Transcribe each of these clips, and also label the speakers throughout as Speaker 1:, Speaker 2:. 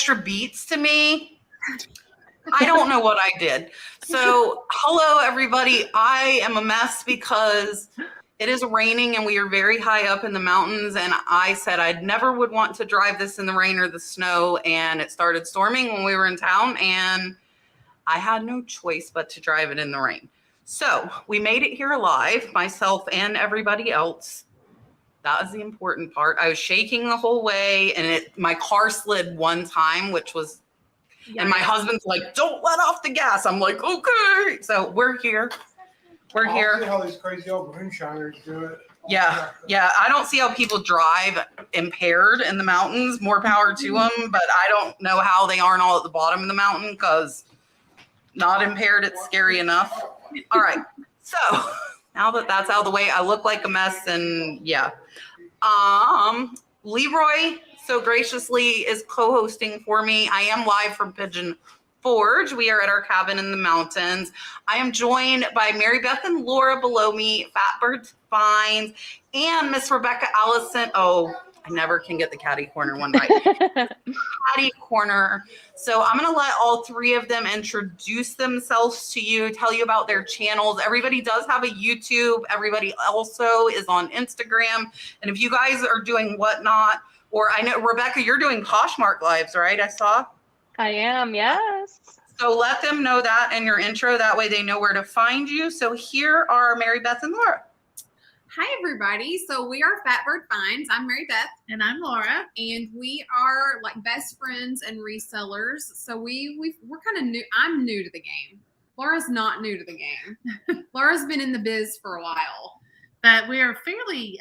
Speaker 1: extra beats to me. I don't know what I did. So, hello, everybody. I am a mess because it is raining and we are very high up in the mountains. And I said I never would want to drive this in the rain or the snow. And it started storming when we were in town. And I had no choice but to drive it in the rain. So, we made it here alive, myself and everybody else. That is the important part. I was shaking the whole way. And my car slid one time, which was... And my husband's like, don't let off the gas. I'm like, okay. So we're here. We're here.
Speaker 2: See how these crazy old moonshiners do it.
Speaker 1: Yeah. I don't see how people drive impaired in the mountains. More power to them. But I don't know how they aren't all at the bottom of the mountain because not impaired, it's scary enough. All right. So now that that's out of the way, I look like a mess. And yeah. Leroy so graciously is co-hosting for me. I am live from Pigeon Forge. We are at our cabin in the mountains. I am joined by Marybeth and Laura below me, Fatbird Finds, and Miss Rebekah, Allison. Oh, I never can get the catty corner one right. Catty corner. So I'm going to let all three of them introduce themselves to you, tell you about their channels. Everybody does have a YouTube. Everybody also is on Instagram. And if you guys are doing whatnot, or I know, Rebekah, you're doing Poshmark lives, right? I saw.
Speaker 3: I am, yes.
Speaker 1: So let them know that in your intro. That way they know where to find you. So here are Marybeth and Laura.
Speaker 4: Hi, everybody. So we are Fatbird Finds. I'm Marybeth.
Speaker 5: And I'm Laura.
Speaker 4: And we are like best friends and resellers. So we're kind of new. I'm new to the game. Laura's not new to the game. Laura's been in the biz for a while.
Speaker 5: But we are fairly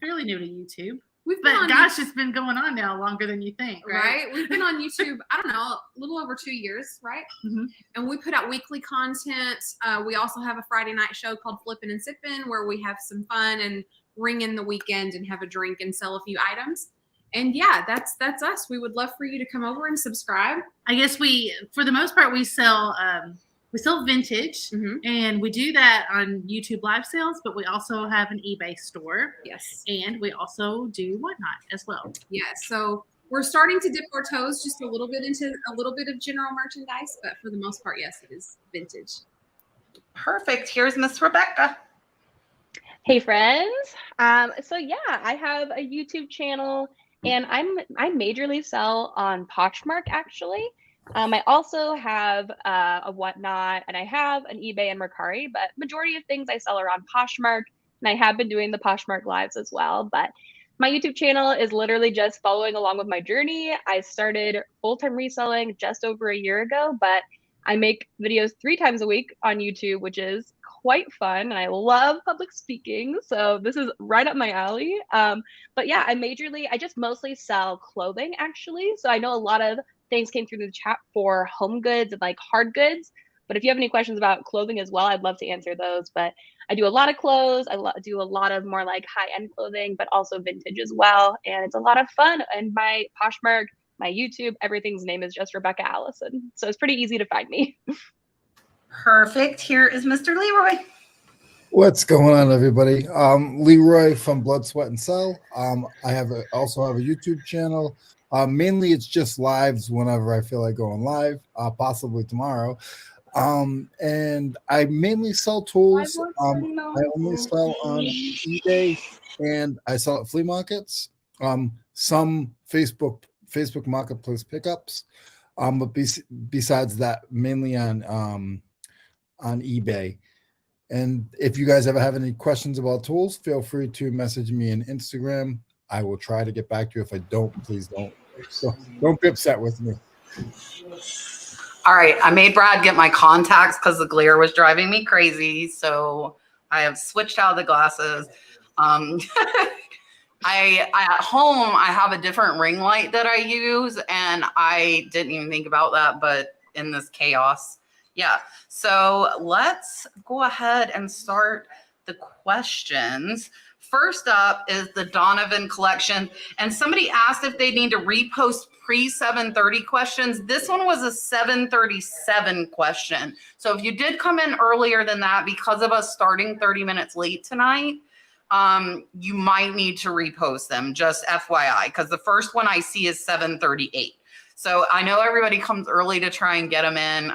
Speaker 5: new to YouTube. But gosh, it's been going on now longer than you think, right?
Speaker 4: We've been on YouTube, I don't know, a little over 2 years, right?
Speaker 5: Mm-hmm.
Speaker 4: And we put out weekly content. We also have a Friday night show called Flippin' and Sippin', where we have some fun and ring in the weekend and have a drink and sell a few items. And yeah, that's us. We would love for you to come over and subscribe.
Speaker 5: I guess for the most part, we sell vintage, and we do that on YouTube live sales, but we also have an eBay store.
Speaker 4: Yes.
Speaker 5: And we also do whatnot as well.
Speaker 4: Yes. So we're starting to dip our toes just a little bit into a little bit of general merchandise, but for the most part, yes, it is vintage.
Speaker 1: Perfect. Here's Miss Rebekah.
Speaker 3: Hey, friends. So yeah, I have a YouTube channel, and I majorly sell on Poshmark, actually. I also have a whatnot, and I have an eBay and Mercari, but majority of things I sell are on Poshmark, and I have been doing the Poshmark lives as well. But my YouTube channel is literally just following along with my journey. I started full-time reselling just over a year ago, but I make videos 3 times a week on YouTube, which is quite fun, and I love public speaking, so this is right up my alley. But yeah, I just mostly sell clothing, actually. So I know a lot of things came through the chat for home goods and like hard goods, but if you have any questions about clothing as well, I'd love to answer those. But I do a lot of clothes. I do a lot of more like high-end clothing, but also vintage as well, and it's a lot of fun. And my Poshmark, my YouTube, everything's name is just Rebekah Allison, so it's pretty easy to find me.
Speaker 1: Perfect. Here is Mr. Leroy.
Speaker 2: What's going on, everybody? Leroy from Blood, Sweat, and Sell. I also have a YouTube channel. Mainly it's just lives whenever I feel like going live, possibly tomorrow. And I mainly sell tools. I only sell on eBay, and I sell at flea markets. Some Facebook Marketplace pickups. But besides that, mainly on eBay. And if you guys ever have any questions about tools, feel free to message me on Instagram. I will try to get back to you. If I don't, please don't. So don't be upset with me.
Speaker 1: All right. I made Brad get my contacts because the glare was driving me crazy. So I have switched out the glasses. I at home, I have a different ring light that I use, and I didn't even think about that, but in this chaos. Yeah. So let's go ahead and start the questions. First up is the Donovan collection. And somebody asked if they need to repost pre-7:30 questions. This one was a 7:37 question. So if you did come in earlier than that, because of us starting 30 minutes late tonight, you might need to repost them, just FYI, because the first one I see is 7:38. So I know everybody comes early to try and get them in.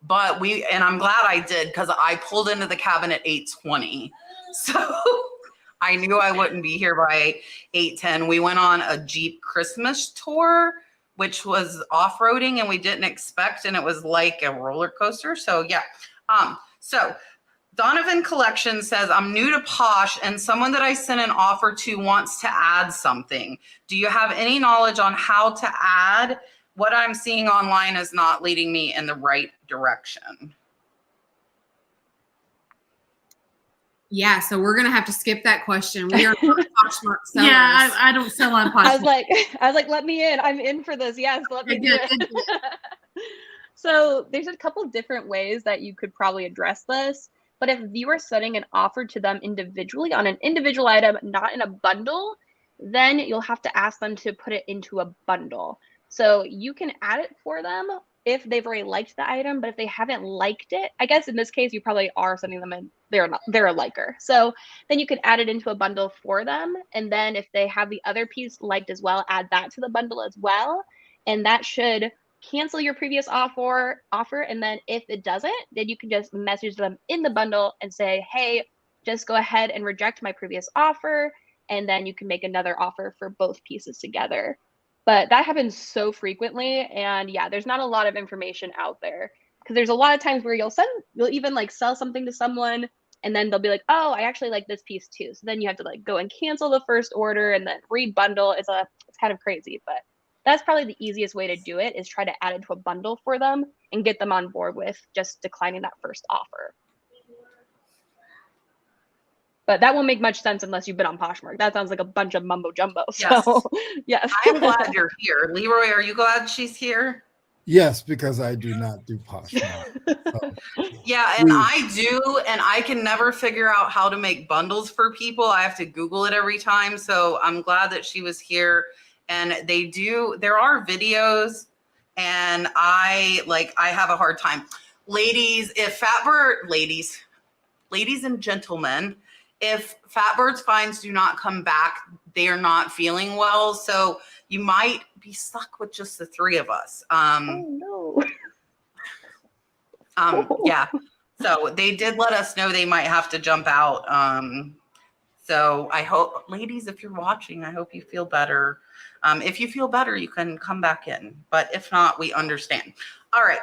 Speaker 1: But I'm glad I did, because I pulled into the cabin at 8:20. So I knew I wouldn't be here by 8:10. We went on a Jeep Christmas tour, which was off-roading, and we didn't expect, and it was like a roller coaster. So yeah. So Donovan Collection says, I'm new to Posh, and someone that I sent an offer to wants to add something. Do you have any knowledge on how to add? What I'm seeing online is not leading me in the right direction.
Speaker 4: Yeah, so we're gonna have to skip that question. We are not Poshmark sellers.
Speaker 5: Yeah, I don't sell on Poshmark.
Speaker 3: I was like, let me in. I'm in for this. Yes, let me do it. So there's a couple different ways that you could probably address this. But if you are setting an offer to them individually on an individual item, not in a bundle, then you'll have to ask them to put it into a bundle. So you can add it for them if they've already liked the item, but if they haven't liked it, I guess in this case, you probably are sending them in, they're a liker. So then you could add it into a bundle for them. And then if they have the other piece liked as well, add that to the bundle as well. And that should cancel your previous offer. And then if it doesn't, then you can just message them in the bundle and say, hey, just go ahead and reject my previous offer. And then you can make another offer for both pieces together. But that happens so frequently. And yeah, there's not a lot of information out there, because there's a lot of times where you'll even like sell something to someone, and then they'll be like, oh, I actually like this piece too. So then you have to like go and cancel the first order and then rebundle. It's kind of crazy, but that's probably the easiest way to do it, is try to add it to a bundle for them and get them on board with just declining that first offer. But that won't make much sense unless you've been on Poshmark. That sounds like a bunch of mumbo jumbo. So yes.
Speaker 1: I'm glad you're here. Leroy, are you glad she's here?
Speaker 2: Yes, because I do not do Poshmark. So.
Speaker 1: Yeah, and I do, and I can never figure out how to make bundles for people. I have to Google it every time. So I'm glad that she was here. And there are videos, and I have a hard time. Ladies and gentlemen, if Fatbird's finds do not come back, they are not feeling well. So you might be stuck with just the three of us.
Speaker 3: Oh no.
Speaker 1: Yeah. So they did let us know they might have to jump out. So I hope, ladies, if you're watching, I hope you feel better. If you feel better, you can come back in. But if not, we understand. All right.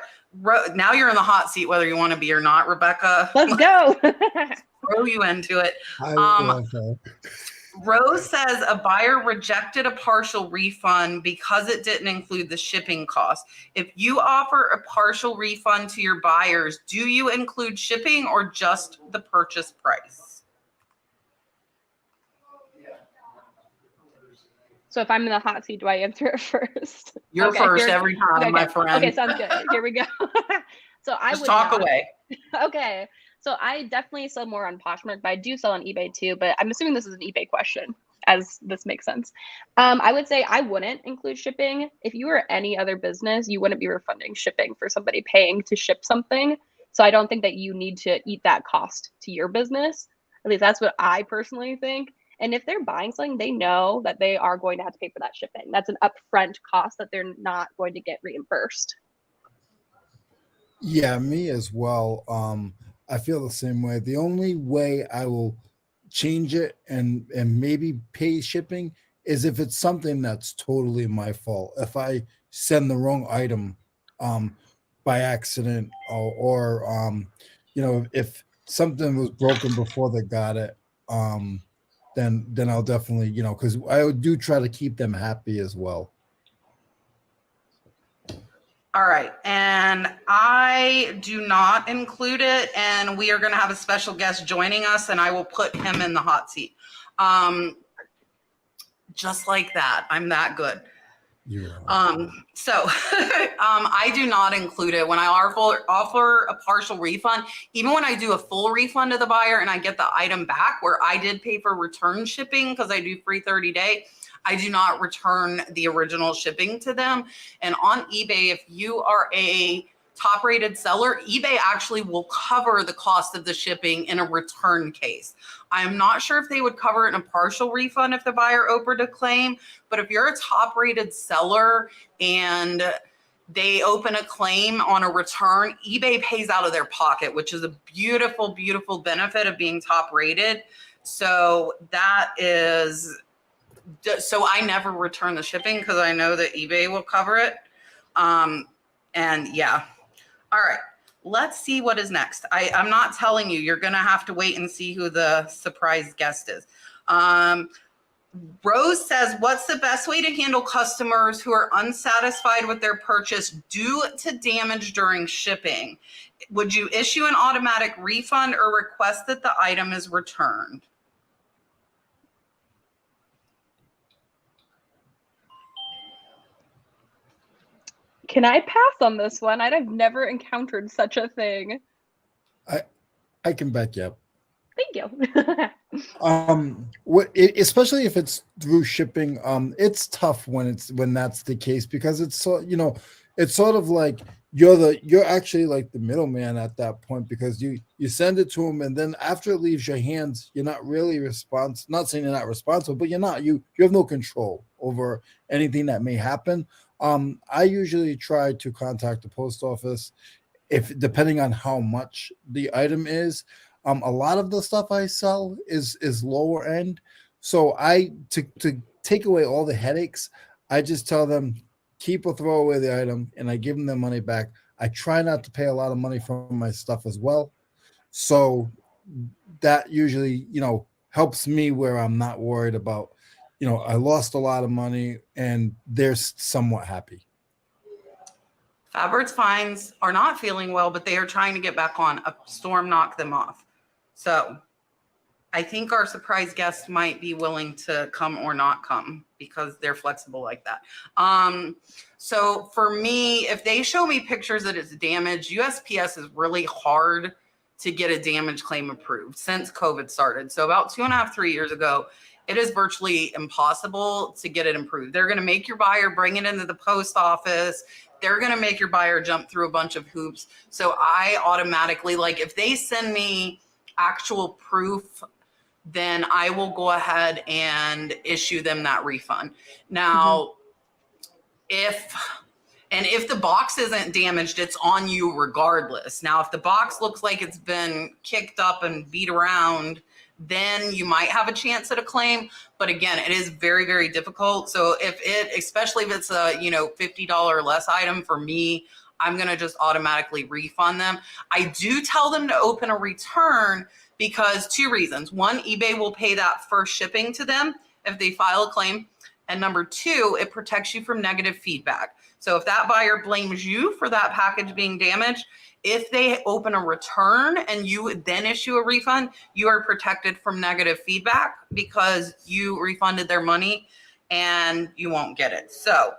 Speaker 1: Now you're in the hot seat, whether you want to be or not, Rebekah.
Speaker 3: Let's go.
Speaker 1: Throw you into it. Rose says a buyer rejected a partial refund because it didn't include the shipping cost. If you offer a partial refund to your buyers, do you include shipping or just the purchase price?
Speaker 3: So if I'm in the hot seat, do I answer it first?
Speaker 1: You're first every time, my friend.
Speaker 3: Okay, sounds good. Here we go. So I
Speaker 1: just
Speaker 3: would
Speaker 1: talk away.
Speaker 3: Okay. So I definitely sell more on Poshmark, but I do sell on eBay too. But I'm assuming this is an eBay question, as this makes sense. I would say I wouldn't include shipping. If you were any other business, you wouldn't be refunding shipping for somebody paying to ship something. So I don't think that you need to eat that cost to your business. At least that's what I personally think. And if they're buying something, they know that they are going to have to pay for that shipping. That's an upfront cost that they're not going to get reimbursed.
Speaker 2: Yeah, me as well. I feel the same way. The only way I will change it and maybe pay shipping is if it's something that's totally my fault. If I send the wrong item by accident, or if something was broken before they got it, then I'll definitely, because I do try to keep them happy as well.
Speaker 1: All right. And I do not include it. And we are going to have a special guest joining us, and I will put him in the hot seat. Just like that. I'm that good. So I do not include it when I offer a partial refund. Even when I do a full refund to the buyer and I get the item back, where I did pay for return shipping because I do free 30-day, I do not return the original shipping to them. And on eBay, if you are a top rated seller, eBay actually will cover the cost of the shipping in a return case. I'm not sure if they would cover it in a partial refund if the buyer opened a claim, but if you're a top rated seller and they open a claim on a return, eBay pays out of their pocket, which is a beautiful, beautiful benefit of being top rated. So that is, so I never return the shipping because I know that eBay will cover it. And yeah. All right, let's see what is next. I'm not telling you, you're going to have to wait and see who the surprise guest is. Rose says, what's the best way to handle customers who are unsatisfied with their purchase due to damage during shipping? Would you issue an automatic refund or request that the item is returned?
Speaker 3: Can I pass on this one? I've never encountered such a thing.
Speaker 2: I can back you up.
Speaker 3: Thank you.
Speaker 2: Especially if it's through shipping, it's tough when that's the case, because it's so, it's sort of like you're actually like the middleman at that point, because you send it to them, and then after it leaves your hands, you're not really not saying you're not responsible, but you have no control over anything that may happen. I usually try to contact the post office depending on how much the item is. A lot of the stuff I sell is lower end. So to take away all the headaches, I just tell them, keep or throw away the item, and I give them their money back. I try not to pay a lot of money for my stuff as well. So that usually, helps me, where I'm not worried about, I lost a lot of money and they're somewhat happy.
Speaker 1: Fabrics Finds are not feeling well, but they are trying to get back on. A storm knocked them off. So I think our surprise guest might be willing to come or not come, because they're flexible like that. So for me, if they show me pictures that it's damaged, USPS is really hard to get a damage claim approved since COVID started. So about 2.5, 3 years ago, it is virtually impossible to get it approved. They're going to make your buyer bring it into the post office. They're going to make your buyer jump through a bunch of hoops. So I automatically, if they send me actual proof, then I will go ahead and issue them that refund. Now, if the box isn't damaged, it's on you regardless. Now, if the box looks like it's been kicked up and beat around, then you might have a chance at a claim. But again, it is very, very difficult. So especially if it's a, $50 or less item, for me, I'm going to just automatically refund them. I do tell them to open a return because 2 reasons. 1, eBay will pay that first shipping to them if they file a claim. And number 2, it protects you from negative feedback. So if that buyer blames you for that package being damaged, if they open a return and you then issue a refund, you are protected from negative feedback because you refunded their money and you won't get it. So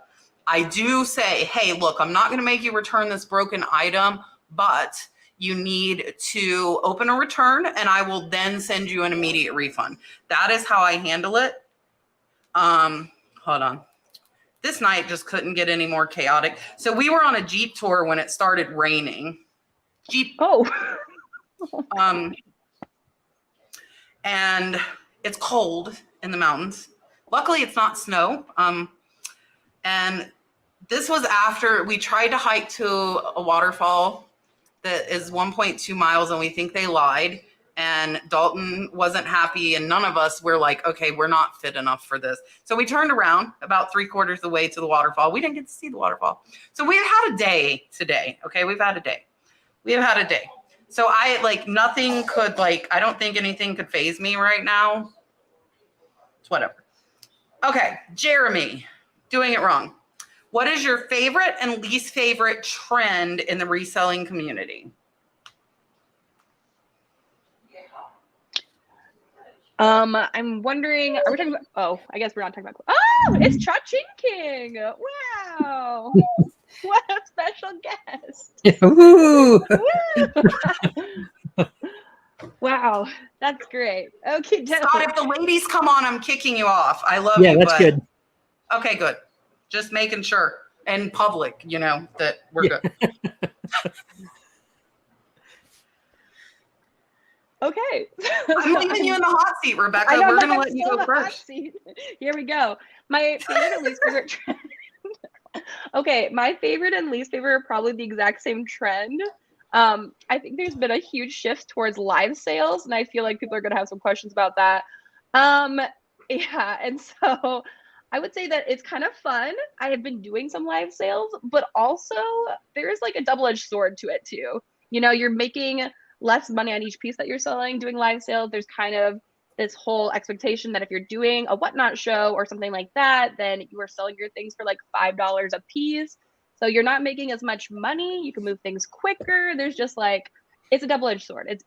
Speaker 1: I do say, hey, look, I'm not going to make you return this broken item, but you need to open a return and I will then send you an immediate refund. That is how I handle it. Hold on. This night just couldn't get any more chaotic. So we were on a Jeep tour when it started raining. Jeep.
Speaker 3: Oh.
Speaker 1: And it's cold in the mountains. Luckily, it's not snow. And this was after we tried to hike to a waterfall that is 1.2 miles, and we think they lied. And Dalton wasn't happy, and none of us were like, okay, we're not fit enough for this. So we turned around about 3/4 of the way to the waterfall. We didn't get to see the waterfall. So we've had a day today. Okay, we've had a day. We have had a day. So nothing could I don't think anything could faze me right now. It's whatever. Okay, Jeremy, doing it wrong. What is your favorite and least favorite trend in the reselling community?
Speaker 3: I'm wondering, are we talking about, I guess we're not talking about, it's Cha-Ching. Wow. What a special guest.
Speaker 6: Woo!
Speaker 3: Wow, that's great. Okay,
Speaker 1: Scott, if the ladies come on, I'm kicking you off. I love
Speaker 6: Yeah,
Speaker 1: you.
Speaker 6: that's good.
Speaker 1: Okay, good. Just making sure in public, that we're good.
Speaker 3: Okay.
Speaker 1: I'm leaving you in the hot seat, Rebekah.
Speaker 3: We're
Speaker 1: going to let you go first.
Speaker 3: Here we go. My favorite and least favorite trend. Okay, my favorite and least favorite are probably the exact same trend. I think there's been a huge shift towards live sales, and I feel like people are going to have some questions about that. Yeah, and so I would say that it's kind of fun. I have been doing some live sales, but also there is like a double-edged sword to it too. You know, you're making less money on each piece that you're selling doing live sales. There's kind of this whole expectation that if you're doing a whatnot show or something like that, then you are selling your things for like $5 a piece. So you're not making as much money. You can move things quicker. There's just like, it's a double-edged sword. It's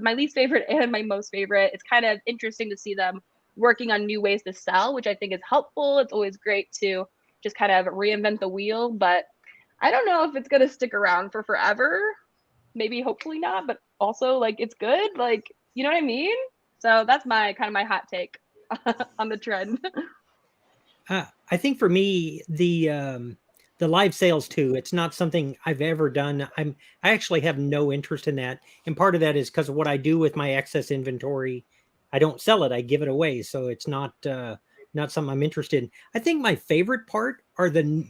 Speaker 3: my least favorite and my most favorite. It's kind of interesting to see them working on new ways to sell, which I think is helpful. It's always great to just kind of reinvent the wheel, but I don't know if it's going to stick around for forever. Maybe, hopefully not, but also like it's good. Like, you know what I mean? So that's my hot take on the trend.
Speaker 6: I think for me, the live sales too, it's not something I've ever done. I actually have no interest in that. And part of that is because of what I do with my excess inventory. I don't sell it, I give it away. So it's not something I'm interested in. I think my favorite part are the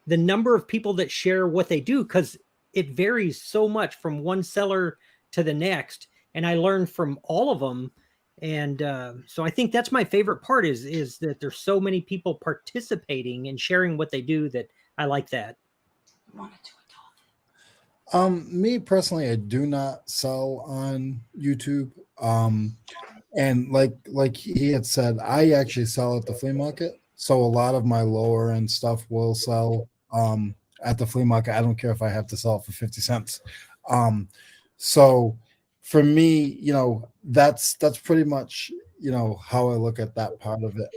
Speaker 6: number of people that share what they do, because it varies so much from one seller to the next. And I learn from all of them. And so I think that's my favorite part is that there's so many people participating and sharing what they do that I like that.
Speaker 2: Me personally, I do not sell on YouTube. And like he had said, I actually sell at the flea market. So a lot of my lower end stuff will sell at the flea market. I don't care if I have to sell it for 50 cents. So for me, you know, that's pretty much, you know, how I look at that part of it.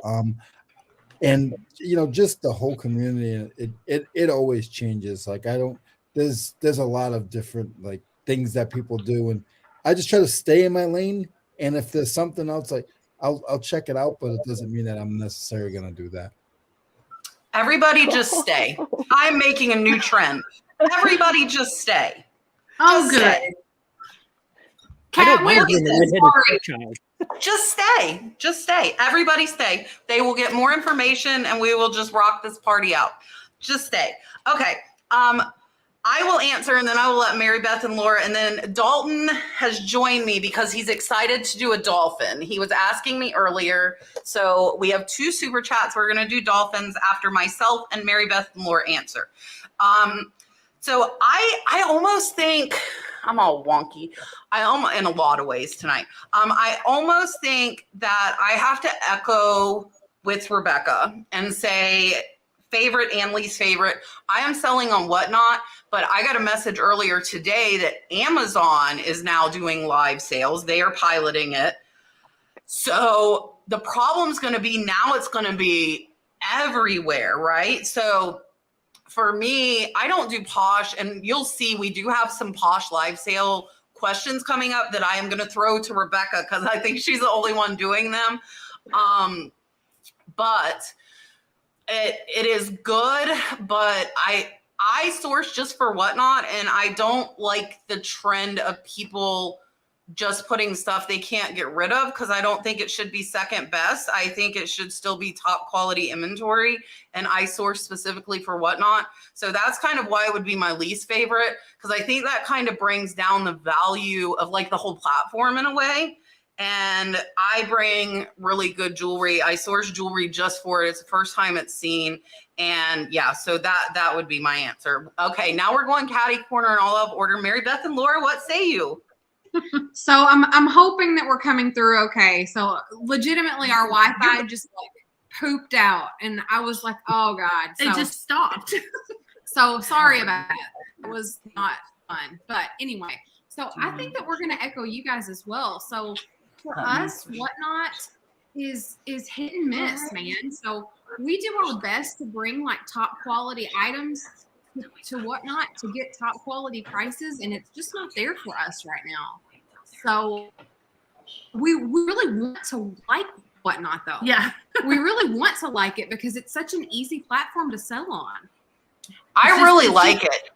Speaker 2: And you know, just the whole community, it always changes. Like there's a lot of different like things that people do, and I just try to stay in my lane. And if there's something else, like I'll check it out, but it doesn't mean that I'm necessarily going to do that.
Speaker 1: Everybody just stay. I'm making a new trend. Everybody just stay.
Speaker 5: Oh,
Speaker 1: Just
Speaker 5: good.
Speaker 1: stay.
Speaker 6: I don't
Speaker 1: Kat,
Speaker 6: mind
Speaker 1: where
Speaker 6: being
Speaker 1: is
Speaker 6: a
Speaker 1: this?
Speaker 6: redheaded child.
Speaker 1: Just stay. Just stay. Everybody stay. They will get more information and we will just rock this party out. Just stay. Okay. I will answer and then I will let Marybeth and Laura, and then Dalton has joined me because he's excited to do a dolphin. He was asking me earlier. So we have 2 super chats. We're going to do dolphins after myself and Marybeth and Laura answer. So I almost think I'm all wonky. In a lot of ways tonight. I almost think that I have to echo with Rebekah and say favorite and least favorite. I am selling on Whatnot, but I got a message earlier today that Amazon is now doing live sales. They are piloting it. So the problem's going to be now it's going to be everywhere, right? So for me, I don't do Posh, and you'll see we do have some Posh live sale questions coming up that I am going to throw to Rebekah because I think she's the only one doing them. But it is good, but I source just for Whatnot, and I don't like the trend of people just putting stuff they can't get rid of, because I don't think it should be second best. I think it should still be top quality inventory, and I source specifically for Whatnot. So that's kind of why it would be my least favorite, because I think that kind of brings down the value of like the whole platform in a way. And I bring really good jewelry. I source jewelry just for it. It's the first time it's seen. And yeah, so that would be my answer. Okay, now we're going catty corner in all of order. Marybeth and Laura, what say you?
Speaker 4: So I'm hoping that we're coming through okay. So legitimately our Wi-Fi just like pooped out, and I was like, oh God.
Speaker 5: It just stopped.
Speaker 4: So sorry about that. It was not fun. But anyway, so I think that we're gonna echo you guys as well. So for us, Whatnot is hit and miss, man. So we do our best to bring like top quality items to Whatnot to get top quality prices, and it's just not there for us right now. So we really want to like Whatnot though.
Speaker 5: Yeah.
Speaker 4: We really want to like it because it's such an easy platform to sell on.
Speaker 1: I really like it.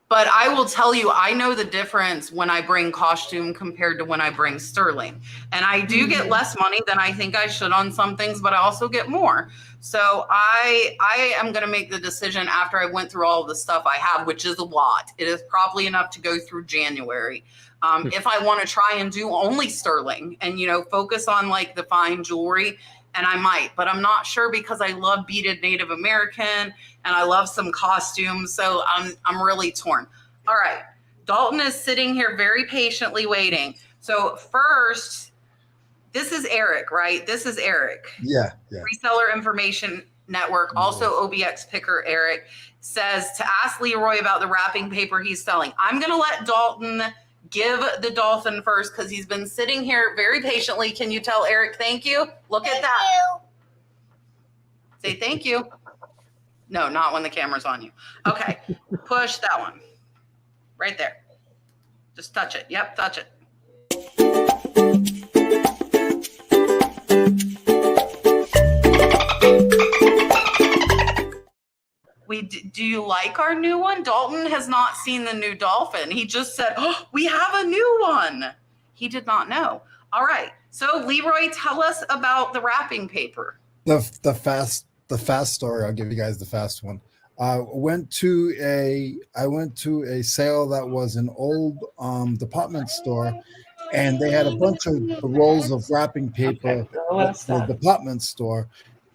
Speaker 1: But I will tell you, I know the difference when I bring costume compared to when I bring sterling. And I do get less money than I think I should on some things, but I also get more. So I am going to make the decision after I went through all the stuff I have, which is a lot. It is probably enough to go through January. If I want to try and do only sterling and, you know, focus on like the fine jewelry, and I might, but I'm not sure because I love beaded Native American and I love some costumes. So I'm really torn. All right. Dalton is sitting here very patiently waiting. So first, this is Eric, right? This is Eric.
Speaker 2: Yeah.
Speaker 1: Reseller Information Network, also OBX Picker Eric, says to ask Leroy about the wrapping paper he's selling. I'm going to let Dalton give the dolphin first because he's been sitting here very patiently. Can you tell Eric thank you? Look at that. Say thank you. No, not when the camera's on you. Okay, push that one. Right there. Just touch it. Yep, touch it. Do you like our new one? Dalton has not seen the new dolphin. He just said, oh, we have a new one. He did not know. All right. So Leroy, tell us about the wrapping paper.
Speaker 2: The fast story. I'll give you guys the fast one. I went to a sale that was an old department store, and they had a bunch of rolls of wrapping paper for the department store.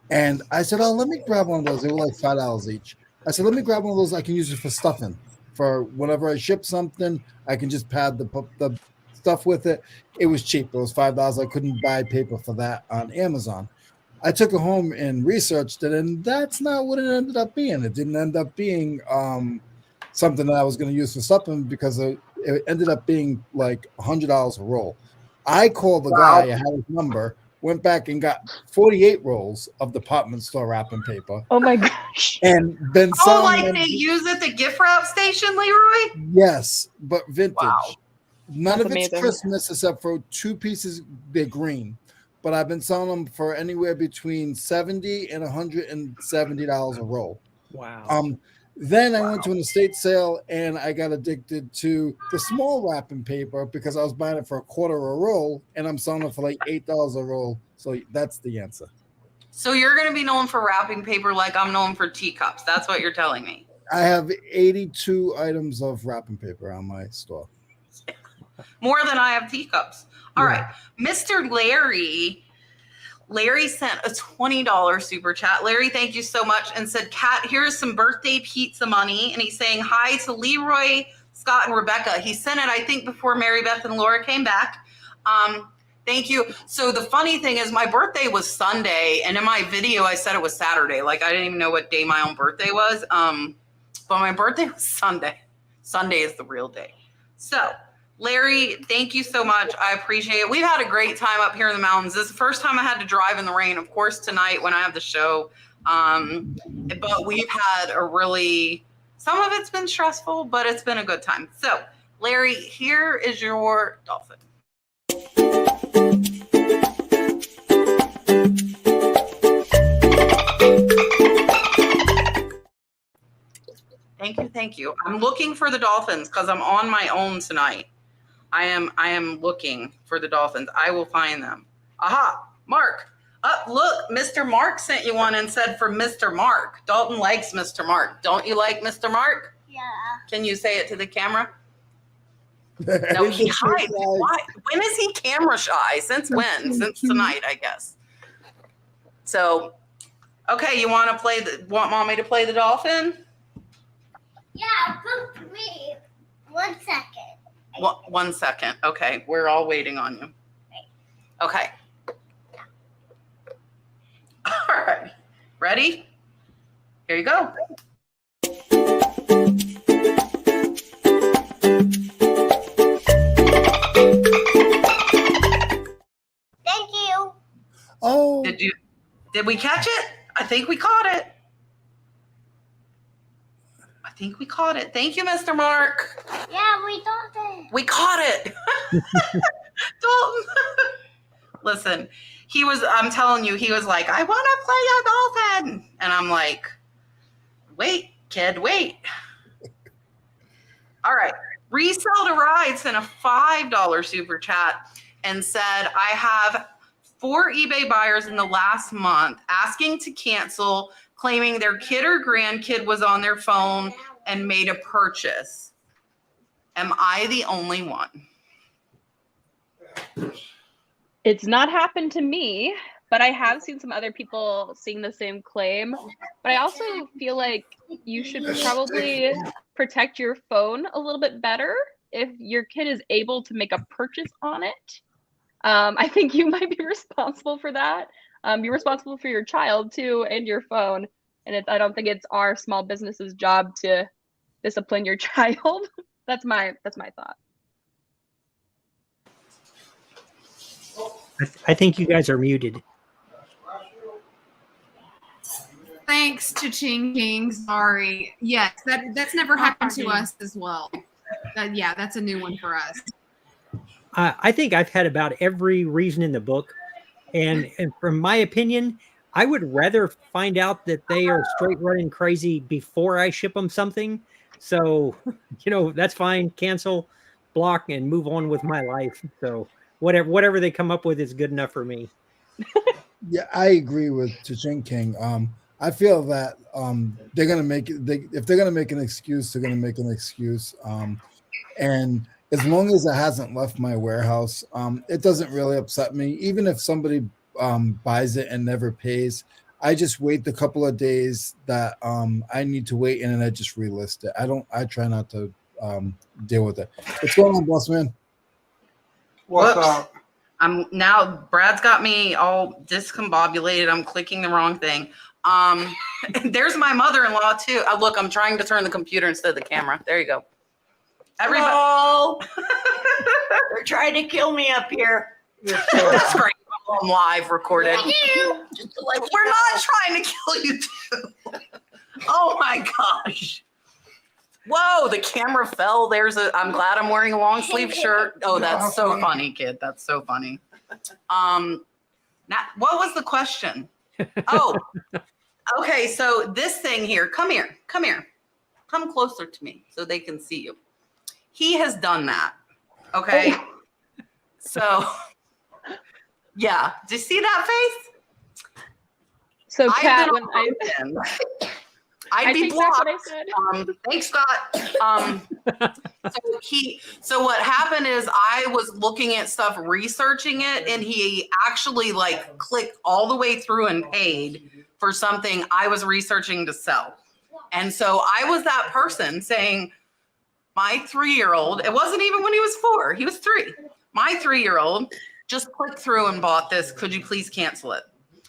Speaker 2: And I said, oh, let me grab one of those. They were like $5 each. I said, let me grab one of those. I can use it for stuffing. For whenever I ship something, I can just pad the stuff with it. It was cheap. It was $5. I couldn't buy paper for that on Amazon. I took it home and researched it, and that's not what it ended up being. It didn't end up being something that I was going to use for stuffing because it ended up being like $100 a roll. I called the guy. I had his number. Went back and got 48 rolls of department store wrapping paper.
Speaker 3: Oh my gosh.
Speaker 2: And been selling
Speaker 1: like them. They use at the gift wrap station, Leroy?
Speaker 2: Yes, but vintage. Wow. None
Speaker 3: That's
Speaker 2: of
Speaker 3: amazing.
Speaker 2: It's Christmas except for 2 pieces. They're green. But I've been selling them for anywhere between $70 and $170 a roll.
Speaker 6: Wow.
Speaker 2: Then I went to an estate sale and I got addicted to the small wrapping paper because I was buying it for $1/4 a roll and I'm selling it for like $8 a roll. So that's the answer.
Speaker 1: So you're going to be known for wrapping paper like I'm known for teacups. That's what you're telling me.
Speaker 2: I have 82 items of wrapping paper on my store.
Speaker 1: More than I have teacups. All right. Mr. Larry sent a $20 super chat. Larry, thank you so much. And said, Kat, here's some birthday pizza money. And he's saying hi to Leroy, Scott, and Rebekah. He sent it, I think, before Marybeth and Laura came back. Thank you. So the funny thing is my birthday was Sunday. And in my video, I said it was Saturday. Like, I didn't even know what day my own birthday was. But my birthday was Sunday. Sunday is the real day. So Larry, thank you so much. I appreciate it. We've had a great time up here in the mountains. This is the first time I had to drive in the rain. Of course, tonight when I have the show. But we've had some of it's been stressful, but it's been a good time. So, Larry, here is your dolphin. Thank you. I'm looking for the dolphins because I'm on my own tonight. I am looking for the dolphins. I will find them. Aha, Mark. Look, Mr. Mark sent you one and said for Mr. Mark. Dalton likes Mr. Mark. Don't you like Mr. Mark?
Speaker 7: Yeah.
Speaker 1: Can you say it to the camera? No, he hides. Why? When is he camera shy? Since when? Since tonight, I guess. So, okay, you want mommy to play the dolphin?
Speaker 7: Yeah, book me. 1 second.
Speaker 1: 1 second. Okay, we're all waiting on you. Okay. All right. Ready? Here you go.
Speaker 7: Thank you.
Speaker 2: Oh.
Speaker 1: Did we catch it? I think we caught it. Thank you, Mr. Mark.
Speaker 7: Yeah, we got it.
Speaker 1: We caught it. Dalton. Listen, I'm telling you, he was like, I want to play a dolphin. And I'm like, wait, kid, wait. All right. Resell to Ride sent a $5 super chat and said, I have 4 eBay buyers in the last month asking to cancel, claiming their kid or grandkid was on their phone and made a purchase. Am I the only one?
Speaker 3: It's not happened to me, but I have seen some other people seeing the same claim. But I also feel like you should probably protect your phone a little bit better if your kid is able to make a purchase on it. I think you might be responsible for that. You're responsible for your child too and your phone. And I don't think it's our small business's job to discipline your child. That's my thought.
Speaker 6: I think you guys are muted.
Speaker 4: Thanks to Ching King. Sorry. Yes, that's never happened to us as well. Yeah, that's a new one for us.
Speaker 6: I think I've had about every reason in the book. And from my opinion, I would rather find out that they are straight running crazy before I ship them something. So, that's fine. Cancel, block, and move on with my life. So whatever they come up with is good enough for me.
Speaker 2: Yeah, I agree with Ching King. I feel that they're gonna make it. If they're gonna make an excuse, they're gonna make an excuse. And as long as it hasn't left my warehouse, it doesn't really upset me. Even if somebody buys it and never pays, I just wait the couple of days that I need to wait, and then I just relist it. I try not to deal with it. What's going on, boss man?
Speaker 1: Whoops. Brad's got me all discombobulated. I'm clicking the wrong thing. There's my mother-in-law too. Look, I'm trying to turn the computer instead of the camera. There you go. Everybody.
Speaker 8: Hello. They're trying to kill me up here.
Speaker 1: That's great. I'm live recorded.
Speaker 8: Just to let you
Speaker 1: We're
Speaker 8: know.
Speaker 1: not trying to kill you too. Oh my gosh. Whoa, the camera fell. I'm glad I'm wearing a long sleeve shirt. Oh, that's so funny, kid. That's so funny. Now, what was the question? Oh, okay. So this thing here, come here. Come closer to me so they can see you. He has done that. Okay. So yeah. Do you see that face?
Speaker 3: So Kat,
Speaker 1: I've
Speaker 3: when
Speaker 1: been I'd
Speaker 3: I
Speaker 1: be
Speaker 3: take back
Speaker 1: blocked.
Speaker 3: what I said.
Speaker 1: Thanks, Scott. So what happened is I was looking at stuff, researching it, and he actually clicked all the way through and paid for something I was researching to sell. And so I was that person saying, my 3-year-old, it wasn't even when he was 4, he was 3. My 3-year-old just clicked through and bought this. Could you please cancel it?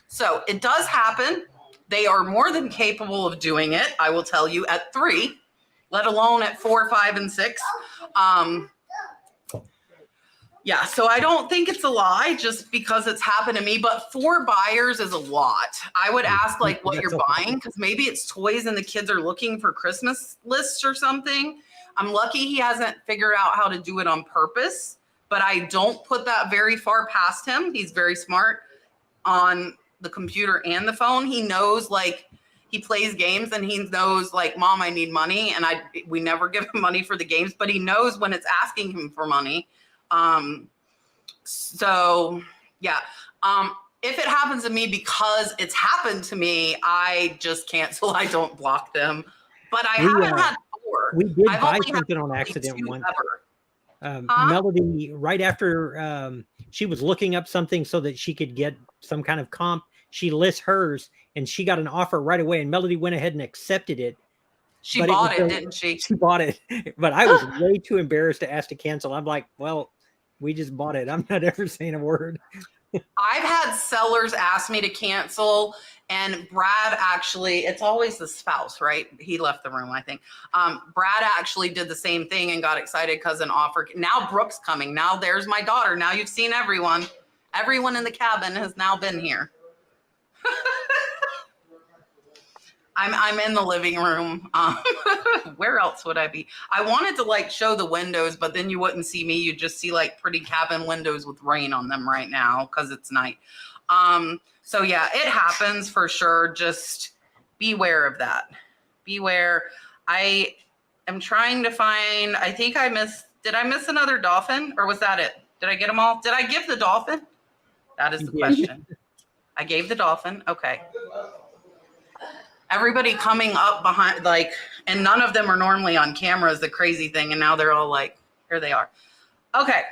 Speaker 1: So it does happen. They are more than capable of doing it, I will tell you, at 3, let alone at 4, 5, and 6. Yeah, so I don't think it's a lie just because it's happened to me, but 4 buyers is a lot. I would ask what you're buying, because maybe it's toys and the kids are looking for Christmas lists or something. I'm lucky he hasn't figured out how to do it on purpose, but I don't put that very far past him. He's very smart on the computer and the phone. He knows he plays games and he knows Mom, I need money. And we never give him money for the games, but he knows when it's asking him for money. So yeah. If it happens to me, because it's happened to me, I just cancel. I don't block them, but I haven't had 4.
Speaker 6: We did
Speaker 1: I've
Speaker 6: buy
Speaker 1: only had
Speaker 6: something on accident
Speaker 1: 2
Speaker 6: once.
Speaker 1: ever.
Speaker 6: Melody, right after she was looking up something so that she could get some kind of comp, she lists hers and she got an offer right away, and Melody went ahead and accepted it.
Speaker 1: She bought it, didn't she?
Speaker 6: She bought it, but I was way too embarrassed to ask to cancel. I'm like, well, we just bought it. I'm not ever saying a word.
Speaker 1: I've had sellers ask me to cancel, and Brad actually, it's always the spouse, right? He left the room, I think. Brad actually did the same thing and got excited because an offer. Now Brooke's coming. Now there's my daughter. Now you've seen everyone. Everyone in the cabin has now been here. I'm in the living room. Where else would I be? I wanted to show the windows, but then you wouldn't see me. You'd just see pretty cabin windows with rain on them right now because it's night. So yeah, it happens for sure. Just beware of that. Beware. am trying to find, I think did I miss another dolphin or was that it? Did I get them all? Did I give the dolphin? That is the question. I gave the dolphin. Okay. Everybody coming up behind, like, and none of them are normally on camera is the crazy thing. And now they're all like, here they are. Okay.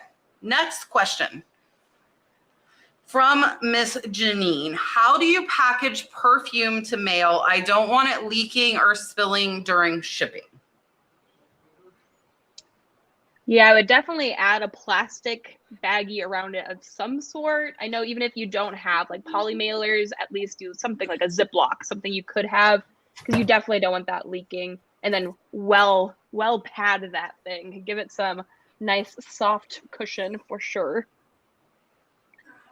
Speaker 1: Next question. From Miss Janine. How do you package perfume to mail? I don't want it leaking or spilling during shipping.
Speaker 3: Yeah, I would definitely add a plastic baggie around it of some sort. I know even if you don't have like poly mailers, at least do something like a Ziploc, something you could have, because you definitely don't want that leaking. And then well pad that thing. Give it some nice soft cushion for sure.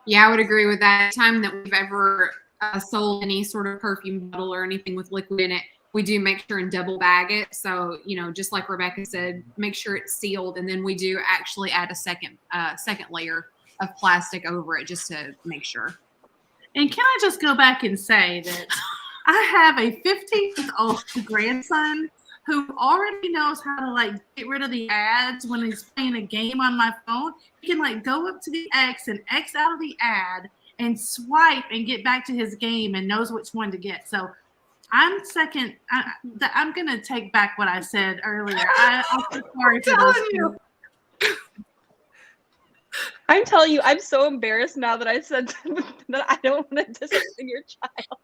Speaker 4: Yeah, I would agree with that. Time that we've ever sold any sort of perfume bottle or anything with liquid in it, we do make sure and double bag it. So, you know, just like Rebekah said, make sure it's sealed. And then we do actually add a second layer of plastic over it just to make sure.
Speaker 5: And can I just go back and say that I have a 15-year-old grandson who already knows how to like get rid of the ads when he's playing a game on my phone. He can like go up to the X and X out of the ad and swipe and get back to his game and knows which one to get. So I'm second. I'm going to take back what I said earlier. I'm sorry for those you.
Speaker 3: I'm telling you, I'm so embarrassed now that I said that I don't want to discipline your child.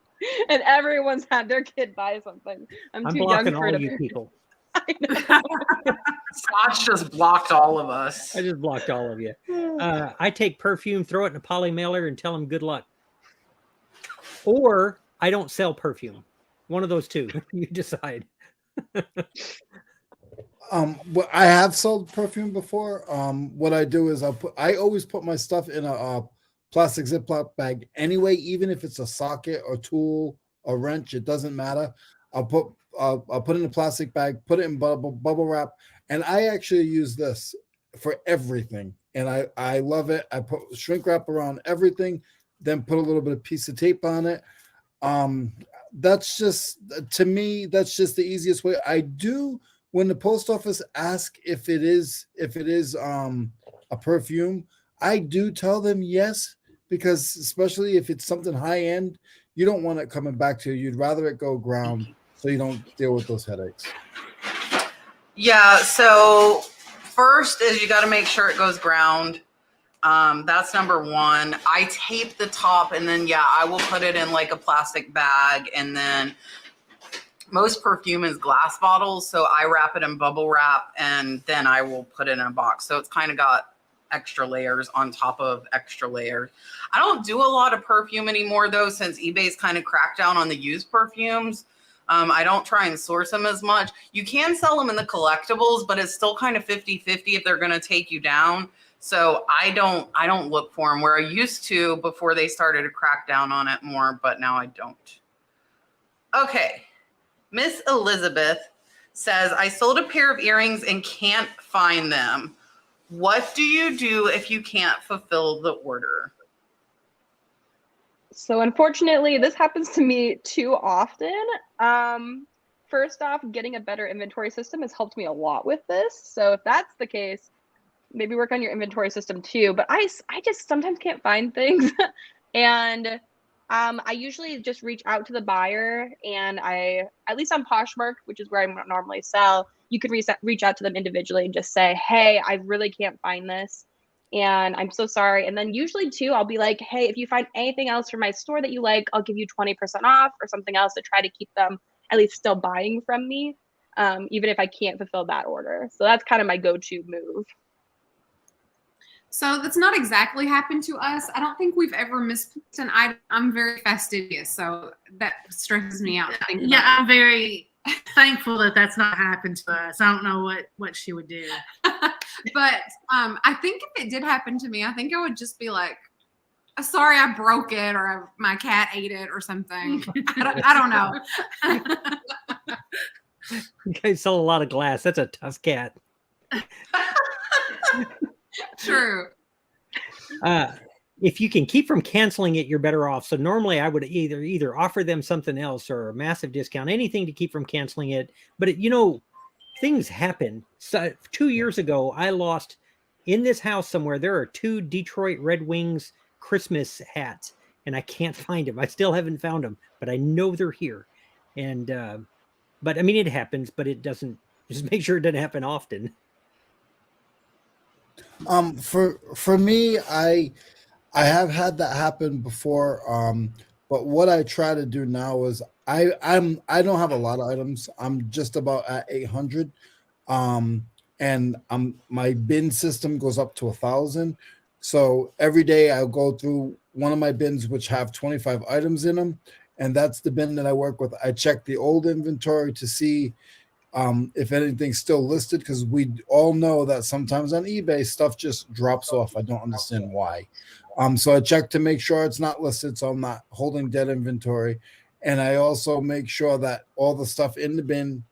Speaker 3: And everyone's had their kid buy something. I'm too young for it.
Speaker 6: You people.
Speaker 3: I know.
Speaker 1: Scotch just blocked all of us.
Speaker 6: I just blocked all of you. I take perfume, throw it in a poly mailer, and tell them good luck. Or I don't sell perfume. One of those two. You decide.
Speaker 2: Well, I have sold perfume before. What I do is I always put my stuff in a plastic Ziploc bag anyway, even if it's a socket or tool or wrench, it doesn't matter. I'll put it in a plastic bag, put it in bubble wrap, and I actually use this for everything, and I love it. I put shrink wrap around everything, then put a little bit of piece of tape on it. That's just, to me, that's just the easiest way. I do, when the post office asks if it is a perfume, I do tell them yes, because especially if it's something high end, you don't want it coming back to you. You'd rather it go ground so you don't deal with those headaches.
Speaker 1: Yeah, so first is you got to make sure it goes ground. That's number one. I tape the top, and then I will put it in like a plastic bag, and then most perfume is glass bottles, so I wrap it in bubble wrap, and then I will put it in a box. So it's kind of got extra layers on top of extra layers. I don't do a lot of perfume anymore though, since eBay's kind of cracked down on the used perfumes. I don't try and source them as much. You can sell them in the collectibles, but it's still kind of 50-50 if they're going to take you down. So I don't look for them where I used to before they started to crack down on it more, but now I don't. Okay. Miss Elizabeth says, I sold a pair of earrings and can't find them. What do you do if you can't fulfill the order?
Speaker 3: So unfortunately, this happens to me too often. First off, getting a better inventory system has helped me a lot with this. So if that's the case, maybe work on your inventory system too. But I just sometimes can't find things. And I usually just reach out to the buyer, and at least on Poshmark, which is where I normally sell, you could reach out to them individually and just say, hey, I really can't find this, and I'm so sorry. And then usually too, I'll be like, hey, if you find anything else from my store that you like, I'll give you 20% off or something else to try to keep them at least still buying from me, even if I can't fulfill that order. So that's kind of my go-to move.
Speaker 4: So that's not exactly happened to us. I don't think we've ever misplaced an item. I'm very fastidious, so that stresses me out.
Speaker 5: Yeah, I'm very thankful that that's not happened to us. I don't know what she would do.
Speaker 4: But I think if it did happen to me, I think I would just be like, sorry, I broke it, or my cat ate it or something. I don't know.
Speaker 6: You guys sell a lot of glass. That's a tough cat.
Speaker 4: True.
Speaker 6: If you can keep from canceling it, you're better off. So normally I would either offer them something else or a massive discount, anything to keep from canceling it. But think things happen. So 2 years ago, I lost in this house somewhere. There are 2 Detroit Red Wings Christmas hats, and I can't find them. I still haven't found them, but I know they're here. And but I mean, it happens, but it doesn't. Just make sure it doesn't happen often.
Speaker 2: For me, I have had that happen before. But what I try to do now is I don't have a lot of items. I'm just about at 800. And my bin system goes up to 1,000. So every day I'll go through one of my bins which have 25 items in them, and that's the bin that I work with. I check the old inventory to see if anything's still listed, because we all know that sometimes on eBay stuff just drops off. I don't understand why. So I check to make sure it's not listed, so I'm not holding dead inventory. And I also make sure that all the stuff in the bin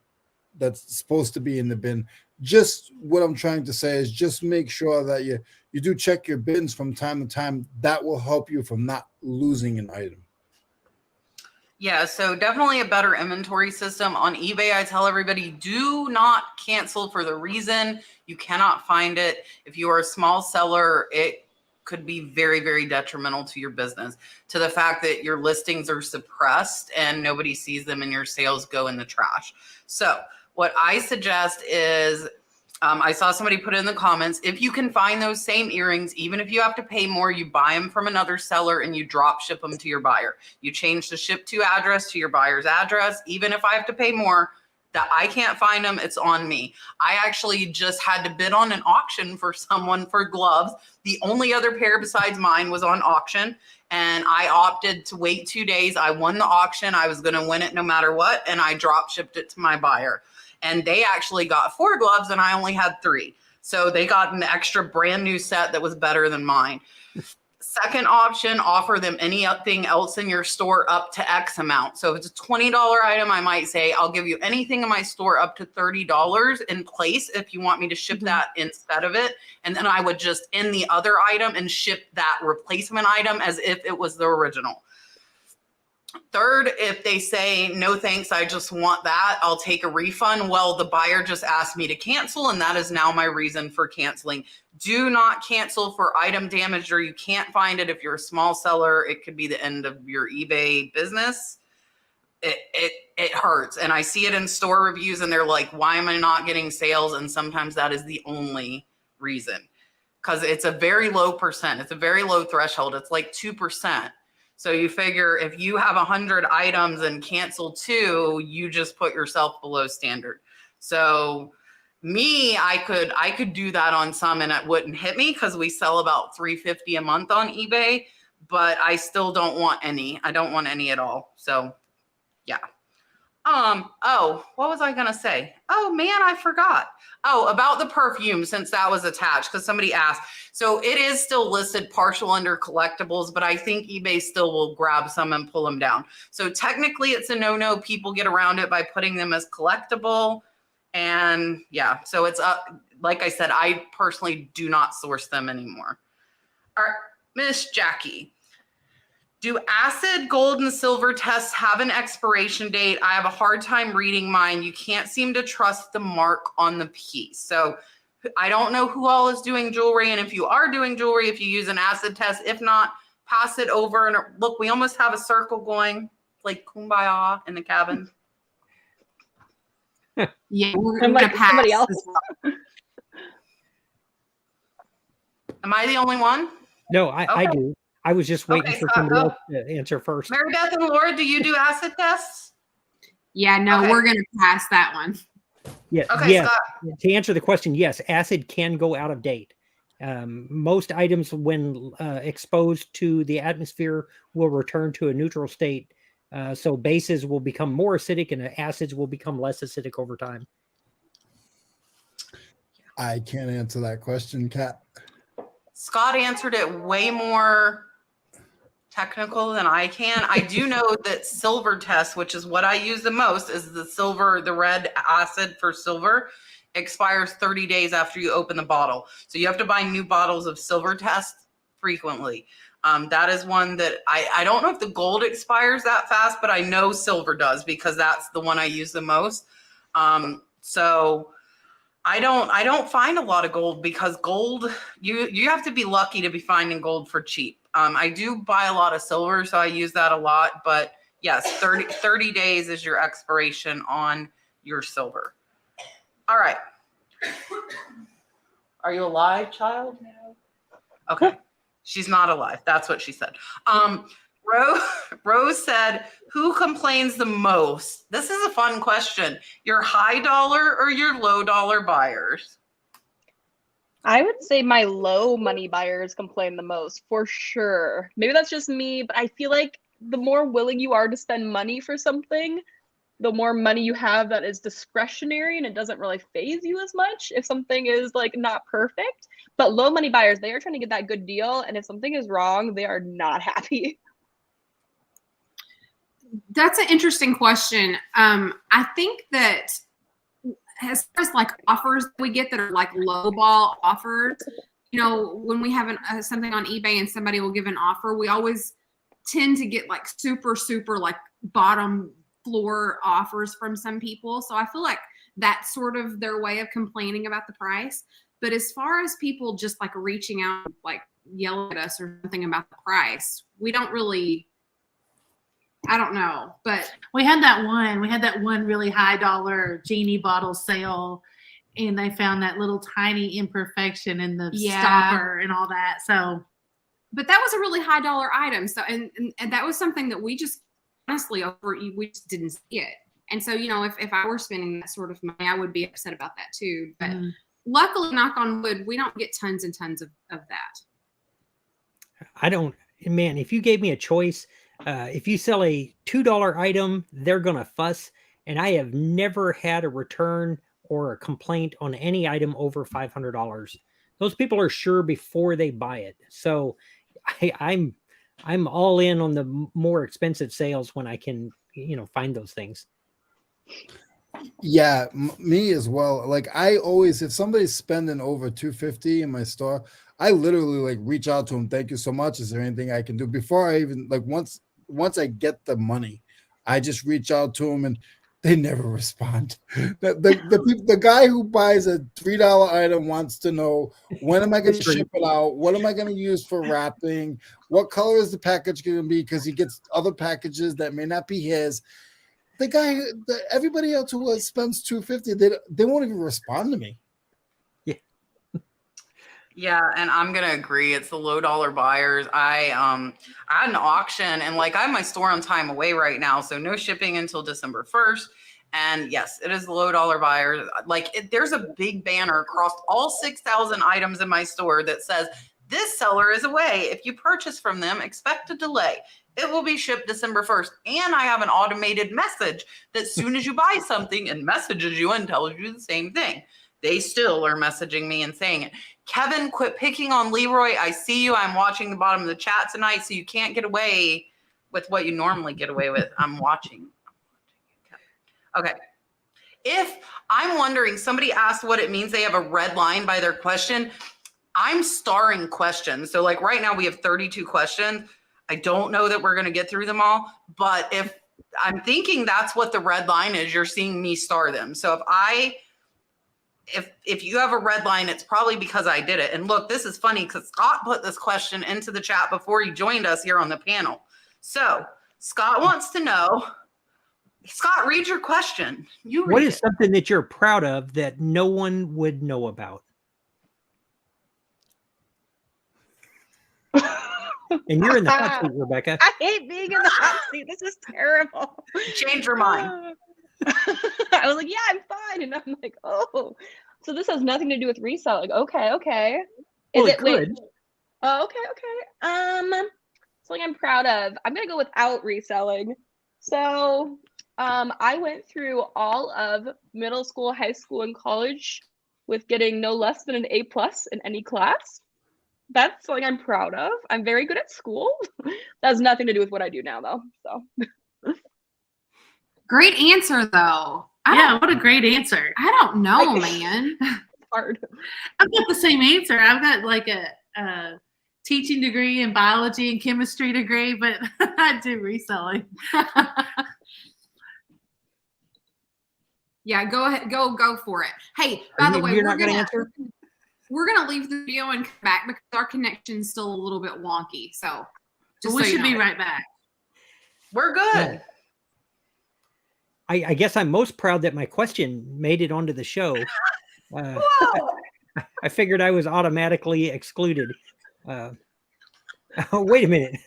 Speaker 2: that's supposed to be in the bin. Just what I'm trying to say is just make sure that you do check your bins from time to time. That will help you from not losing an item.
Speaker 1: Yeah, so definitely a better inventory system. On eBay, I tell everybody, do not cancel for the reason you cannot find it. If you are a small seller, it could be very, very detrimental to your business, to the fact that your listings are suppressed and nobody sees them and your sales go in the trash. So what I suggest is, I saw somebody put in the comments, if you can find those same earrings, even if you have to pay more, you buy them from another seller and you drop ship them to your buyer. You change the ship to address to your buyer's address. Even if I have to pay more, that I can't find them, it's on me. I actually just had to bid on an auction for someone for gloves. The only other pair besides mine was on auction, and I opted to wait 2 days. I won the auction. I was going to win it no matter what, and I drop shipped it to my buyer. And they actually got 4 gloves and I only had 3. So they got an extra brand new set that was better than mine. Second option, offer them anything else in your store up to X amount. So if it's a $20 item, I might say, I'll give you anything in my store up to $30 in place if you want me to ship that instead of it. And then I would just end the other item and ship that replacement item as if it was the original. Third, if they say, no thanks, I just want that, I'll take a refund. Well, the buyer just asked me to cancel, and that is now my reason for canceling. Do not cancel for item damage or you can't find it. If you're a small seller, it could be the end of your eBay business. It hurts. And I see it in store reviews and they're like, why am I not getting sales? And sometimes that is the only reason, because it's a very low percent. It's a very low threshold. It's like 2%. So you figure if you have 100 items and cancel 2, you just put yourself below standard. So me, I could do that on some and it wouldn't hit me because we sell about $350 a month on eBay, but I still don't want any. I don't want any at all. So yeah. Oh, what was I gonna say? Oh man, I forgot. Oh, about the perfume, since that was attached, because somebody asked. So it is still listed partial under collectibles, but I think eBay still will grab some and pull them down. So technically it's a no-no. People get around it by putting them as collectible. And yeah, so it's up. Like I said, I personally do not source them anymore. All right, Miss Jackie. Do acid, gold, and silver tests have an expiration date? I have a hard time reading mine. You can't seem to trust the mark on the piece. So I don't know who all is doing jewelry. And if you are doing jewelry, if you use an acid test, if not, pass it over. And look, we almost have a circle going, like kumbaya in the cabin.
Speaker 4: Yeah, we're going to pass.
Speaker 3: Somebody else.
Speaker 4: As well.
Speaker 1: Am I the only one?
Speaker 6: No, I do. I was just waiting for somebody else to answer first.
Speaker 1: Marybeth and Laura, do you do acid tests?
Speaker 4: Yeah, no,
Speaker 1: Okay.
Speaker 4: we're going to pass that one.
Speaker 6: Yeah,
Speaker 1: Okay,
Speaker 6: yes.
Speaker 1: Scott.
Speaker 6: To answer the question, yes, acid can go out of date. Most items, when exposed to the atmosphere, will return to a neutral state. So bases will become more acidic and acids will become less acidic over time.
Speaker 2: I can't answer that question, Kat.
Speaker 1: Scott answered it way more technical than I can. I do know that silver test, which is what I use the most, is the red acid for silver, expires 30 days after you open the bottle. So you have to buy new bottles of silver test frequently. That is one that I don't know if the gold expires that fast, but I know silver does because that's the one I use the most. So I don't find a lot of gold because gold, you have to be lucky to be finding gold for cheap. I do buy a lot of silver, so I use that a lot. But yes, 30 days is your expiration on your silver. All right. Are you alive, child? No. Okay. She's not alive. That's what she said. Rose said, who complains the most? This is a fun question. Your high dollar or your low dollar buyers?
Speaker 3: I would say my low money buyers complain the most, for sure. Maybe that's just me, but I feel like the more willing you are to spend money for something, the more money you have that is discretionary and it doesn't really phase you as much if something is like not perfect. But low money buyers, they are trying to get that good deal, and if something is wrong, they are not happy.
Speaker 4: That's an interesting question. I think that as far as like offers we get that are like low ball offers, you know, when we have something on eBay and somebody will give an offer, we always tend to get like super like bottom floor offers from some people. So I feel like that's sort of their way of complaining about the price. But as far as people just like reaching out, like yelling at us or something about the price, we don't really, I don't know, but
Speaker 5: we had that one really high dollar genie bottle sale, and they found that little tiny imperfection in the stopper and all that. So,
Speaker 4: but that was a really high dollar item. So, and that was something that we just honestly we just didn't see it. And so, you know, if I were spending that sort of money, I would be upset about that too. But luckily, knock on wood, we don't get tons and tons of that.
Speaker 6: I don't, man, if you gave me a choice, if you sell a $2 item, they're going to fuss. And I have never had a return or a complaint on any item over $500. Those people are sure before they buy it. So I'm all in on the more expensive sales when I can, you know, find those things.
Speaker 2: Yeah, me as well. Like I always, if somebody's spending over $250 in my store, I literally like reach out to them. Thank you so much. Is there anything I can do before I even like once I get the money, I just reach out to them and they never respond. The guy who buys a $3 item wants to know, when am I going to ship it out? What am I going to use for wrapping? What color is the package going to be? Because he gets other packages that may not be his. The guy, everybody else who spends $250, they won't even respond to me.
Speaker 1: Yeah, and I'm gonna agree. It's the low dollar buyers. I had an auction, and like I have my store on time away right now, so no shipping until December 1st. And yes, it is the low dollar buyers. Like there's a big banner across all 6,000 items in my store that says, "This seller is away. If you purchase from them, expect a delay. It will be shipped December 1st." And I have an automated message that as soon as you buy something, it messages you and tells you the same thing. They still are messaging me and saying it. Kevin, quit picking on Leroy. I see you. I'm watching the bottom of the chat tonight, so you can't get away with what you normally get away with. I'm watching. Okay. If I'm wondering, somebody asked what it means they have a red line by their question. I'm starring questions. So like right now we have 32 questions. I don't know that we're going to get through them all, but if I'm thinking that's what the red line is, you're seeing me star them. So if you have a red line, it's probably because I did it. And look, this is funny because Scott put this question into the chat before he joined us here on the panel. So Scott wants to know, Scott, read your question.
Speaker 6: What is something that you're proud of that no one would know about? And you're in the hot seat, Rebekah.
Speaker 3: I hate being in the hot seat. This is terrible.
Speaker 1: Change your mind.
Speaker 3: I was like, yeah, I'm fine. And I'm like, oh, so this has nothing to do with reselling. Okay.
Speaker 6: Well, it could.
Speaker 3: Oh, okay. Something I'm proud of. I'm gonna go without reselling. So I went through all of middle school, high school, and college with getting no less than an A+ in any class. That's something I'm proud of. I'm very good at school. That has nothing to do with what I do now, though. So
Speaker 4: great answer, though.
Speaker 5: What a great answer.
Speaker 4: I don't know, man.
Speaker 3: It's hard.
Speaker 5: I've got the same answer. I've got like a teaching degree in biology and chemistry degree, but I do reselling.
Speaker 4: Yeah, go ahead, go for it. Hey, by the way,
Speaker 6: You're not going to answer?
Speaker 4: We're gonna leave the video and come back because our connection's still a little bit wonky. So
Speaker 5: So we should be right back.
Speaker 1: We're good.
Speaker 6: Yeah. I guess I'm most proud that my question made it onto the show. I figured I was automatically excluded. Oh, wait a minute.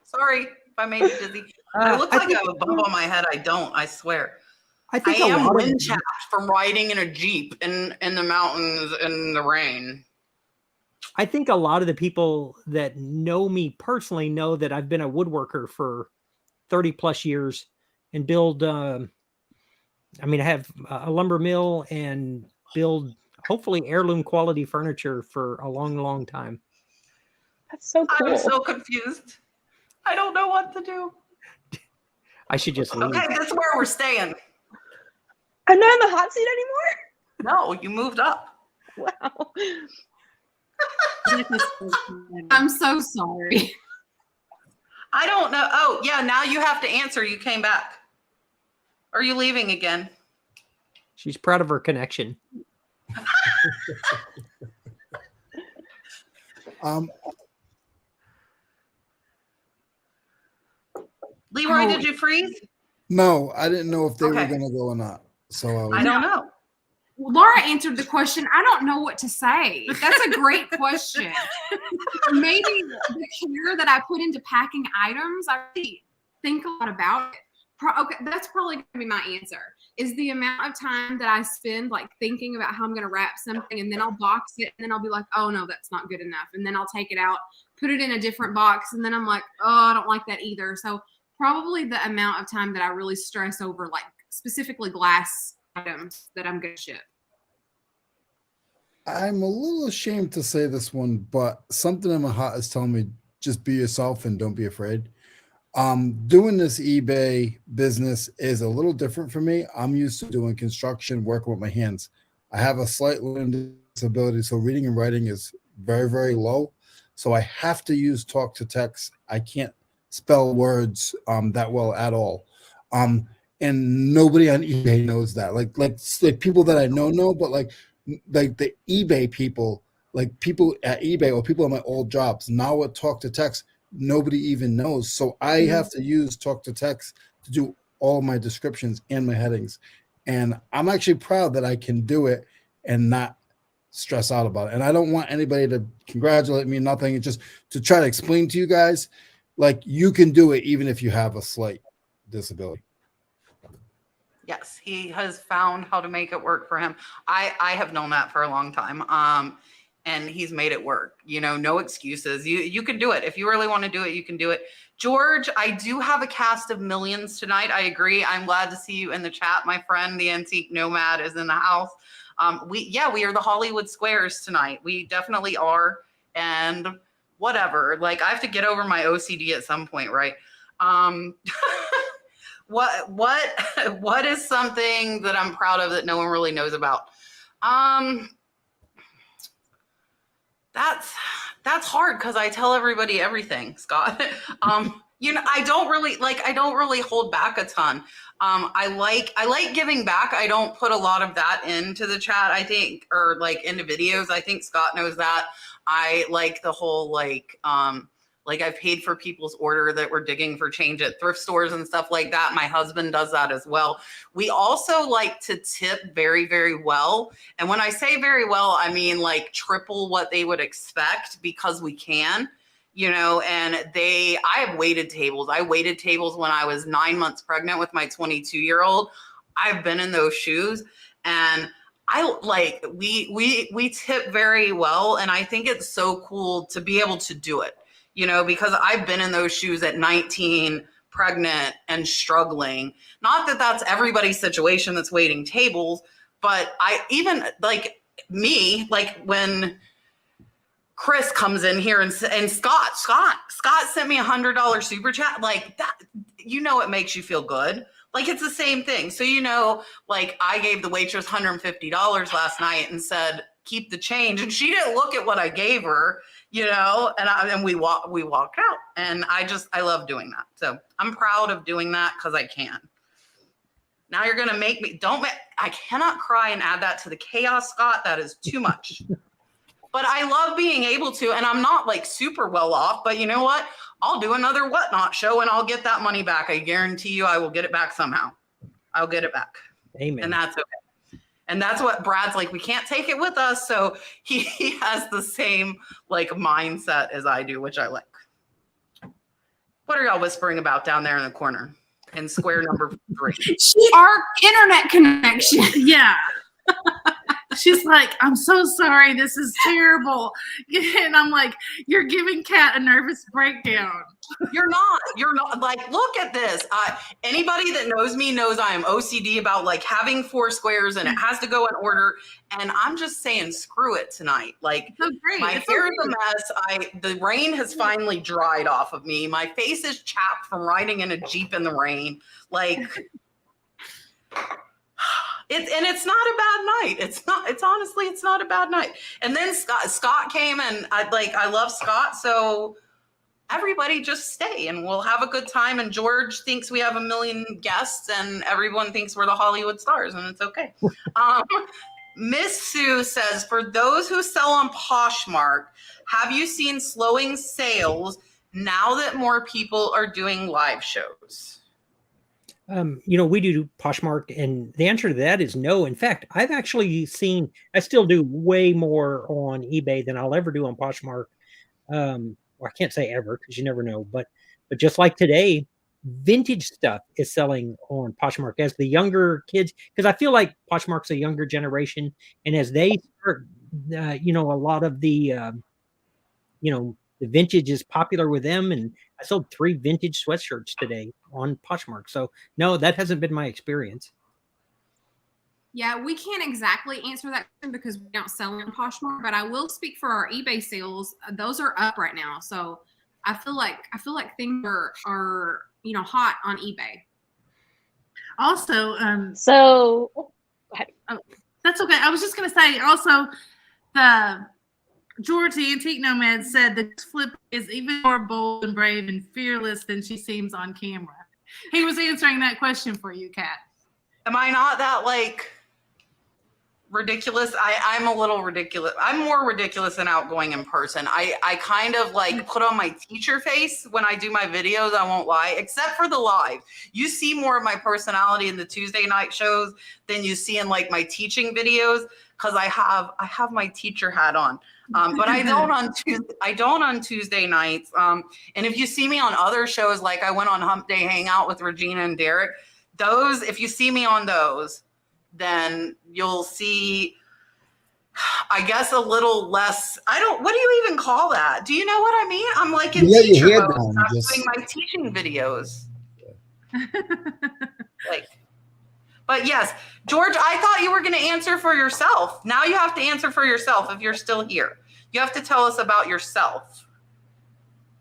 Speaker 1: Sorry if I made you dizzy. I look like I have a bump on my head. I don't, I swear. I am wind chapped from riding in a Jeep in the mountains in the rain.
Speaker 6: I think a lot of the people that know me personally know that I've been a woodworker for 30 plus years and build, I have a lumber mill and build hopefully heirloom quality furniture for a long, long time.
Speaker 3: That's so cool.
Speaker 1: I'm so confused. I don't know what to do.
Speaker 6: I should just leave.
Speaker 1: Okay, this is where we're staying.
Speaker 3: I'm not in the hot seat anymore?
Speaker 1: No, you moved up.
Speaker 3: Wow.
Speaker 4: I'm so sorry.
Speaker 1: I don't know. Oh, yeah, now you have to answer. You came back. Are you leaving again?
Speaker 6: She's proud of her connection.
Speaker 1: Leroy, did you freeze?
Speaker 2: No, I didn't know if they were going to go or not. So
Speaker 1: I don't know.
Speaker 4: Laura answered the question. I don't know what to say. That's a great question. Maybe the care that I put into packing items, I really think a lot about it. Okay, that's probably going to be my answer, is the amount of time that I spend like thinking about how I'm going to wrap something, and then I'll box it, and then I'll be like, oh no, that's not good enough. And then I'll take it out, put it in a different box, and then I'm like, oh, I don't like that either. So probably the amount of time that I really stress over like specifically glass items that I'm going to ship.
Speaker 2: I'm a little ashamed to say this one, but something in my heart is telling me just be yourself and don't be afraid. Doing this eBay business is a little different for me. I'm used to doing construction, working with my hands. I have a slight learning disability, so reading and writing is very, very low. So I have to use talk to text. I can't spell words that well at all. And nobody on eBay knows that. Like people that I know, but like the eBay people, like people at eBay or people on my old jobs, now with talk to text, nobody even knows. So I have to use talk to text to do all my descriptions and my headings. And I'm actually proud that I can do it and not stress out about it. And I don't want anybody to congratulate me, nothing. It's just to try to explain to you guys, like you can do it even if you have a slight disability.
Speaker 1: Yes, he has found how to make it work for him. I have known that for a long time. And he's made it work. You know, no excuses. You can do it. If you really want to do it, you can do it. George, I do have a cast of millions tonight. I agree. I'm glad to see you in the chat. My friend, the Antique Nomad, is in the house. We are the Hollywood Squares tonight. We definitely are. And whatever. Like, I have to get over my OCD at some point, right? What is something that I'm proud of that no one really knows about? That's hard because I tell everybody everything, Scott. I don't really hold back a ton. I like giving back. I don't put a lot of that into the chat, I think, or like into videos. I think Scott knows that. I like the whole like I've paid for people's order that were digging for change at thrift stores and stuff like that. My husband does that as well. We also like to tip very, very well. And when I say very well, I mean like triple what they would expect because we can, and I have waited tables. I waited tables when I was 9 months pregnant with my 22-year-old. I've been in those shoes, and we tip very well. And I think it's so cool to be able to do it. Because I've been in those shoes at 19, pregnant and struggling. Not that that's everybody's situation that's waiting tables, but when Chris comes in here and Scott sent me $100 super chat, like that, it makes you feel good. Like it's the same thing. So, I gave the waitress $150 last night and said, keep the change. And she didn't look at what I gave her. And we walked out, and I love doing that. So I'm proud of doing that because I can. Now you're going to make me, I cannot cry and add that to the chaos, Scott. That is too much. But I love being able to, and I'm not like super well off, but you know what? I'll do another Whatnot show and I'll get that money back. I guarantee you I will get it back somehow. I'll get it back.
Speaker 6: Amen.
Speaker 1: And that's okay. And that's what Brad's like, we can't take it with us. So he has the same like mindset as I do, which I like. What are y'all whispering about down there in the corner in square number 3?
Speaker 4: Our internet connection.
Speaker 5: Yeah. She's like, I'm so sorry. This is terrible. And I'm like, you're giving Kat a nervous breakdown.
Speaker 1: You're not like, look at this. Anybody that knows me knows I am OCD about like having 4 squares and it has to go in order. And I'm just saying, screw it tonight. Like my hair is a mess. The rain has finally dried off of me. My face is chapped from riding in a Jeep in the rain. Like it's not a bad night. It's honestly not a bad night. And then Scott came and I love Scott. So everybody just stay and we'll have a good time. And George thinks we have 1 million guests and everyone thinks we're the Hollywood stars and it's okay. Miss Sue says, for those who sell on Poshmark, have you seen slowing sales now that more people are doing live shows?
Speaker 6: We do Poshmark, and the answer to that is no. In fact, I've actually seen, I still do way more on eBay than I'll ever do on Poshmark. Well, I can't say ever because you never know, but just like today, vintage stuff is selling on Poshmark as the younger kids, because I feel like Poshmark's a younger generation, and as they start, a lot of the vintage is popular with them, and I sold 3 vintage sweatshirts today on Poshmark. So no, that hasn't been my experience.
Speaker 4: Yeah, we can't exactly answer that question because we don't sell on Poshmark, but I will speak for our eBay sales. Those are up right now. So I feel like things are hot on eBay.
Speaker 5: Also,
Speaker 3: go ahead.
Speaker 5: That's okay. I was just gonna say also the George, the Antique Nomad, said that Flip is even more bold and brave and fearless than she seems on camera. He was answering that question for you, Kat.
Speaker 1: Am I not that like ridiculous? I'm a little ridiculous. I'm more ridiculous than outgoing in person. I kind of like put on my teacher face when I do my videos. I won't lie, except for the live. You see more of my personality in the Tuesday night shows than you see in like my teaching videos because I have my teacher hat on. But I don't on Tuesday nights. And if you see me on other shows, like I went on Hump Day Hangout with Regina and Derek, if you see me on those, then you'll see, I guess, a little less. What do you even call that? Do you know what I mean? I'm like in teacher mode. I'm doing my teaching videos. But yes, George, I thought you were going to answer for yourself. Now you have to answer for yourself if you're still here. You have to tell us about yourself.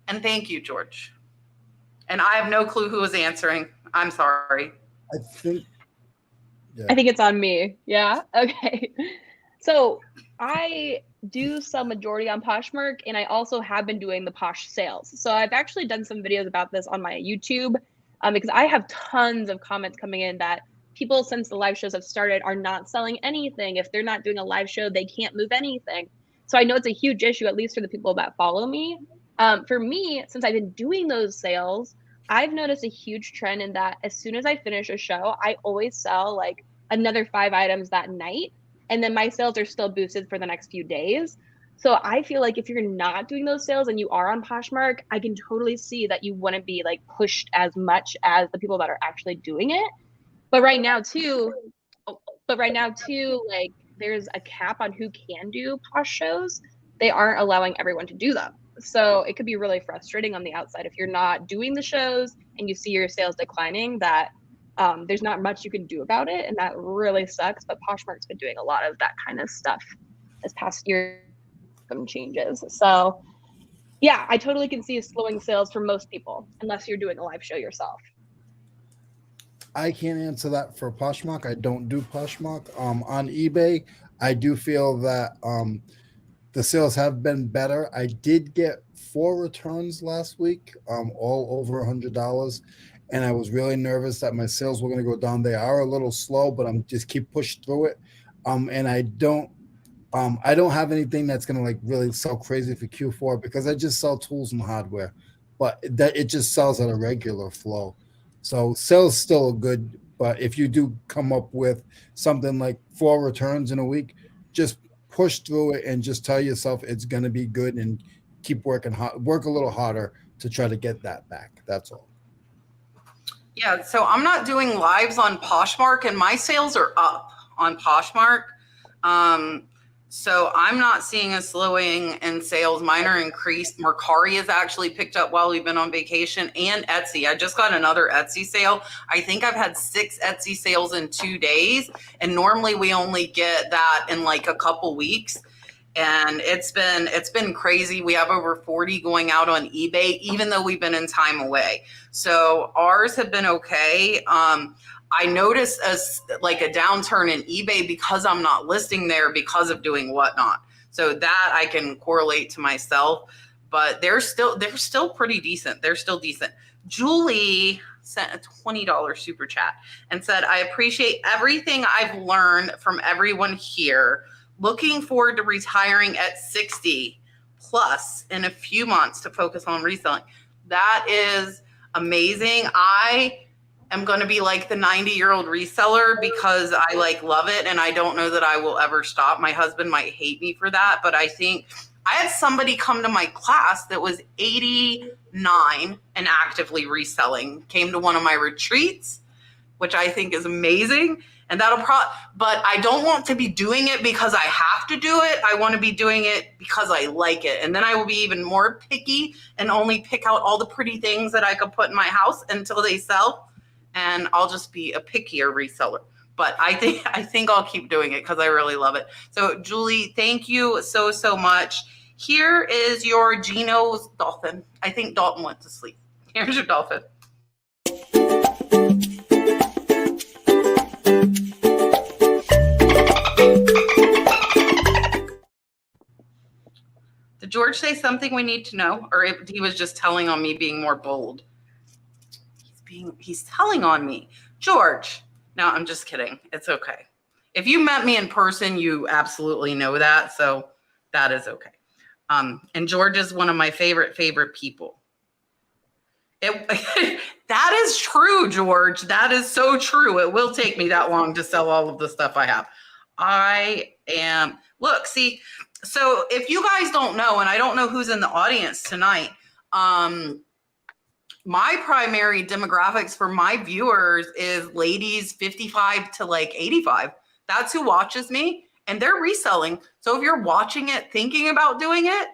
Speaker 1: And thank you, George. And I have no clue who was answering. I'm sorry.
Speaker 2: I think
Speaker 3: it's on me. Yeah. Okay. So I do sell majority on Poshmark, and I also have been doing the Posh sales. So I've actually done some videos about this on my YouTube because I have tons of comments coming in that people, since the live shows have started, are not selling anything. If they're not doing a live show, they can't move anything. So I know it's a huge issue, at least for the people that follow me. For me, since I've been doing those sales, I've noticed a huge trend in that as soon as I finish a show, I always sell like another 5 items that night. And then my sales are still boosted for the next few days. So I feel like if you're not doing those sales and you are on Poshmark, I can totally see that you wouldn't be like pushed as much as the people that are actually doing it. But right now too, like there's a cap on who can do Posh shows. They aren't allowing everyone to do them. So it could be really frustrating on the outside if you're not doing the shows and you see your sales declining, that there's not much you can do about it. And that really sucks. But Poshmark's been doing a lot of that kind of stuff this past year, some changes. So yeah, I totally can see slowing sales for most people, unless you're doing a live show yourself.
Speaker 2: I can't answer that for Poshmark. I don't do Poshmark. On eBay, I do feel that the sales have been better. I did get 4 returns last week, all over $100. and I was really nervous that my sales were going to go down. They are a little slow, but I'm just keep pushing through it. And I don't have anything that's going to like really sell crazy for Q4 because I just sell tools and hardware, but that it just sells at a regular flow. So sales still good, but if you do come up with something like 4 returns in a week, just push through it and just tell yourself it's going to be good and keep working hard, work a little harder to try to get that back. That's all.
Speaker 1: Yeah, so I'm not doing lives on Poshmark, and my sales are up on Poshmark. So I'm not seeing a slowing in sales. Mine are increased. Mercari has actually picked up while we've been on vacation, and Etsy. I just got another Etsy sale. I think I've had 6 Etsy sales in 2 days, and normally we only get that in like a couple weeks. And it's been crazy. We have over 40 going out on eBay, even though we've been in time away. So ours have been okay. I noticed a downturn in eBay because I'm not listing there because of doing whatnot. So that I can correlate to myself, but they're still pretty decent. They're still decent. Julie sent a $20 super chat and said, I appreciate everything I've learned from everyone here. Looking forward to retiring at 60 plus in a few months to focus on reselling. That is amazing. I'm going to be like the 90-year-old reseller because I love it. And I don't know that I will ever stop. My husband might hate me for that, but I think I had somebody come to my class that was 89 and actively reselling, came to one of my retreats, which I think is amazing. And but I don't want to be doing it because I have to do it. I want to be doing it because I like it. And then I will be even more picky and only pick out all the pretty things that I could put in my house until they sell. And I'll just be a pickier reseller. But I think I'll keep doing it because I really love it. So Julie, thank you so much. Here is your Gino's dolphin. I think Dalton went to sleep. Here's your dolphin. Did George say something we need to know? Or he was just telling on me being more bold? He's telling on me. George. No, I'm just kidding. It's okay. If you met me in person, you absolutely know that. So that is okay. And George is one of my favorite people. That is true, George. That is so true. It will take me that long to sell all of the stuff I have. Look, see, so if you guys don't know, and I don't know who's in the audience tonight, my primary demographics for my viewers is ladies 55 to 85. That's who watches me, and they're reselling. So if you're watching it, thinking about doing it,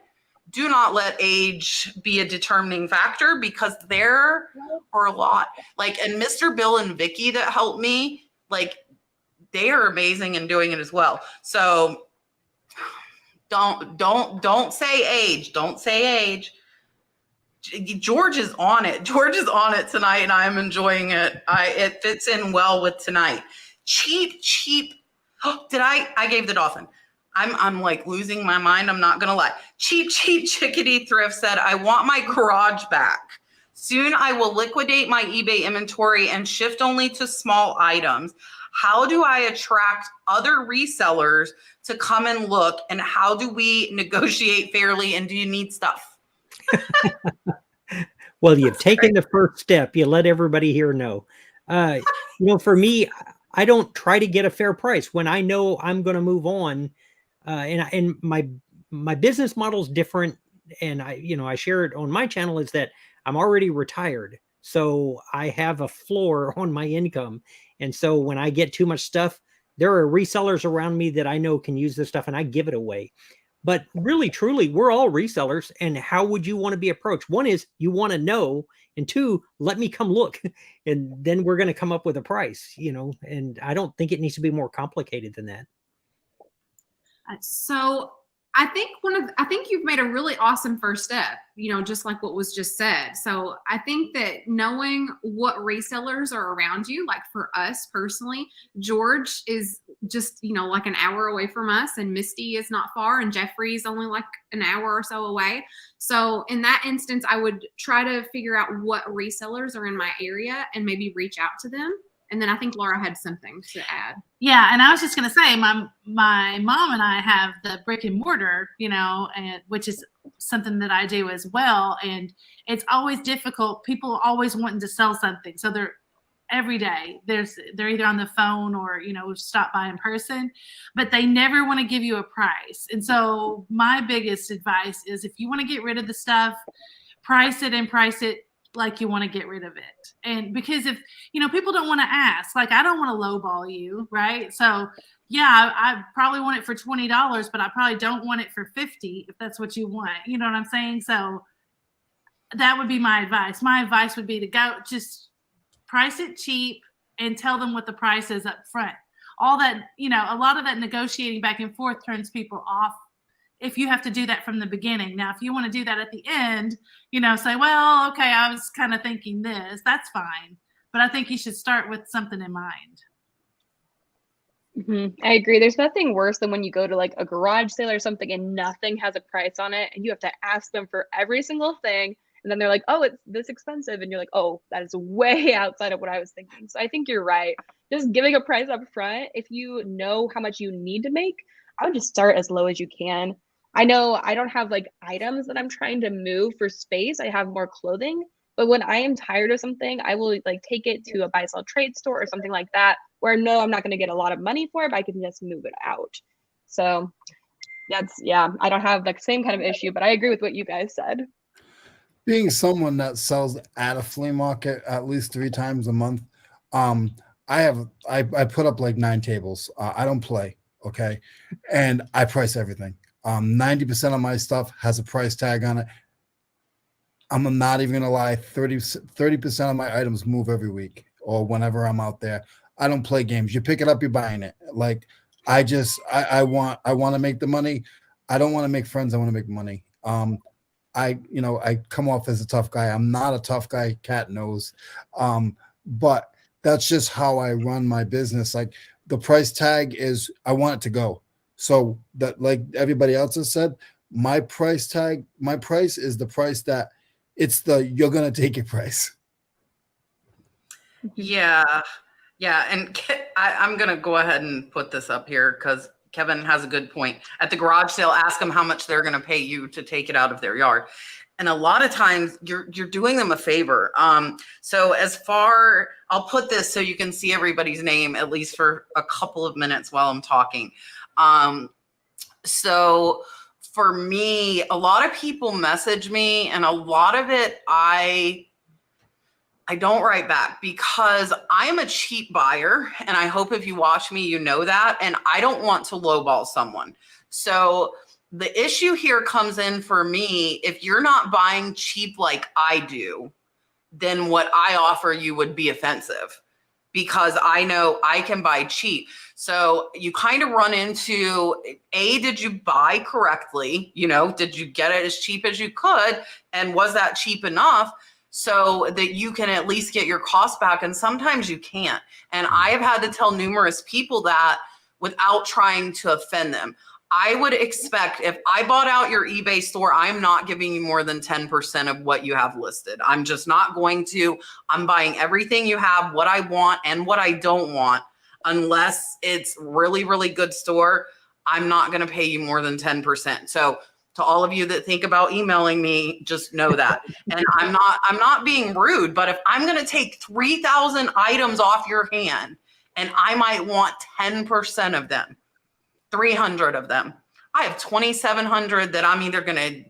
Speaker 1: do not let age be a determining factor because there are a lot. And Mr. Bill and Vicky that helped me, they are amazing in doing it as well. So don't say age. Don't say age. George is on it. George is on it tonight, and I'm enjoying it. It fits in well with tonight. Cheap. Oh, I gave the dolphin. I'm losing my mind. I'm not gonna lie. Cheap chickadee thrift said, I want my garage back. Soon I will liquidate my eBay inventory and shift only to small items. How do I attract other resellers to come and look? And how do we negotiate fairly? And do you need stuff?
Speaker 6: Well, you've taken the first step. You let everybody here know. For me, I don't try to get a fair price when I know I'm going to move on. And my business model is different. And I share it on my channel is that I'm already retired. So I have a floor on my income. And so when I get too much stuff, there are resellers around me that I know can use this stuff and I give it away. But really, truly, we're all resellers. And how would you want to be approached? One is you want to know, and 2, let me come look. And then we're going to come up with a price, and I don't think it needs to be more complicated than that.
Speaker 4: So I think you've made a really awesome first step, just like what was just said. So I think that knowing what resellers are around you, like for us personally, George is just, like an hour away from us, and Misty is not far, and Jeffrey's only like an hour or so away. So in that instance, I would try to figure out what resellers are in my area and maybe reach out to them. And then I think Laura had something to add.
Speaker 5: Yeah, and I was just going to say, my mom and I have the brick and mortar, and which is something that I do as well. And it's always difficult. People always wanting to sell something, so they're every day they're either on the phone or stop by in person, but they never want to give you a price. And so my biggest advice is, if you want to get rid of the stuff, price it like you want to get rid of it. And because if people don't want to ask, like, I don't want to lowball you, right? So yeah, I probably want it for $20, but I probably don't want it for $50 if that's what you want. You know what I'm saying? So that would be my advice. My advice would be to go just price it cheap and tell them what the price is up front. All that, a lot of that negotiating back and forth turns people off if you have to do that from the beginning. Now, if you want to do that at the end, say, well, okay, I was kind of thinking this, that's fine. But I think you should start with something in mind.
Speaker 3: Mm-hmm. I agree. There's nothing worse than when you go to like a garage sale or something and nothing has a price on it, and you have to ask them for every single thing. And then they're like, oh, it's this expensive. And you're like, oh, that is way outside of what I was thinking. So I think you're right. Just giving a price up front, if you know how much you need to make, I would just start as low as you can. I know I don't have like items that I'm trying to move for space. I have more clothing, but when I am tired of something, I will like take it to a buy sell trade store or something like that, where I know I'm not going to get a lot of money for it, but I can just move it out. So I don't have the same kind of issue, but I agree with what you guys said.
Speaker 2: Being someone that sells at a flea market at least 3 times a month, I put up like 9 tables. I don't play, okay, and I price everything. 90% of my stuff has a price tag on it. I'm not even gonna lie, 30% of my items move every week or whenever I'm out there. I don't play games. You pick it up, you're buying it. Like I want to make the money. I don't want to make friends. I want to make money. I come off as a tough guy. I'm not a tough guy. Cat knows. But that's just how I run my business. Like the price tag is, I want it to go. So that, like everybody else has said, my price is the price that it's the, you're going to take your price.
Speaker 1: Yeah. And I'm going to go ahead and put this up here because Kevin has a good point. At the garage sale, ask them how much they're going to pay you to take it out of their yard. And a lot of times you're doing them a favor. So I'll put this so you can see everybody's name, at least for a couple of minutes while I'm talking. So for me, a lot of people message me, and a lot of it I don't write back because I'm a cheap buyer, and I hope if you watch me, you know that, and I don't want to lowball someone. So the issue here comes in for me, if you're not buying cheap like I do, then what I offer you would be offensive because I know I can buy cheap. So you kind of run into, did you buy correctly? Did you get it as cheap as you could? And was that cheap enough so that you can at least get your cost back? And sometimes you can't. And I have had to tell numerous people that without trying to offend them. I would expect if I bought out your eBay store, I'm not giving you more than 10% of what you have listed. I'm just not going to. I'm buying everything you have, what I want and what I don't want. Unless it's really, really good store, I'm not going to pay you more than 10%. So to all of you that think about emailing me, just know that. And I'm not being rude, but if I'm going to take 3,000 items off your hand and I might want 10% of them, 300 of them, I have 2,700 that I'm either going to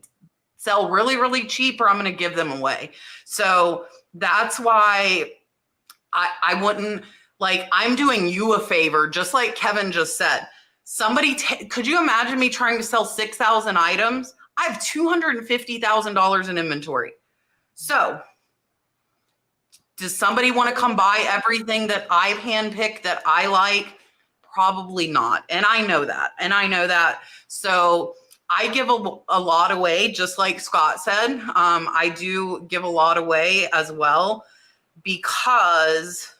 Speaker 1: sell really, really cheap or I'm going to give them away. So that's why I wouldn't, like, I'm doing you a favor, just like Kevin just said. Could you imagine me trying to sell 6,000 items? I have $250,000 in inventory. So does somebody want to come buy everything that I've handpicked that I like? Probably not. And I know that. So I give a lot away, just like Scott said. I do give a lot away as well because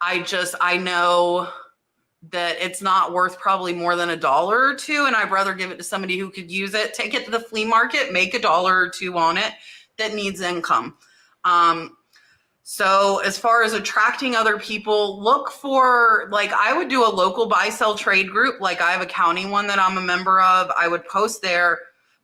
Speaker 1: I know that it's not worth probably more than $1 or $2, and I'd rather give it to somebody who could use it. Take it to the flea market, make $1 or $2 on it that needs income. So as far as attracting other people, look for, like, I would do a local buy sell trade group. Like, I have a county one that I'm a member of. I would post there,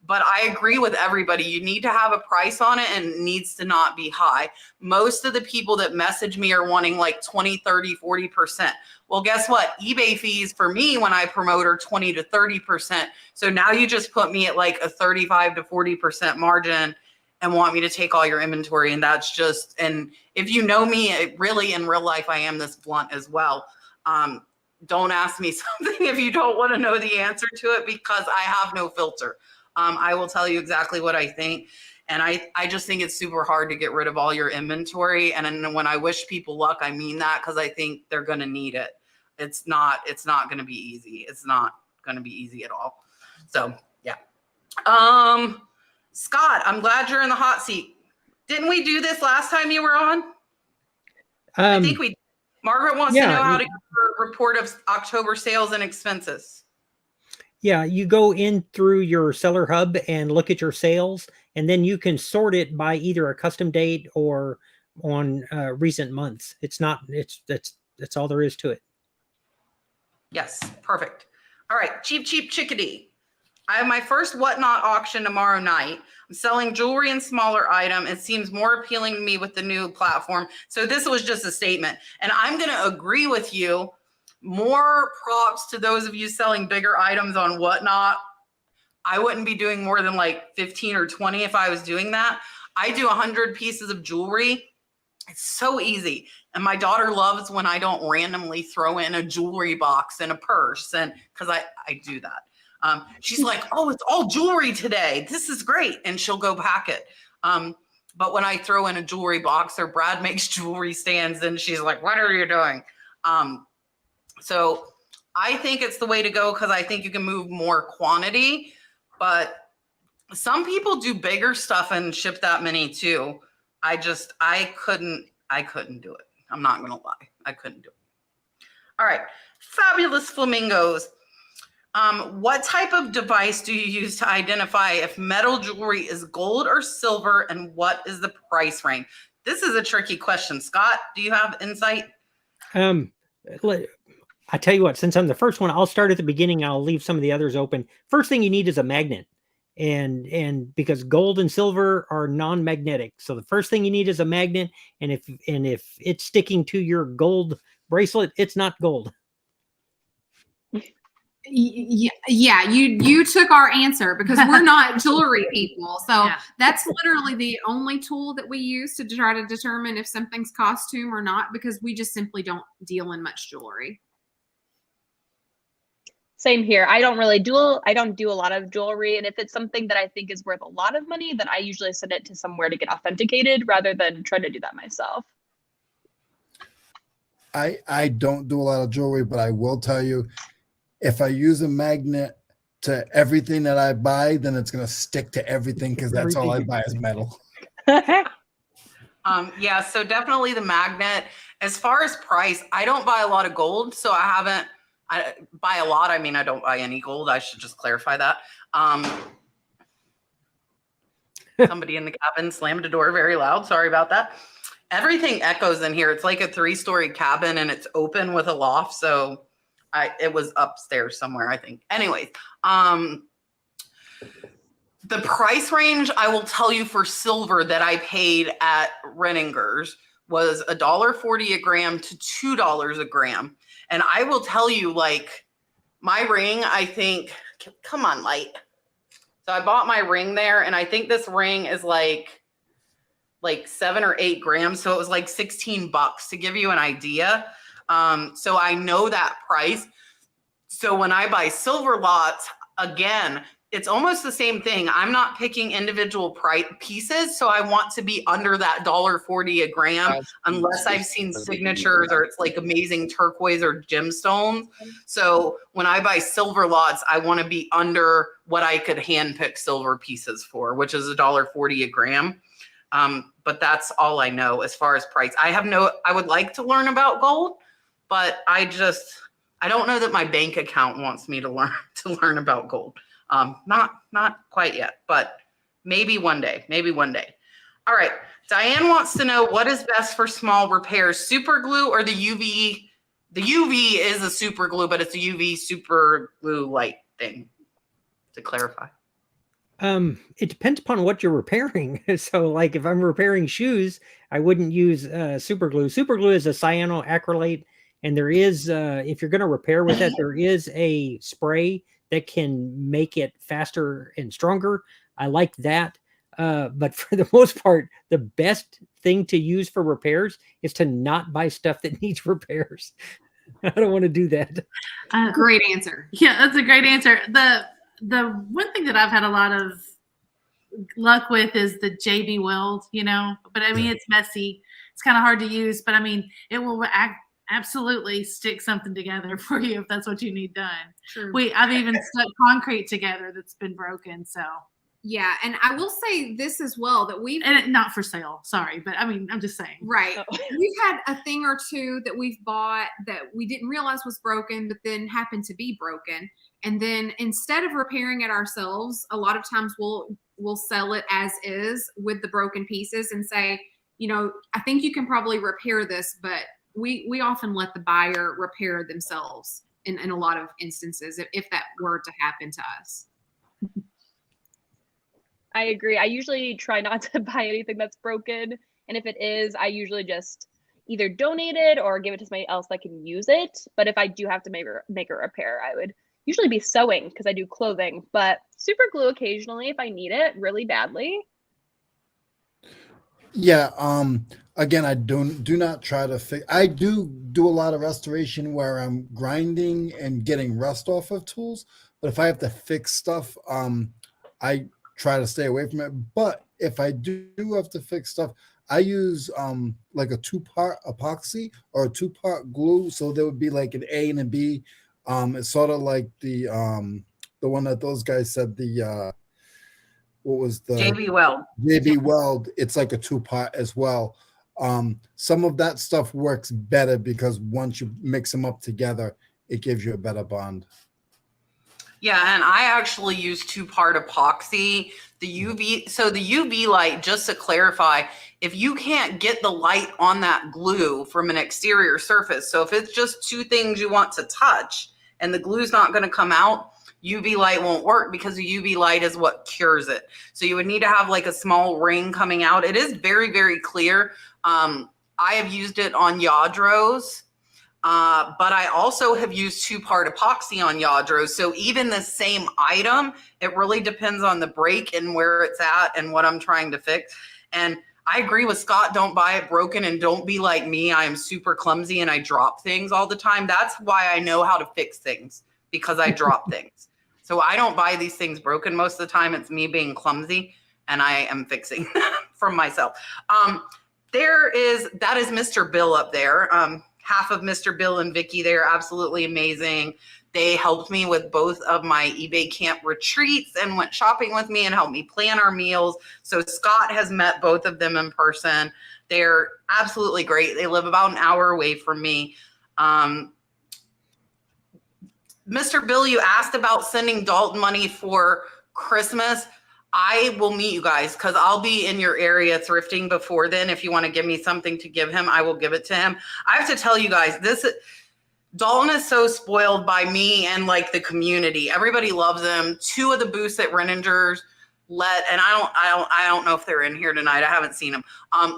Speaker 1: but I agree with everybody. You need to have a price on it, and it needs to not be high. Most of the people that message me are wanting like 20, 30, 40%. Well, guess what? eBay fees for me when I promote are 20 to 30%. So now you just put me at like a 35 to 40% margin and want me to take all your inventory. And that's just, and if you know me, really in real life, I am this blunt as well. Don't ask me something if you don't want to know the answer to it, because I have no filter. I will tell you exactly what I think. And I just think it's super hard to get rid of all your inventory. And then when I wish people luck, I mean that, because I think they're going to need it. It's not going to be easy. It's not going to be easy at all. So yeah. Scott, I'm glad you're in the hot seat. Didn't we do this last time you were on? I think we. Margaret wants to know how to get a report of October sales and expenses.
Speaker 6: Yeah, you go in through your seller hub and look at your sales, and then you can sort it by either a custom date or on recent months. It's not. That's all there is to it.
Speaker 1: Yes, perfect. All right, cheap chickadee. I have my first whatnot auction tomorrow night. I'm selling jewelry and smaller item. It seems more appealing to me with the new platform. So this was just a statement. And I'm going to agree with you. More props to those of you selling bigger items on whatnot. I wouldn't be doing more than like 15 or 20 if I was doing that. I do 100 pieces of jewelry. It's so easy. And my daughter loves when I don't randomly throw in a jewelry box and a purse, and because I do that. She's like, oh, it's all jewelry today. This is great. And she'll go pack it. But when I throw in a jewelry box, or Brad makes jewelry stands, and she's like, what are you doing? So I think it's the way to go, because I think you can move more quantity. But some people do bigger stuff and ship that many too. I couldn't do it. I'm not going to lie. I couldn't do it. All right. Fabulous flamingos. What type of device do you use to identify if metal jewelry is gold or silver, and what is the price range? This is a tricky question. Scott, do you have insight?
Speaker 6: I tell you what, since I'm the first one, I'll start at the beginning. I'll leave some of the others open. First thing you need is a magnet. And because gold and silver are non-magnetic. So the first thing you need is a magnet. And if it's sticking to your gold bracelet, it's not gold.
Speaker 4: Yeah, you took our answer, because we're not jewelry people. So that's literally the only tool that we use to try to determine if something's costume or not, because we just simply don't deal in much jewelry.
Speaker 3: Same here. I don't do a lot of jewelry. And if it's something that I think is worth a lot of money, then I usually send it to somewhere to get authenticated rather than try to do that myself.
Speaker 2: I don't do a lot of jewelry, but I will tell you, if I use a magnet to everything that I buy, then it's going to stick to everything, because that's all I buy is metal.
Speaker 1: Yeah, so definitely the magnet. As far as price, I don't buy a lot of gold, so I buy a lot. I mean, I don't buy any gold. I should just clarify that. Somebody in the cabin slammed a door very loud. Sorry about that. Everything echoes in here. It's like a 3-story cabin, and it's open with a loft. So it was upstairs somewhere, I think. Anyways, the price range, I will tell you, for silver that I paid at Renninger's was $1.40 a gram to $2 a gram. And I will tell you, like, my ring, I think, come on, light. So I bought my ring there, and I think this ring is like 7 or 8 grams. So it was like $16 to give you an idea. So I know that price. So when I buy silver lots, again, it's almost the same thing. I'm not picking individual pieces, so I want to be under that $1.40 a gram unless I've seen signatures or it's like amazing turquoise or gemstones. So when I buy silver lots, I want to be under what I could hand pick silver pieces for, which is $1.40 a gram. But that's all I know as far as price. I would like to learn about gold, but I don't know that my bank account wants me to learn about gold. Not quite yet, but maybe one day. All right. Diane wants to know what is best for small repairs, super glue or the UV? The UV is a super glue, but it's a UV super glue light thing, to clarify.
Speaker 6: It depends upon what you're repairing. So like if I'm repairing shoes, I wouldn't use super glue. Super glue is a cyanoacrylate, and there is, if you're going to repair with it, there is a spray that can make it faster and stronger. I like that. But for the most part, the best thing to use for repairs is to not buy stuff that needs repairs. I don't want to do that.
Speaker 4: Great answer.
Speaker 5: Yeah, that's a great answer. The one thing that I've had a lot of luck with is the JB Weld, but I mean, it's messy. It's kind of hard to use, but I mean, it will absolutely stick something together for you if that's what you need done.
Speaker 4: True.
Speaker 5: I've even stuck concrete together that's been broken. So
Speaker 4: yeah, and I will say this as well, that
Speaker 5: not for sale, sorry, but I mean, I'm just saying.
Speaker 4: Right. We've had a thing or two that we've bought that we didn't realize was broken, but then happened to be broken. And then instead of repairing it ourselves, a lot of times we'll sell it as is with the broken pieces and say, I think you can probably repair this, but we often let the buyer repair themselves in a lot of instances if that were to happen to us.
Speaker 3: I agree. I usually try not to buy anything that's broken. And if it is, I usually just either donate it or give it to somebody else that can use it. But if I do have to make a repair, I would usually be sewing because I do clothing, but super glue occasionally if I need it really badly.
Speaker 2: Yeah. Again, I do not try to fix. I do a lot of restoration where I'm grinding and getting rust off of tools. But if I have to fix stuff, I try to stay away from it. But if I do have to fix stuff, I use like a 2-part epoxy or a 2-part glue. So there would be like an A and a B. It's sort of like the one that those guys said, what was the
Speaker 1: JB Weld.
Speaker 2: JB Weld. It's like a 2-part as well. Some of that stuff works better because once you mix them up together, it gives you a better bond.
Speaker 1: Yeah, and I actually use 2-part epoxy. The UV light, just to clarify, if you can't get the light on that glue from an exterior surface, so if it's just 2 things you want to touch and the glue's not going to come out, UV light won't work because the UV light is what cures it. So you would need to have like a small ring coming out. It is very, very clear. I have used it on Yadros. But I also have used 2-part epoxy on Yadros. So even the same item, it really depends on the break and where it's at and what I'm trying to fix. And I agree with Scott. Don't buy it broken and don't be like me. I am super clumsy and I drop things all the time. That's why I know how to fix things, because I drop things. So I don't buy these things broken most of the time. It's me being clumsy and I am fixing from myself. That is Mr. Bill up there. Half of Mr. Bill and Vicky, they're absolutely amazing. They helped me with both of my eBay camp retreats and went shopping with me and helped me plan our meals. So Scott has met both of them in person. They're absolutely great. They live about an hour away from me. Mr. Bill, you asked about sending Dalton money for Christmas. I will meet you guys because I'll be in your area thrifting before then. If you want to give me something to give him, I will give it to him. I have to tell you guys, Dalton is so spoiled by me and like the community. Everybody loves him. 2 of the booths at Renninger's and I don't know if they're in here tonight. I haven't seen them.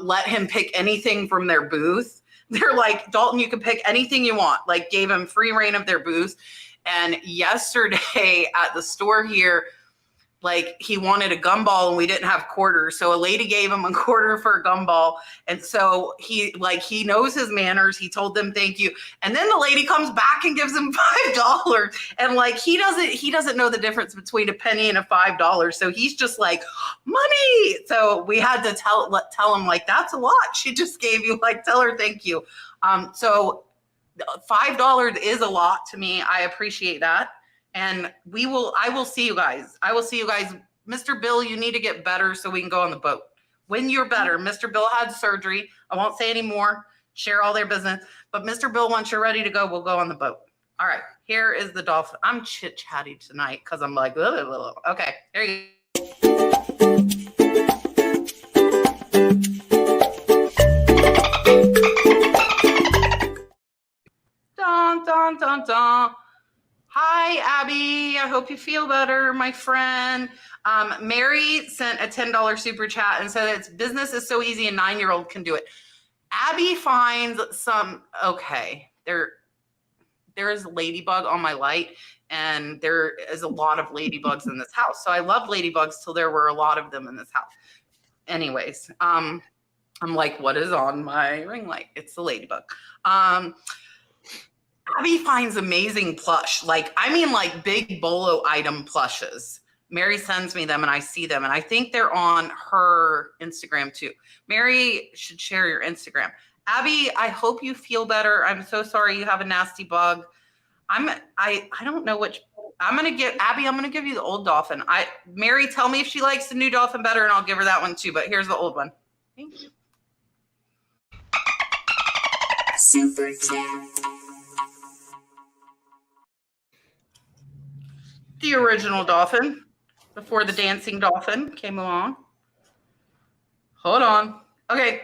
Speaker 1: Let him pick anything from their booth. They're like, Dalton, you can pick anything you want. Like gave him free reign of their booth. And yesterday at the store here, like he wanted a gumball and we didn't have quarters. So a lady gave him a quarter for a gumball. And so he knows his manners. He told them thank you. And then the lady comes back and gives him $5. And like, he doesn't know the difference between a penny and a $5. So he's just like, money. So we had to tell him like, that's a lot. She just gave you, like, tell her thank you. So $5 is a lot to me. I appreciate that. And I will see you guys. Mr. Bill, you need to get better so we can go on the boat. When you're better, Mr. Bill had surgery. I won't say any more, share all their business. But Mr. Bill, once you're ready to go, we'll go on the boat. All right, here is the dolphin. I'm chit-chatty tonight because I'm like, blah, blah, blah. Okay, there you go. Dun, dun, dun, dun. Hi, Abby. I hope you feel better, my friend. Mary sent a $10 super chat and said it's business is so easy, a 9-year-old can do it. Abby finds some, okay, there is a ladybug on my light, and there is a lot of ladybugs in this house. So I love ladybugs till there were a lot of them in this house. Anyways, I'm like, what is on my ring light? It's the ladybug. Abby finds amazing plush. Like big bolo item plushes. Mary sends me them and I see them. And I think they're on her Instagram too. Mary should share your Instagram. Abby, I hope you feel better. I'm so sorry you have a nasty bug. I don't know which. I'm going to give you the old dolphin. Mary, tell me if she likes the new dolphin better and I'll give her that one too. But here's the old one. Thank you. Super chat. The original dolphin before the dancing dolphin came along. Hold on. Okay.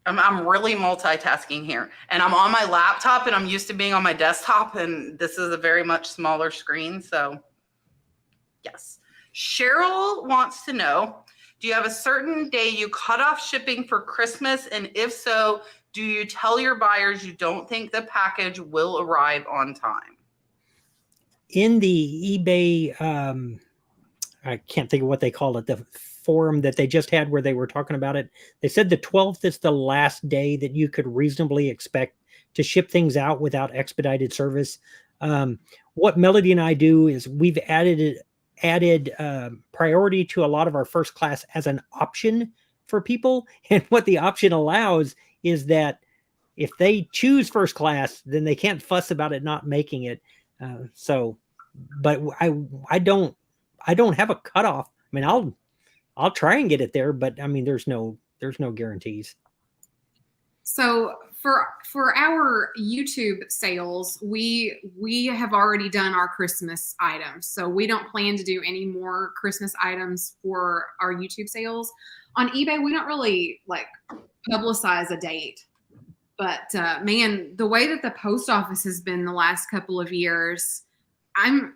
Speaker 1: I'm really multitasking here. And I'm on my laptop and I'm used to being on my desktop. And this is a very much smaller screen. So yes. Cheryl wants to know, do you have a certain day you cut off shipping for Christmas? And if so, do you tell your buyers you don't think the package will arrive on time?
Speaker 6: In the eBay, I can't think of what they call it, the forum that they just had where they were talking about it. They said the 12th is the last day that you could reasonably expect to ship things out without expedited service. What Melody and I do is we've added priority to a lot of our first class as an option for people. And what the option allows is that if they choose first class, then they can't fuss about it not making it. But I don't have a cutoff. I mean, I'll try and get it there, but I mean, there's no guarantees.
Speaker 4: So for our YouTube sales, we have already done our Christmas items. So we don't plan to do any more Christmas items for our YouTube sales. On eBay, we don't really publicize a date. But man, the way that the post office has been the last couple of years, I'm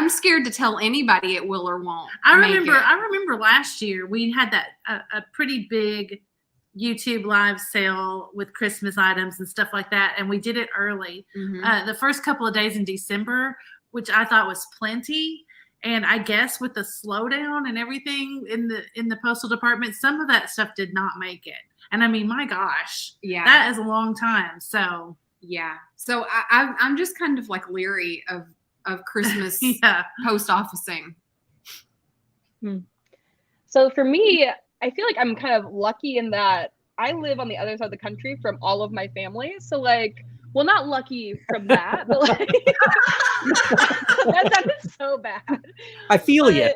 Speaker 4: scared to tell anybody it will or won't.
Speaker 5: I remember last year we had that a pretty big YouTube live sale with Christmas items and stuff like that, and we did it early. Mm-hmm. The first couple of days in December, which I thought was plenty. And I guess with the slowdown and everything in the postal department, some of that stuff did not make it. And I mean, my gosh, yeah, that is a long time. So
Speaker 4: yeah, so I'm just kind of leery of Christmas post officing.
Speaker 3: So for me, I feel like I'm kind of lucky in that I live on the other side of the country from all of my family. So well, not lucky from that, but that sounded so bad.
Speaker 6: I feel you.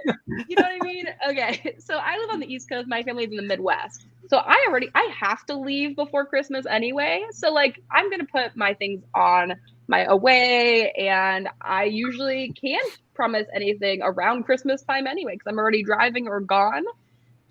Speaker 3: You know what I mean? Okay. So I live on the East Coast. My family's in the Midwest. So I have to leave before Christmas anyway. So I'm going to put my things on my away, and I usually can't promise anything around Christmas time anyway, because I'm already driving or gone.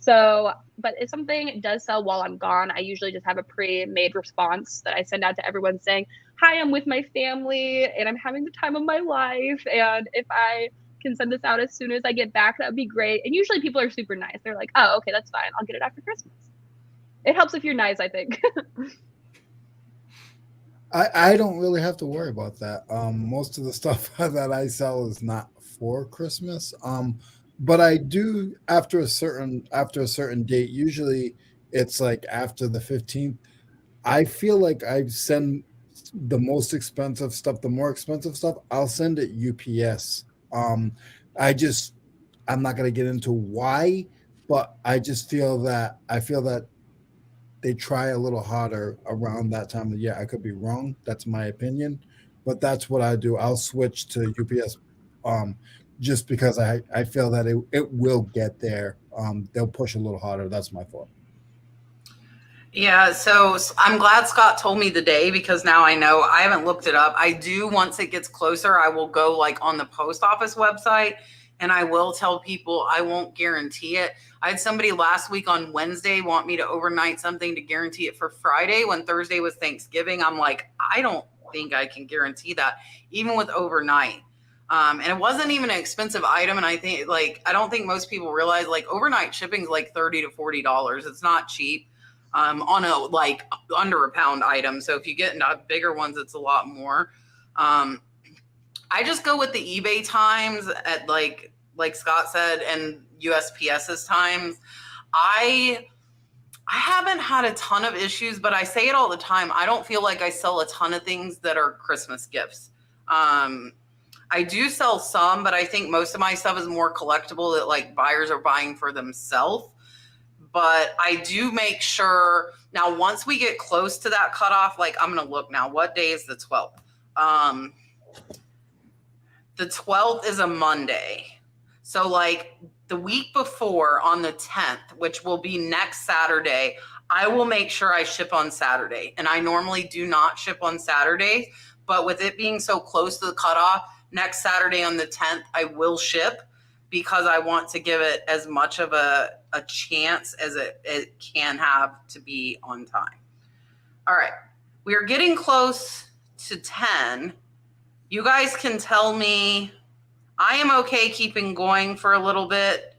Speaker 3: So, but if something does sell while I'm gone, I usually just have a pre-made response that I send out to everyone saying, hi, I'm with my family and I'm having the time of my life. And if I can send this out as soon as I get back, that would be great. And usually people are super nice. They're like, oh, okay, that's fine. I'll get it after Christmas. It helps if you're nice, I think.
Speaker 2: I don't really have to worry about that. Most of the stuff that I sell is not for Christmas. but I do after a certain date. Usually, it's like after the 15th. I feel like I send the most expensive stuff, the more expensive stuff. I'll send it UPS. Um, I just I'm not gonna get into why, but I feel that they try a little harder around that time of the year. I could be wrong. That's my opinion, but that's what I do. I'll switch to UPS, um, just because I feel that it will get there. They'll push a little harder. That's my thought.
Speaker 1: Yeah, so I'm glad Scott told me the day because now I know. I haven't looked it up. I do, once it gets closer, I will go like on the post office website and I will tell people. I won't guarantee it. I had somebody last week on Wednesday want me to overnight something to guarantee it for Friday when Thursday was Thanksgiving. I'm like, I don't think I can guarantee that, even with overnight. And it wasn't even an expensive item. And I don't think most people realize like overnight shipping is like $30 to $40. It's not cheap. On a like under a pound item. So if you get into bigger ones, it's a lot more. I just go with the eBay times at like Scott said, and USPS's times. I haven't had a ton of issues, but I say it all the time. I don't feel like I sell a ton of things that are Christmas gifts. I do sell some, but I think most of my stuff is more collectible that like buyers are buying for themselves. But I do make sure now once we get close to that cutoff, like I'm going to look now, what day is the 12th? The 12th is a Monday. So like the week before on the 10th, which will be next Saturday, I will make sure I ship on Saturday. And I normally do not ship on Saturday, but with it being so close to the cutoff, next Saturday on the 10th, I will ship because I want to give it as much of a chance as it can have to be on time. All right. We are getting close to 10. You guys can tell me I am okay keeping going for a little bit.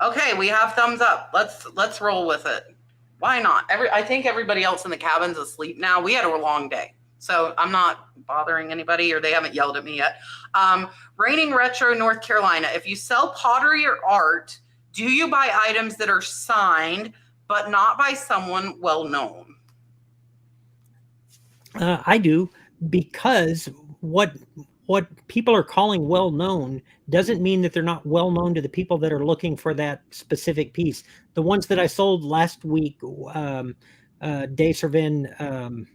Speaker 1: Okay, we have thumbs up. Let's roll with it. Why not? I think everybody else in the cabin's asleep now. We had a long day. So I'm not bothering anybody, or they haven't yelled at me yet. Raining Retro, North Carolina. If you sell pottery or art, do you buy items that are signed but not by someone well known?
Speaker 6: I do, because what people are calling well known doesn't mean that they're not well known to the people that are looking for that specific piece. The ones that I sold last week, Dave Servin, I'm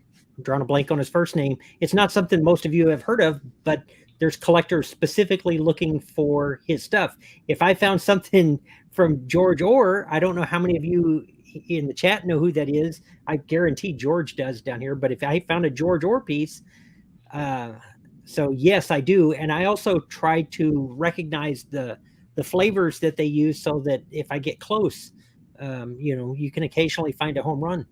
Speaker 6: drawing a blank on his first name. It's not something most of you have heard of, but there's collectors specifically looking for his stuff. If I found something from George Orr, I don't know how many of you in the chat know who that is. I guarantee George does down here. But if I found a George Orr piece, so yes, I do. And I also try to recognize the flavors that they use so that if I get close, you can occasionally find a home run.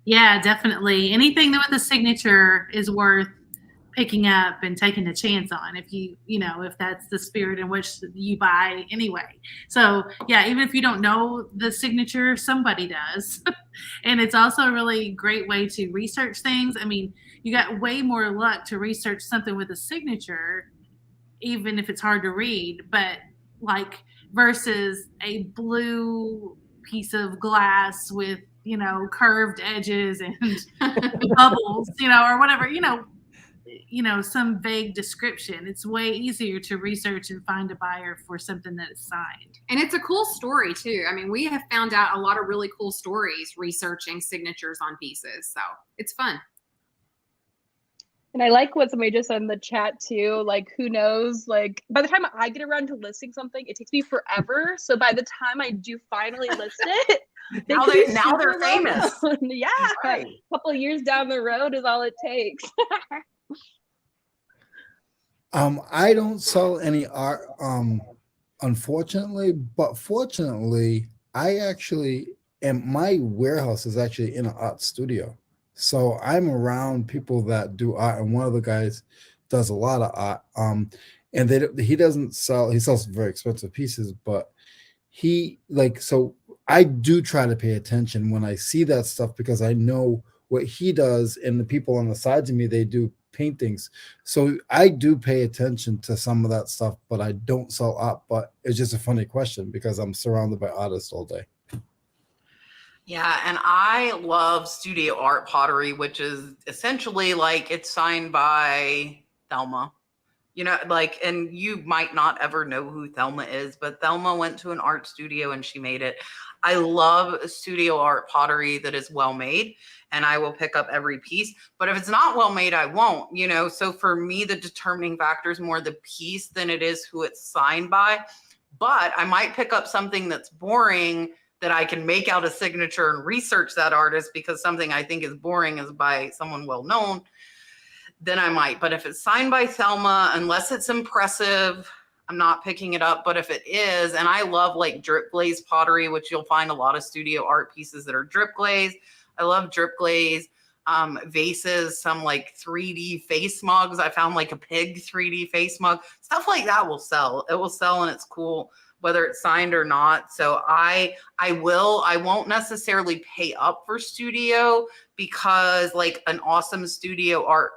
Speaker 5: Yeah, definitely. Anything that with a signature is worth picking up and taking a chance on if that's the spirit in which you buy anyway. So yeah, even if you don't know the signature, somebody does. And it's also a really great way to research things. I mean, you got way more luck to research something with a signature, even if it's hard to read, but like versus a blue piece of glass with curved edges and bubbles, or whatever, some vague description. It's way easier to research and find a buyer for something that is signed.
Speaker 4: And it's a cool story too. I mean, we have found out a lot of really cool stories researching signatures on pieces. So it's fun.
Speaker 3: And I like what somebody just said in the chat too. Like, who knows? Like, by the time I get around to listing something, it takes me forever. So by the time I do finally list it,
Speaker 1: now they're famous.
Speaker 3: Yeah,
Speaker 1: right.
Speaker 3: A couple of years down the road is all it takes.
Speaker 2: I don't sell any art, unfortunately, but fortunately, my warehouse is actually in an art studio. So I'm around people that do art, and one of the guys does a lot of art. And he doesn't sell, he sells very expensive pieces, but so I do try to pay attention when I see that stuff, because I know what he does and the people on the sides of me, they do paintings. So I do pay attention to some of that stuff, but I don't sell art. But it's just a funny question because I'm surrounded by artists all day.
Speaker 1: Yeah, and I love studio art pottery, which is essentially like it's signed by Thelma. You know, like, and you might not ever know who Thelma is, but Thelma went to an art studio and she made it. I love studio art pottery that is well made, and I will pick up every piece. But if it's not well made, I won't, you know. So for me, the determining factor is more the piece than it is who it's signed by. But I might pick up something that's boring that I can make out a signature and research that artist, because something I think is boring is by someone well known. Then I might. But if it's signed by Thelma, unless it's impressive, I'm not picking it up. But if it is, and I love like drip glaze pottery, which you'll find a lot of studio art pieces that are drip glaze. I love drip glaze vases, some like 3D face mugs. I found like a pig 3D face mug. Stuff like that will sell. It will sell and it's cool, whether it's signed or not. So I won't necessarily pay up for studio, because like an awesome studio art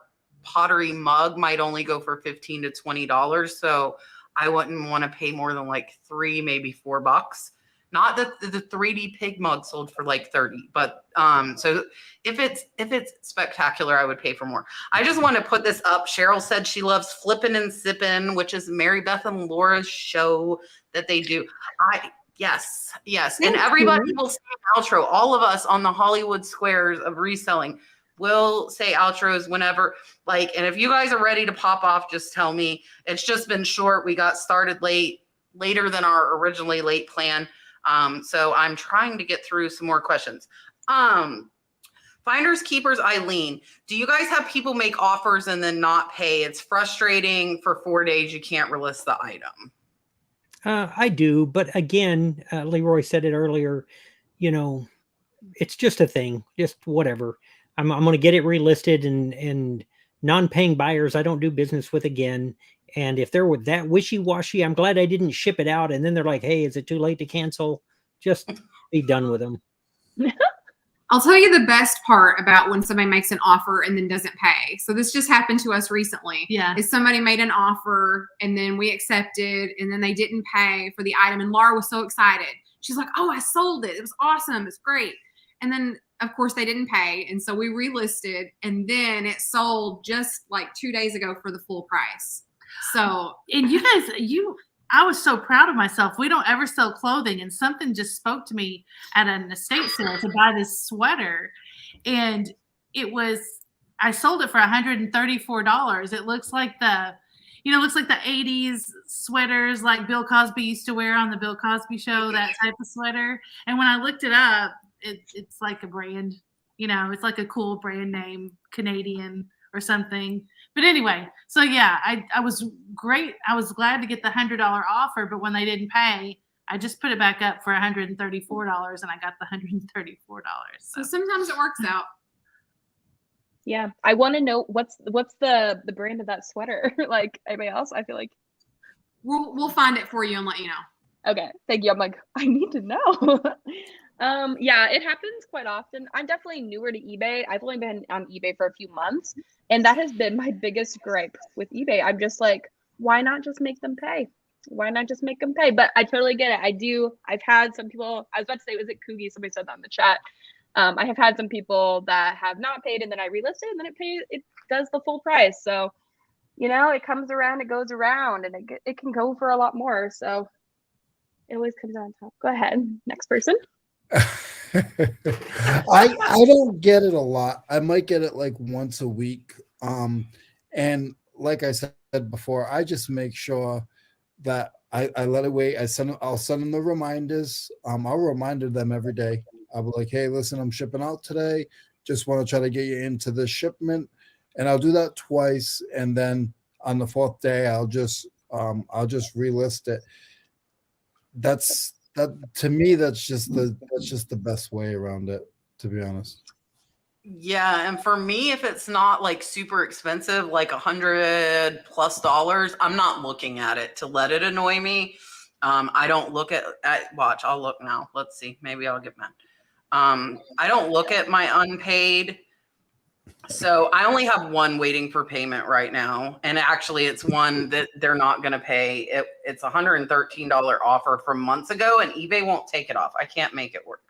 Speaker 1: pottery mug might only go for $15 to $20. So I wouldn't want to pay more than like $3, maybe $4. Not that the 3D pig mug sold for like 30, but so if it's spectacular, I would pay for more. I just want to put this up. Cheryl said she loves Flippin' and Sippin', which is Marybeth and Laura's show that they do. Yes. And everybody will say outro. All of us on the Hollywood squares of reselling will say outros whenever, like, and if you guys are ready to pop off, just tell me. It's just been short. We got started later than our originally late plan. So I'm trying to get through some more questions. Finders keepers, Eileen, do you guys have people make offers and then not pay? It's frustrating. For 4 days you can't relist the item.
Speaker 6: I do, but again, Leroy said it earlier, you know, it's just a thing, just whatever. I'm going to get it relisted, and non-paying buyers I don't do business with again. And if they're with that wishy-washy, I'm glad I didn't ship it out. And then they're like, hey, is it too late to cancel? Just be done with them.
Speaker 4: I'll tell you the best part about when somebody makes an offer and then doesn't pay. So this just happened to us recently.
Speaker 5: Yeah.
Speaker 4: Is somebody made an offer and then we accepted and then they didn't pay for the item. And Laura was so excited. She's like, oh, I sold it. It was awesome. It's great. And then of course they didn't pay. And so we relisted, and then it sold just like 2 days ago for the full price. So,
Speaker 5: and you guys, I was so proud of myself. We don't ever sell clothing, and something just spoke to me at an estate sale to buy this sweater. And I sold it for $134. It looks like the 80s sweaters like Bill Cosby used to wear on the Bill Cosby show, that type of sweater. And when I looked it up, it's like a brand, it's like a cool brand name, Canadian or something. But anyway, so yeah, I was great. I was glad to get the $100 offer, but when they didn't pay, I just put it back up for $134, and I got the $134.
Speaker 4: So sometimes it works out.
Speaker 3: Yeah, I want to know what's the brand of that sweater. Like anybody else, I feel like
Speaker 4: we'll find it for you and let you know.
Speaker 3: Okay, thank you. I'm like, I need to know. Yeah, it happens quite often. I'm definitely newer to eBay. I've only been on eBay for a few months, and that has been my biggest gripe with eBay. I'm just like, why not just make them pay? Why not just make them pay? But I totally get it. I've had some people, I was about to say, was it Coogie? Somebody said that in the chat. I have had some people that have not paid, and then I relisted, and then it does the full price. So, it comes around, it goes around, and it can go for a lot more. So it always comes out on top. Go ahead. Next person.
Speaker 2: I don't get it a lot. I might get it like once a week. And like I said before, I just make sure that I let it wait. I'll send them the reminders. I'll remind them every day. I'll be like, hey, listen, I'm shipping out today. Just want to try to get you into this shipment. And I'll do that twice. And then on the fourth day, I'll just relist it. To me, that's just the best way around it, to be honest.
Speaker 1: Yeah, and for me, if it's not like super expensive, like $100+, I'm not looking at it to let it annoy me. I don't look at watch. I'll look now. Let's see. Maybe I'll get mad. I don't look at my unpaid So I only have one waiting for payment right now. And actually it's one that they're not going to pay. It's a $113 offer from months ago, and eBay won't take it off. I can't make it work.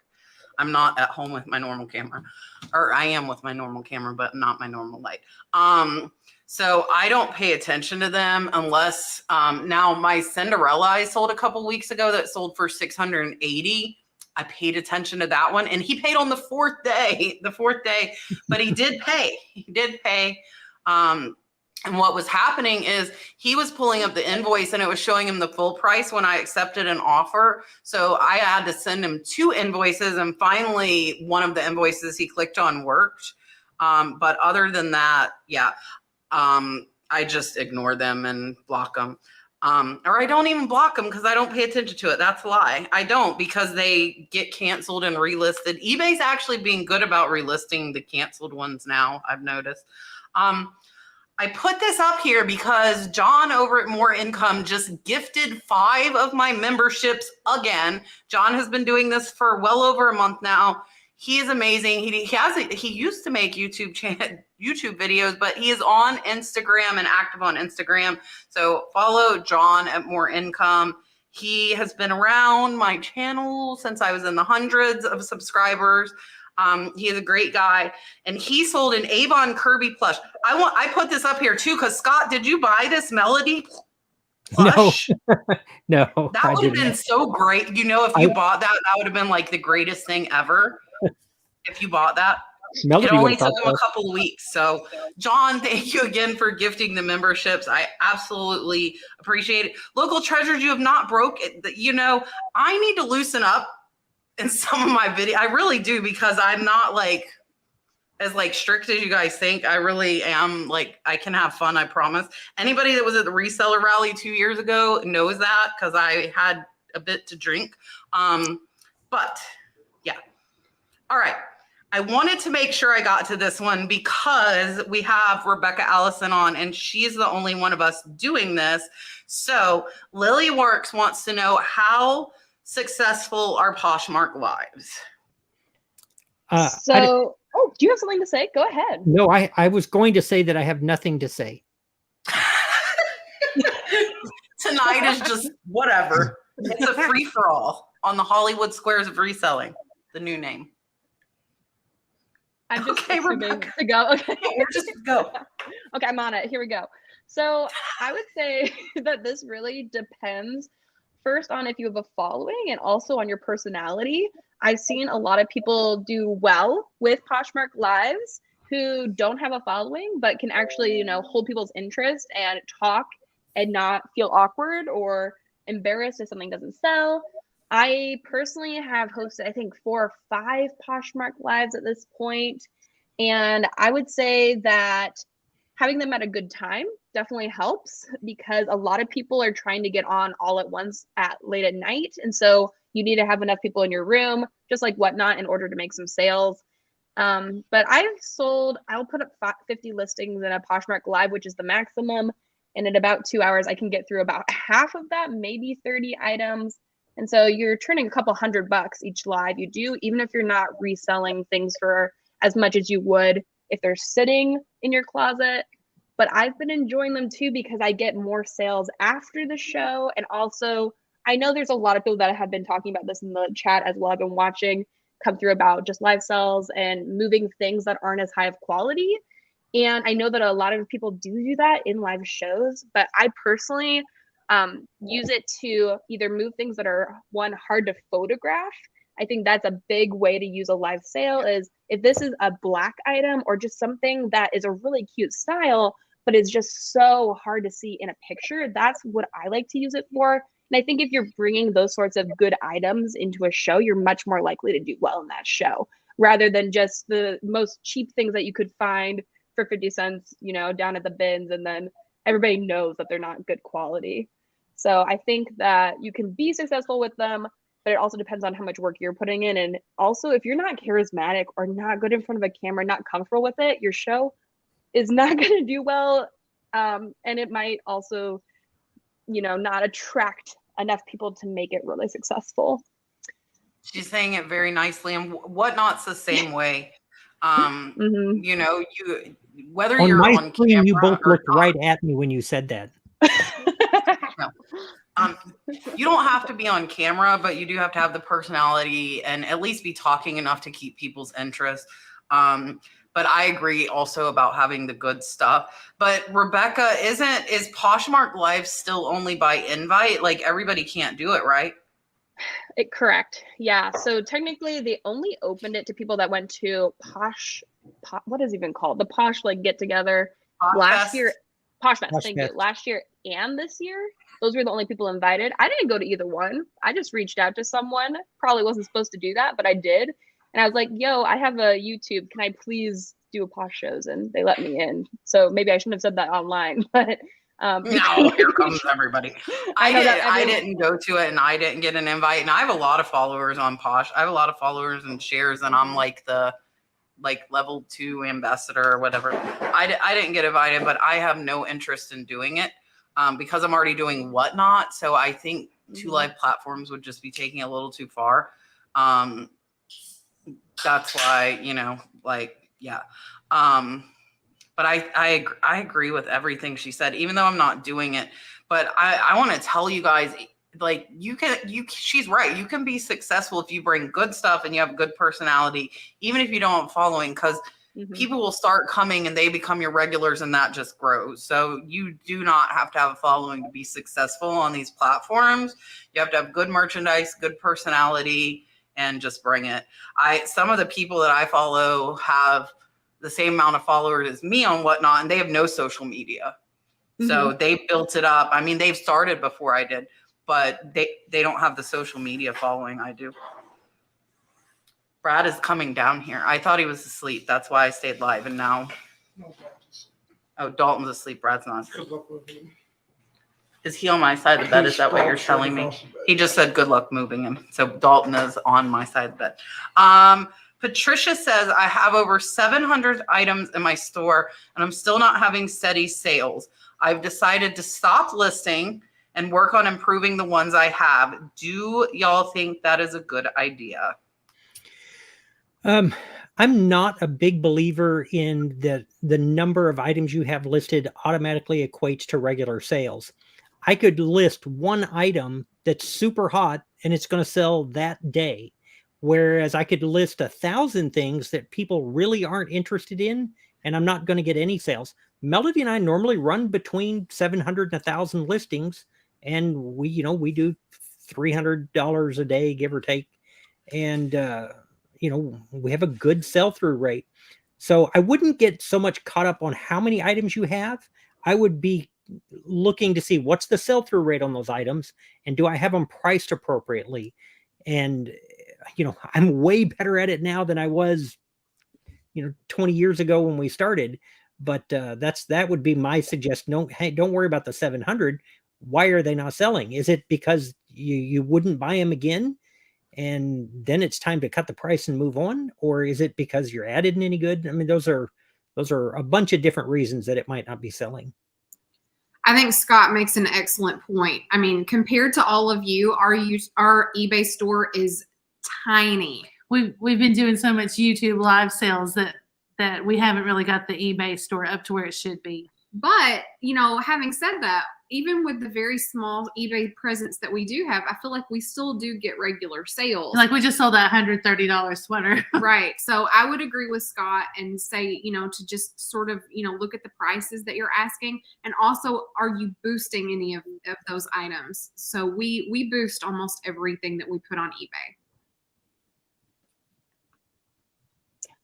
Speaker 1: I'm not at home with my normal camera, or I am with my normal camera, but not my normal light. So I don't pay attention to them unless, now my Cinderella I sold a couple weeks ago that sold for $680. I paid attention to that one, and he paid on the fourth day, but he did pay. And what was happening is he was pulling up the invoice and it was showing him the full price when I accepted an offer. So I had to send him 2 invoices, and finally one of the invoices he clicked on worked. But other than that, yeah, I just ignore them and block them. Or I don't even block them because I don't pay attention to it. That's a lie. I don't, because they get canceled and relisted. eBay's actually being good about relisting the canceled ones now, I've noticed. I put this up here because John over at More Income just gifted 5 of my memberships again. John has been doing this for well over a month now. He is amazing. He used to make YouTube videos, but he is on Instagram and active on Instagram. So follow John at More Income. He has been around my channel since I was in the hundreds of subscribers. He is a great guy, and he sold an Avon Kirby plush. I put this up here too because Scott, did you buy this Melody plush?
Speaker 6: No,
Speaker 1: that would have been so great. You know, if you bought that, that would have been like the greatest thing ever. If you bought that,
Speaker 6: Melody
Speaker 1: it only took him a couple of weeks. So, John, thank you again for gifting the memberships. I absolutely appreciate it. Local treasures, you have not broke it. You know, I need to loosen up in some of my videos. I really do, because I'm not like as like strict as you guys think. I really am. Like, I can have fun, I promise. Anybody that was at the reseller rally 2 years ago knows that, because I had a bit to drink. But yeah. All right. I wanted to make sure I got to this one because we have Rebekah Allison on, and she's the only one of us doing this. So Lily Works wants to know, how successful are Poshmark lives?
Speaker 3: Do you have something to say? Go ahead.
Speaker 6: No, I was going to say that I have nothing to say.
Speaker 1: Tonight is just whatever. It's a free-for-all on the Hollywood Squares of Reselling, the new name.
Speaker 3: I'm just
Speaker 1: okay, Rebekah.
Speaker 3: To go. Okay,
Speaker 1: just go.
Speaker 3: Okay, I'm on it. Here we go. So I would say that this really depends first on if you have a following and also on your personality. I've seen a lot of people do well with Poshmark Lives who don't have a following, but can actually, you know, hold people's interest and talk and not feel awkward or embarrassed if something doesn't sell. I personally have hosted, I think, 4 or 5 Poshmark Lives at this point. And I would say that having them at a good time definitely helps, because a lot of people are trying to get on all at once late at night. And so you need to have enough people in your room, just like Whatnot, in order to make some sales. But I'll put up 50 listings in a Poshmark Live, which is the maximum. And in about 2 hours, I can get through about half of that, maybe 30 items. And so you're turning a couple $100 each live you do, even if you're not reselling things for as much as you would if they're sitting in your closet. But I've been enjoying them too, because I get more sales after the show. And also, I know there's a lot of people that have been talking about this in the chat as well. I've been watching come through about just live sales and moving things that aren't as high of quality. And I know that a lot of people do that in live shows, but I personally use it to either move things that are, one, hard to photograph. I think that's a big way to use a live sale, is if this is a black item or just something that is a really cute style, but it's just so hard to see in a picture, that's what I like to use it for. And I think if you're bringing those sorts of good items into a show, you're much more likely to do well in that show, rather than just the most cheap things that you could find for 50 cents, you know, down at the bins, and then everybody knows that they're not good quality. So I think that you can be successful with them, but it also depends on how much work you're putting in. And also, if you're not charismatic or not good in front of a camera, not comfortable with it, your show is not going to do well. And it might also, you know, not attract enough people to make it really successful.
Speaker 1: She's saying it very nicely, and Whatnot's the same way.
Speaker 3: Mhm.
Speaker 1: You know, whether
Speaker 6: On
Speaker 1: you're
Speaker 6: my
Speaker 1: on
Speaker 6: screen, you
Speaker 1: camera
Speaker 6: both
Speaker 1: or
Speaker 6: looked right at me when you said that.
Speaker 1: no, you don't have to be on camera, but you do have to have the personality and at least be talking enough to keep people's interest. But I agree also about having the good stuff. But Rebekah, is Poshmark Live still only by invite? Like everybody can't do it, right?
Speaker 3: Correct. Yeah. So technically, they only opened it to people that went to what is it even called? The Posh like get together last year. Poshfest. Thank you. Last year and this year, those were the only people invited. I didn't go to either one. I just reached out to someone. Probably wasn't supposed to do that, but I did. And I was like, "Yo, I have a YouTube. Can I please do a Posh shows?" And they let me in. So maybe I shouldn't have said that online, but.
Speaker 1: No, here comes everybody. I didn't go to it and I didn't get an invite. And I have a lot of followers on Posh. I have a lot of followers and shares, and I'm like the level 2 ambassador or whatever. I didn't get invited, but I have no interest in doing it because I'm already doing Whatnot. So I think 2 live platforms would just be taking it a little too far. That's why, yeah. But I agree with everything she said, even though I'm not doing it. But I want to tell you guys, like she's right. You can be successful if you bring good stuff and you have good personality, even if you don't have following, because people will start coming and they become your regulars and that just grows. So you do not have to have a following to be successful on these platforms. You have to have good merchandise, good personality, and just bring it. Some of the people that I follow have the same amount of followers as me on Whatnot, and they have no social media. So they built it up. I mean, they've started before I did, but they don't have the social media following I do. Brad is coming down here. I thought he was asleep. That's why I stayed live. And now, Dalton's asleep. Brad's not asleep. Is he on my side of the bed? Is that what you're telling me? He just said good luck moving him. So Dalton is on my side of the bed. Patricia says, I have over 700 items in my store and I'm still not having steady sales. I've decided to stop listing and work on improving the ones I have. Do y'all think that is a good idea?
Speaker 6: I'm not a big believer in the number of items you have listed automatically equates to regular sales. I could list one item that's super hot and it's going to sell that day. Whereas I could list 1,000 things that people really aren't interested in, and I'm not going to get any sales. Melody and I normally run between 700 and 1,000 listings, and we do $300 a day, give or take. And, we have a good sell-through rate. So I wouldn't get so much caught up on how many items you have. I would be looking to see what's the sell-through rate on those items, and do I have them priced appropriately? And I'm way better at it now than I was, 20 years ago when we started. But that would be my suggestion. Don't worry about the 700. Why are they not selling? Is it because you wouldn't buy them again, and then it's time to cut the price and move on? Or is it because your ad isn't any good? I mean, those are a bunch of different reasons that it might not be selling.
Speaker 4: I think Scott makes an excellent point. I mean, compared to all of you, our eBay store is tiny.
Speaker 5: We've been doing so much YouTube live sales that we haven't really got the eBay store up to where it should be.
Speaker 4: But, having said that, even with the very small eBay presence that we do have, I feel like we still do get regular sales.
Speaker 5: Like we just sold that $130 sweater.
Speaker 4: Right. So I would agree with Scott and say, to just sort of, look at the prices that you're asking. And also, are you boosting any of those items? So we boost almost everything that we put on eBay.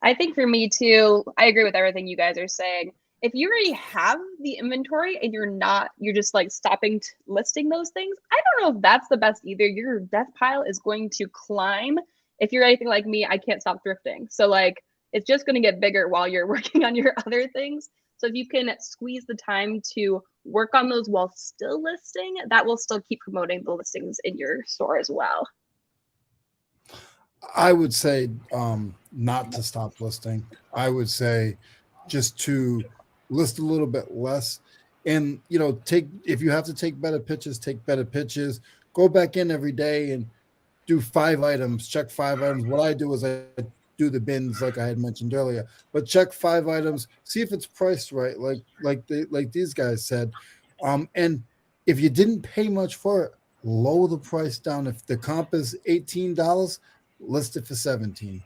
Speaker 3: I think for me too, I agree with everything you guys are saying. If you already have the inventory and you're just like stopping listing those things, I don't know if that's the best either. Your death pile is going to climb. If you're anything like me, I can't stop thrifting. So like, it's just going to get bigger while you're working on your other things. So if you can squeeze the time to work on those while still listing, that will still keep promoting the listings in your store as well.
Speaker 2: I would say not to stop listing. I would say just to list a little bit less, and if you have to take better pictures, take better pictures. Go back in every day and do 5 items, check 5 items. What I do is I do the bins like I had mentioned earlier. But check 5 items, see if it's priced right, like these guys said. And if you didn't pay much for it, lower the price down. If the comp is $18, list it for 17.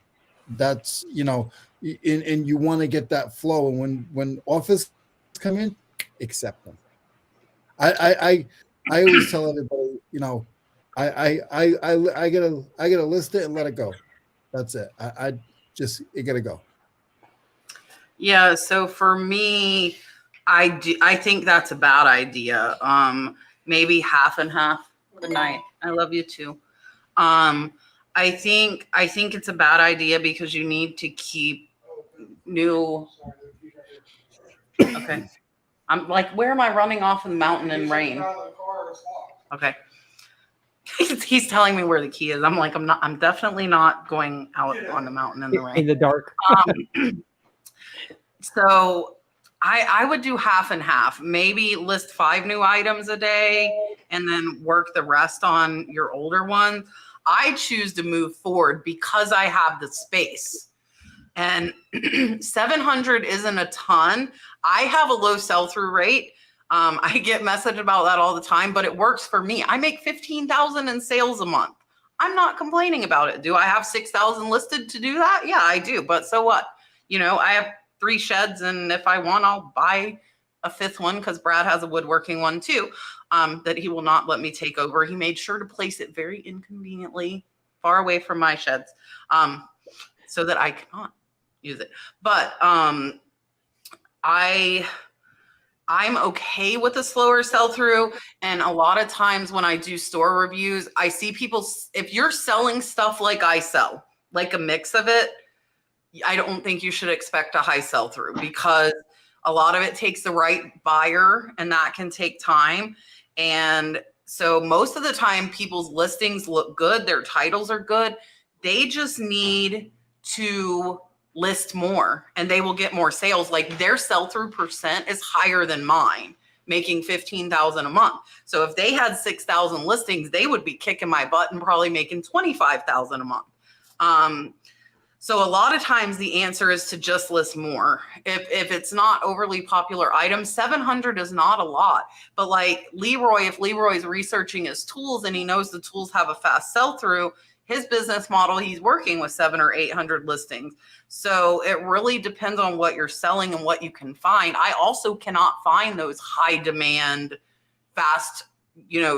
Speaker 2: That's, you know, and you want to get that flow. And when offers come in, accept them. I always tell everybody, you know, I gotta list it and let it go. That's it. It gotta go.
Speaker 1: Yeah. So for me, I think that's a bad idea. Maybe half and half. Good night. I love you too. I think it's a bad idea because you need to keep new. Okay. I'm like, where am I running off in the mountain in rain? Okay. He's telling me where the key is. I'm like, I'm definitely not going out on the mountain in the rain.
Speaker 6: In the dark.
Speaker 1: So I would do half and half, maybe list 5 new items a day and then work the rest on your older ones. I choose to move forward because I have the space. And 700 isn't a ton. I have a low sell-through rate. I get messaged about that all the time, but it works for me. I make 15,000 in sales a month. I'm not complaining about it. Do I have 6,000 listed to do that? Yeah, I do. But so what? You know, I have 3 sheds, and if I want, I'll buy a 5th one because Brad has a woodworking one too, that he will not let me take over. He made sure to place it very inconveniently far away from my sheds, so that I cannot use it. But I'm okay with a slower sell through. And a lot of times when I do store reviews, I see people, if you're selling stuff like I sell, like a mix of it, I don't think you should expect a high sell through because a lot of it takes the right buyer and that can take time. And so most of the time people's listings look good. Their titles are good. They just need to list more and they will get more sales. Like their sell-through percent is higher than mine, making 15,000 a month. So if they had 6,000 listings, they would be kicking my butt and probably making 25,000 a month. So a lot of times the answer is to just list more. If it's not overly popular items, 700 is not a lot. But like Leroy, if Leroy's researching his tools and he knows the tools have a fast sell-through, his business model, he's working with 700 or 800 listings. So it really depends on what you're selling and what you can find. I also cannot find those high demand, fast,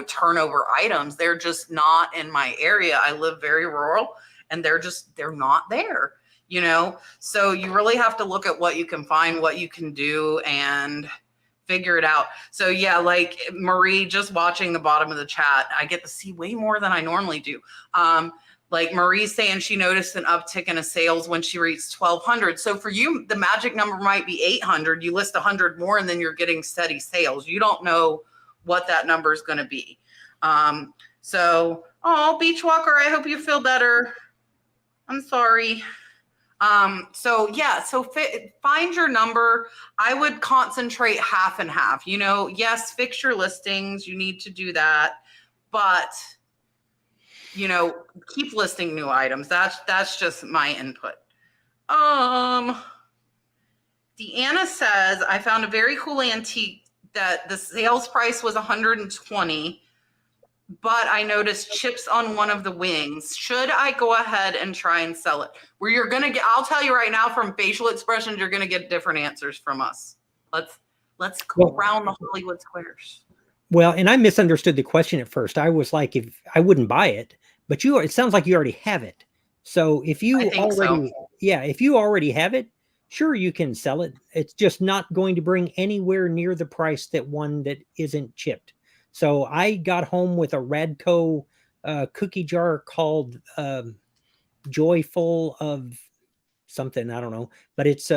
Speaker 1: turnover items. They're just not in my area. I live very rural and they're not there, So you really have to look at what you can find, what you can do, and figure it out. So yeah, like Marie, just watching the bottom of the chat, I get to see way more than I normally do. Like Marie's saying she noticed an uptick in a sales when she reached 1,200. So for you, the magic number might be 800. You list 100 more and then you're getting steady sales. You don't know what that number is going to be. Beach Walker, I hope you feel better. I'm sorry. Find your number. I would concentrate half and half. Yes, fix your listings. You need to do that, but keep listing new items. That's just my input. Deanna says, I found a very cool antique that the sales price was 120, but I noticed chips on one of the wings. Should I go ahead and try and sell it? Where you're going to get, I'll tell you right now, from facial expressions, you're going to get different answers from us. Let's go around the Hollywood squares.
Speaker 6: Well, and I misunderstood the question at first. I was like, if I wouldn't buy it, but it sounds like you already have it. So if you if you already have it, sure, you can sell it. It's just not going to bring anywhere near the price that one that isn't chipped. So I got home with a Radco cookie jar called Joyful of something. I don't know, but it's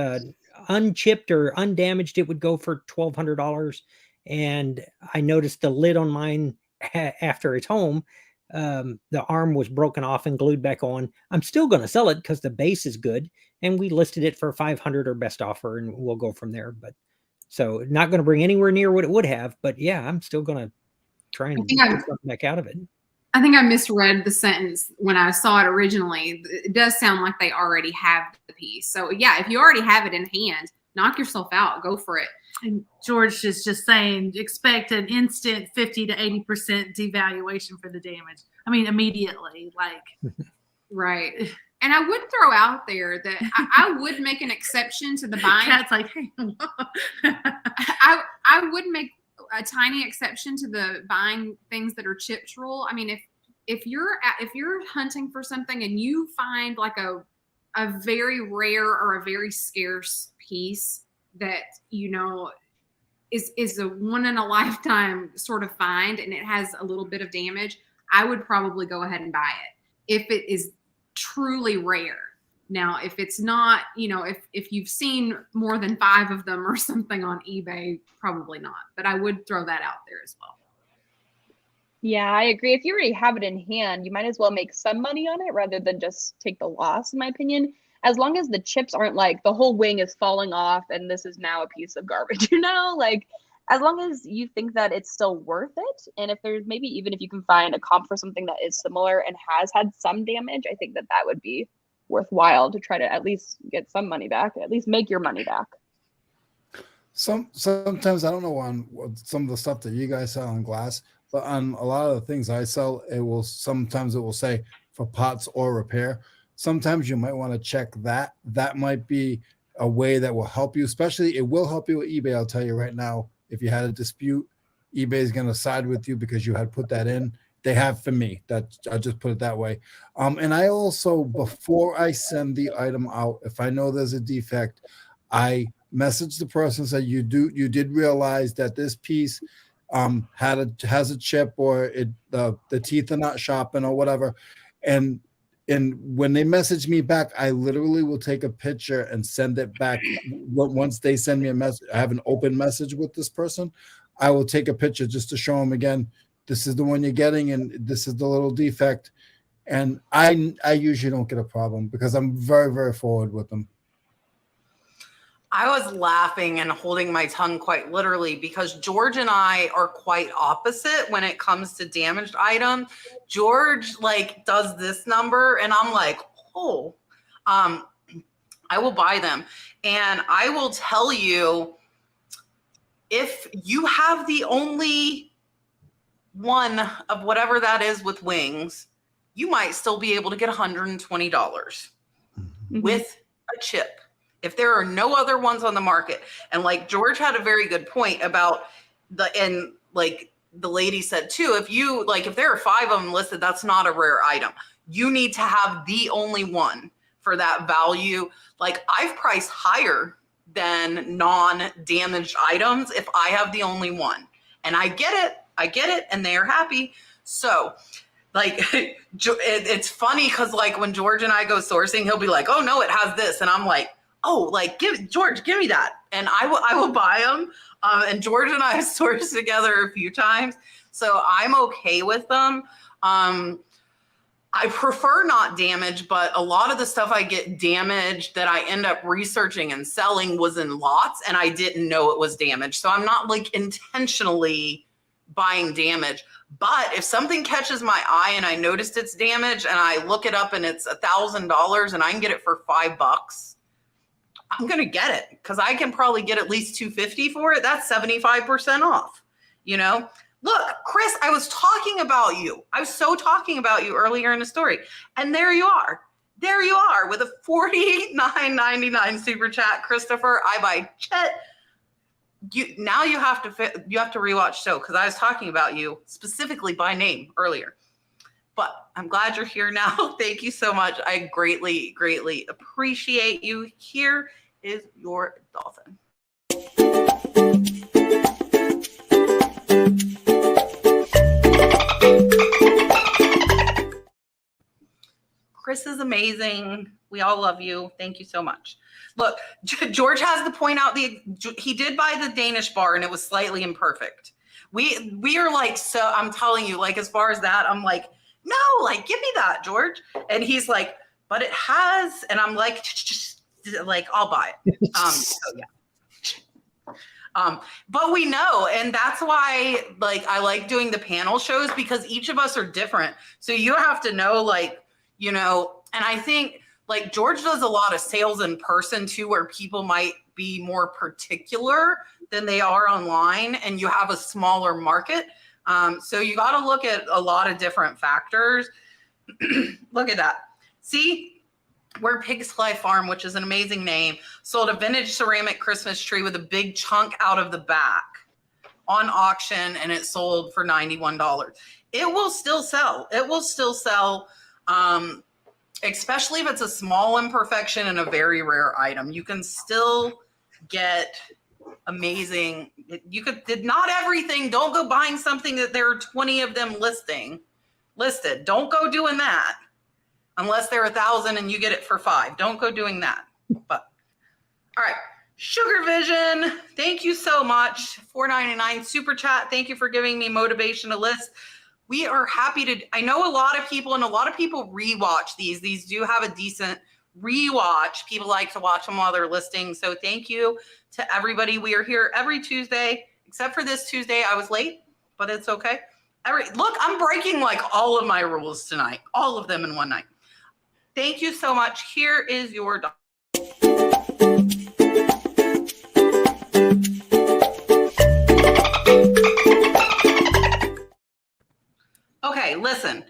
Speaker 6: unchipped or undamaged. It would go for $1,200. And I noticed the lid on mine after it's home, the arm was broken off and glued back on. I'm still going to sell it because the base is good. And we listed it for 500 or best offer, and we'll go from there. But so not going to bring anywhere near what it would have. But yeah, I'm still going to try and get something back out of it.
Speaker 4: I think I misread the sentence when I saw it originally. It does sound like they already have the piece. So yeah, if you already have it in hand, knock yourself out. Go for it.
Speaker 5: And George is just saying, expect an instant 50 to 80% devaluation for the damage. I mean, immediately, like.
Speaker 4: Right. And I would throw out there that I would make an exception to the buying.
Speaker 5: Cat's like, hey.
Speaker 4: I would make a tiny exception to the buying things that are chipped rule. I mean, if you're hunting for something and you find like a very rare or a very scarce piece that is a one in a lifetime sort of find, and it has a little bit of damage, I would probably go ahead and buy it if it is truly rare. Now, if it's not, if you've seen more than 5 of them or something on eBay, probably not. But I would throw that out there as well.
Speaker 3: Yeah, I agree. If you already have it in hand, you might as well make some money on it rather than just take the loss, in my opinion. As long as the chips aren't like the whole wing is falling off and this is now a piece of garbage, like as long as you think that it's still worth it. And if there's maybe even if you can find a comp for something that is similar and has had some damage, I think that would be worthwhile to try to at least get some money back, at least make your money back.
Speaker 2: Sometimes I don't know on some of the stuff that you guys sell on glass, but on a lot of the things I sell, sometimes it will say for pots or repair. Sometimes you might want to check that. That might be a way that will help you, especially it will help you with eBay. I'll tell you right now, if you had a dispute, eBay is going to side with you because you had put that in. They have for me. I just put it that way. And I also, before I send the item out, if I know there's a defect, I message the person and say, you did realize that this piece has a chip, or the teeth are not sharpened or whatever. And when they message me back, I literally will take a picture and send it back. Once they send me a message, I have an open message with this person. I will take a picture just to show them again, this is the one you're getting, and this is the little defect. And I usually don't get a problem because I'm very, very forward with them.
Speaker 1: I was laughing and holding my tongue quite literally because George and I are quite opposite when it comes to damaged items. George does this number and I'm like, I will buy them. And I will tell you, if you have the only one of whatever that is with wings, you might still be able to get $120 with a chip. If there are no other ones on the market. And George had a very good point about the lady said too, if there are 5 of them listed, that's not a rare item. You need to have the only one for that value. I've priced higher than non-damaged items if I have the only one. And I get it, and they are happy. So it's funny because when George and I go sourcing, he'll be like, oh no, it has this. And I'm like, George, give me that. And I will buy them. And George and I have sourced together a few times. So I'm okay with them. I prefer not damaged, but a lot of the stuff I get damaged that I end up researching and selling was in lots and I didn't know it was damaged. So I'm not intentionally buying damage. But if something catches my eye and I noticed it's damaged and I look it up and it's $1,000 and I can get it for $5, I'm going to get it because I can probably get at least $250 for it. That's 75% off, Look, Chris, I was talking about you. I was so talking about you earlier in the story. And there you are. There you are with a $49.99 super chat, Christopher. I buy Chet. Now you have to rewatch show because I was talking about you specifically by name earlier. But I'm glad you're here now. Thank you so much. I greatly, greatly appreciate you. Here is your dolphin. Chris is amazing. We all love you. Thank you so much. Look, George has to point out he did buy the Danish bar and it was slightly imperfect. We are so I'm telling you, as far as that, I'm like, no, give me that, George. And he's like, but it has, and I'm like, I'll buy it. So yeah. But we know, and that's why like I like doing the panel shows, because each of us are different. So you have to know, like, you know, and I think like George does a lot of sales in person too, where people might be more particular than they are online, and you have a smaller market. So you got to look at a lot of different factors. Look at that. See, we're Pig's Fly Farm, which is an amazing name, sold a vintage ceramic Christmas tree with a big chunk out of the back on auction, and it sold for $91. It will still sell. It will still sell, especially if it's a small imperfection and a very rare item. You can still get amazing. You could, not everything. Don't go buying something that there are 20 of them listed. Don't go doing that unless they're 1,000 and you get it for $5. Don't go doing that. But all right, Sugar Vision, thank you so much. $4.99 super chat. Thank you for giving me motivation to list. We are happy to. I know a lot of people, and a lot of people rewatch these. These do have a decent rewatch. People like to watch them while they're listing. So thank you to everybody. We are here every Tuesday, except for this Tuesday. I was late, but it's okay. Look, I'm breaking like all of my rules tonight, all of them in one night. Thank you so much. Here is your dollar. Okay, listen.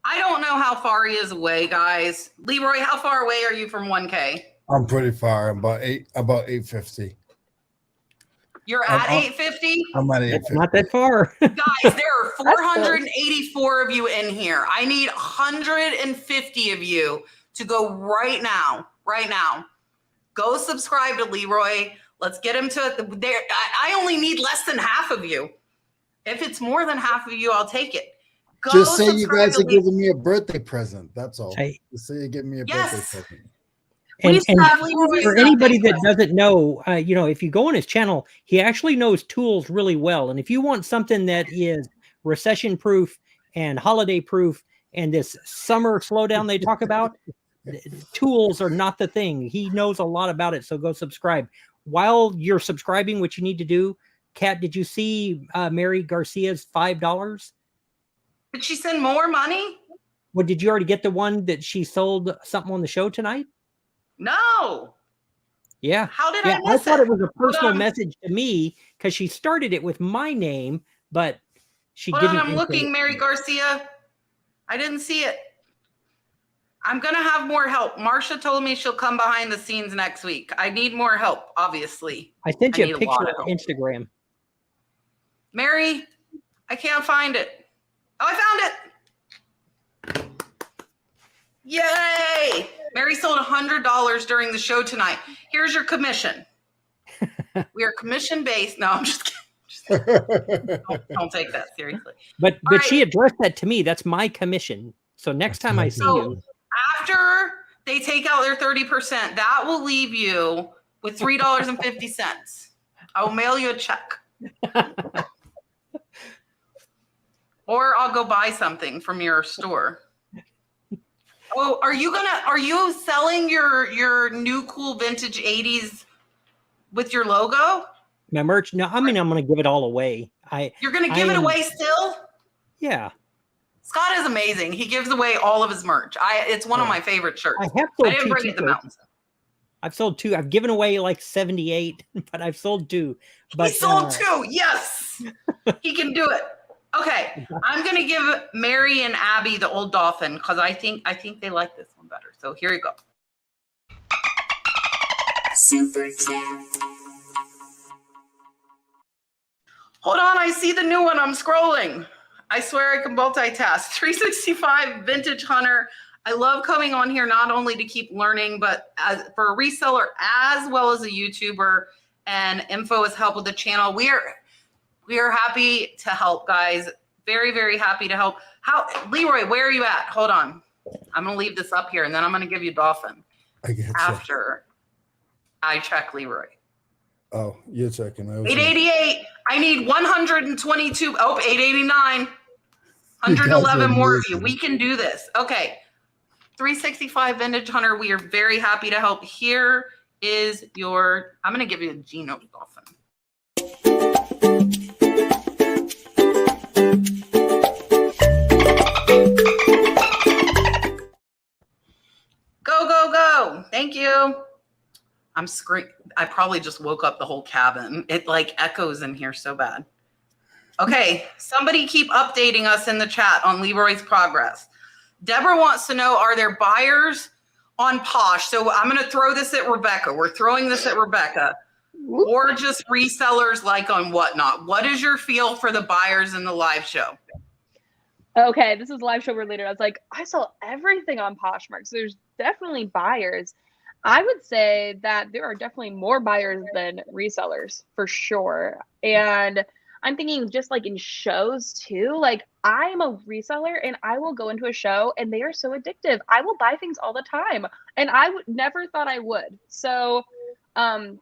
Speaker 1: I don't know how far he is away, guys. Leroy, how far away are you from 1K?
Speaker 2: I'm pretty far. I'm about 850.
Speaker 1: You're at 850?
Speaker 2: I'm at 850.
Speaker 6: It's not that far.
Speaker 1: Guys, there are 484 of you in here. I need 150 of you to go right now. Go subscribe to Leroy. Let's get him to there. I only need less than half of you. If it's more than half of you, I'll take it. Go
Speaker 2: Just say you
Speaker 1: subscribe
Speaker 2: guys
Speaker 1: to
Speaker 2: are giving me a birthday present. That's all.
Speaker 6: Hey.
Speaker 2: Just say you're giving me a
Speaker 1: Yes.
Speaker 2: birthday present.
Speaker 6: And for anybody that doesn't know, you know, if you go on his channel, he actually knows tools really well. And if you want something that is recession proof and holiday proof and this summer slowdown they talk about, tools are not the thing. He knows a lot about it. So go subscribe. While you're subscribing, what you need to do, Kat, did you see Mary Garcia's $5?
Speaker 1: Did she send more money?
Speaker 6: Well, did you already get the one that she sold something on the show tonight?
Speaker 1: No.
Speaker 6: Yeah.
Speaker 1: How did I miss
Speaker 6: I thought
Speaker 1: it?
Speaker 6: it was a personal message to me because she started it with my name, but she
Speaker 1: Hold
Speaker 6: didn't.
Speaker 1: on, I'm looking, Mary Garcia. I didn't see it. I'm going to have more help. Marsha told me she'll come behind the scenes next week. I need more help, obviously.
Speaker 6: I sent you a
Speaker 1: need
Speaker 6: picture
Speaker 1: lot of
Speaker 6: on
Speaker 1: help.
Speaker 6: Instagram.
Speaker 1: Mary, I can't find it. Oh, I found it. Yay. Mary sold $100 during the show tonight. Here's your commission. We are commission based. No, I'm just kidding. Don't take that seriously.
Speaker 6: But
Speaker 1: right.
Speaker 6: she addressed that to me. That's my commission. So next time I see you.
Speaker 1: After they take out their 30%, that will leave you with $3.50. I will mail you a check. Or I'll go buy something from your store. Oh, are you selling your new cool vintage 80s with your logo?
Speaker 6: My merch? No, I mean, I'm going to give it all away.
Speaker 1: You're going to give it away still?
Speaker 6: Yeah.
Speaker 1: Scott is amazing. He gives away all of his merch. It's one of my favorite shirts.
Speaker 6: I have sold
Speaker 1: didn't
Speaker 6: two
Speaker 1: bring it to the mountains.
Speaker 6: I've sold 2. I've given away like 78, but I've sold 2. But,
Speaker 1: he sold 2. Yes. He can do it. Okay. I'm going to give Mary and Abby the old dolphin because I think they like this one better. So here you go. Super chat. Hold on. I see the new one. I'm scrolling. I swear I can multitask. 365 Vintage Hunter. I love coming on here not only to keep learning, but for a reseller as well as a YouTuber, and info has helped with the channel. We are happy to help, guys. Very, very happy to help. Leroy, where are you at? Hold on. I'm going to leave this up here, and then I'm going to give you Dolphin after I check Leroy.
Speaker 2: Oh, you're checking.
Speaker 1: 888. I need 122. Oh, 889. 111 more of you. We can do this. Okay. 365 Vintage Hunter. We are very happy to help. Here is your, I'm going to give you a Gino Dolphin. I'm screaming. I probably just woke up the whole cabin. It like echoes in here so bad. Okay, somebody keep updating us in the chat on Leroy's progress. Deborah wants to know, are there buyers on Posh? So I'm going to throw this at Rebekah. We're throwing this at Rebekah. Or just resellers like on Whatnot. What is your feel for the buyers in the live show?
Speaker 3: Okay, this is live show related. I was like, I sell everything on Poshmark, so there's definitely buyers. I would say that there are definitely more buyers than resellers for sure. And I'm thinking just like in shows too. Like I am a reseller and I will go into a show and they are so addictive. I will buy things all the time and I would never thought I would. So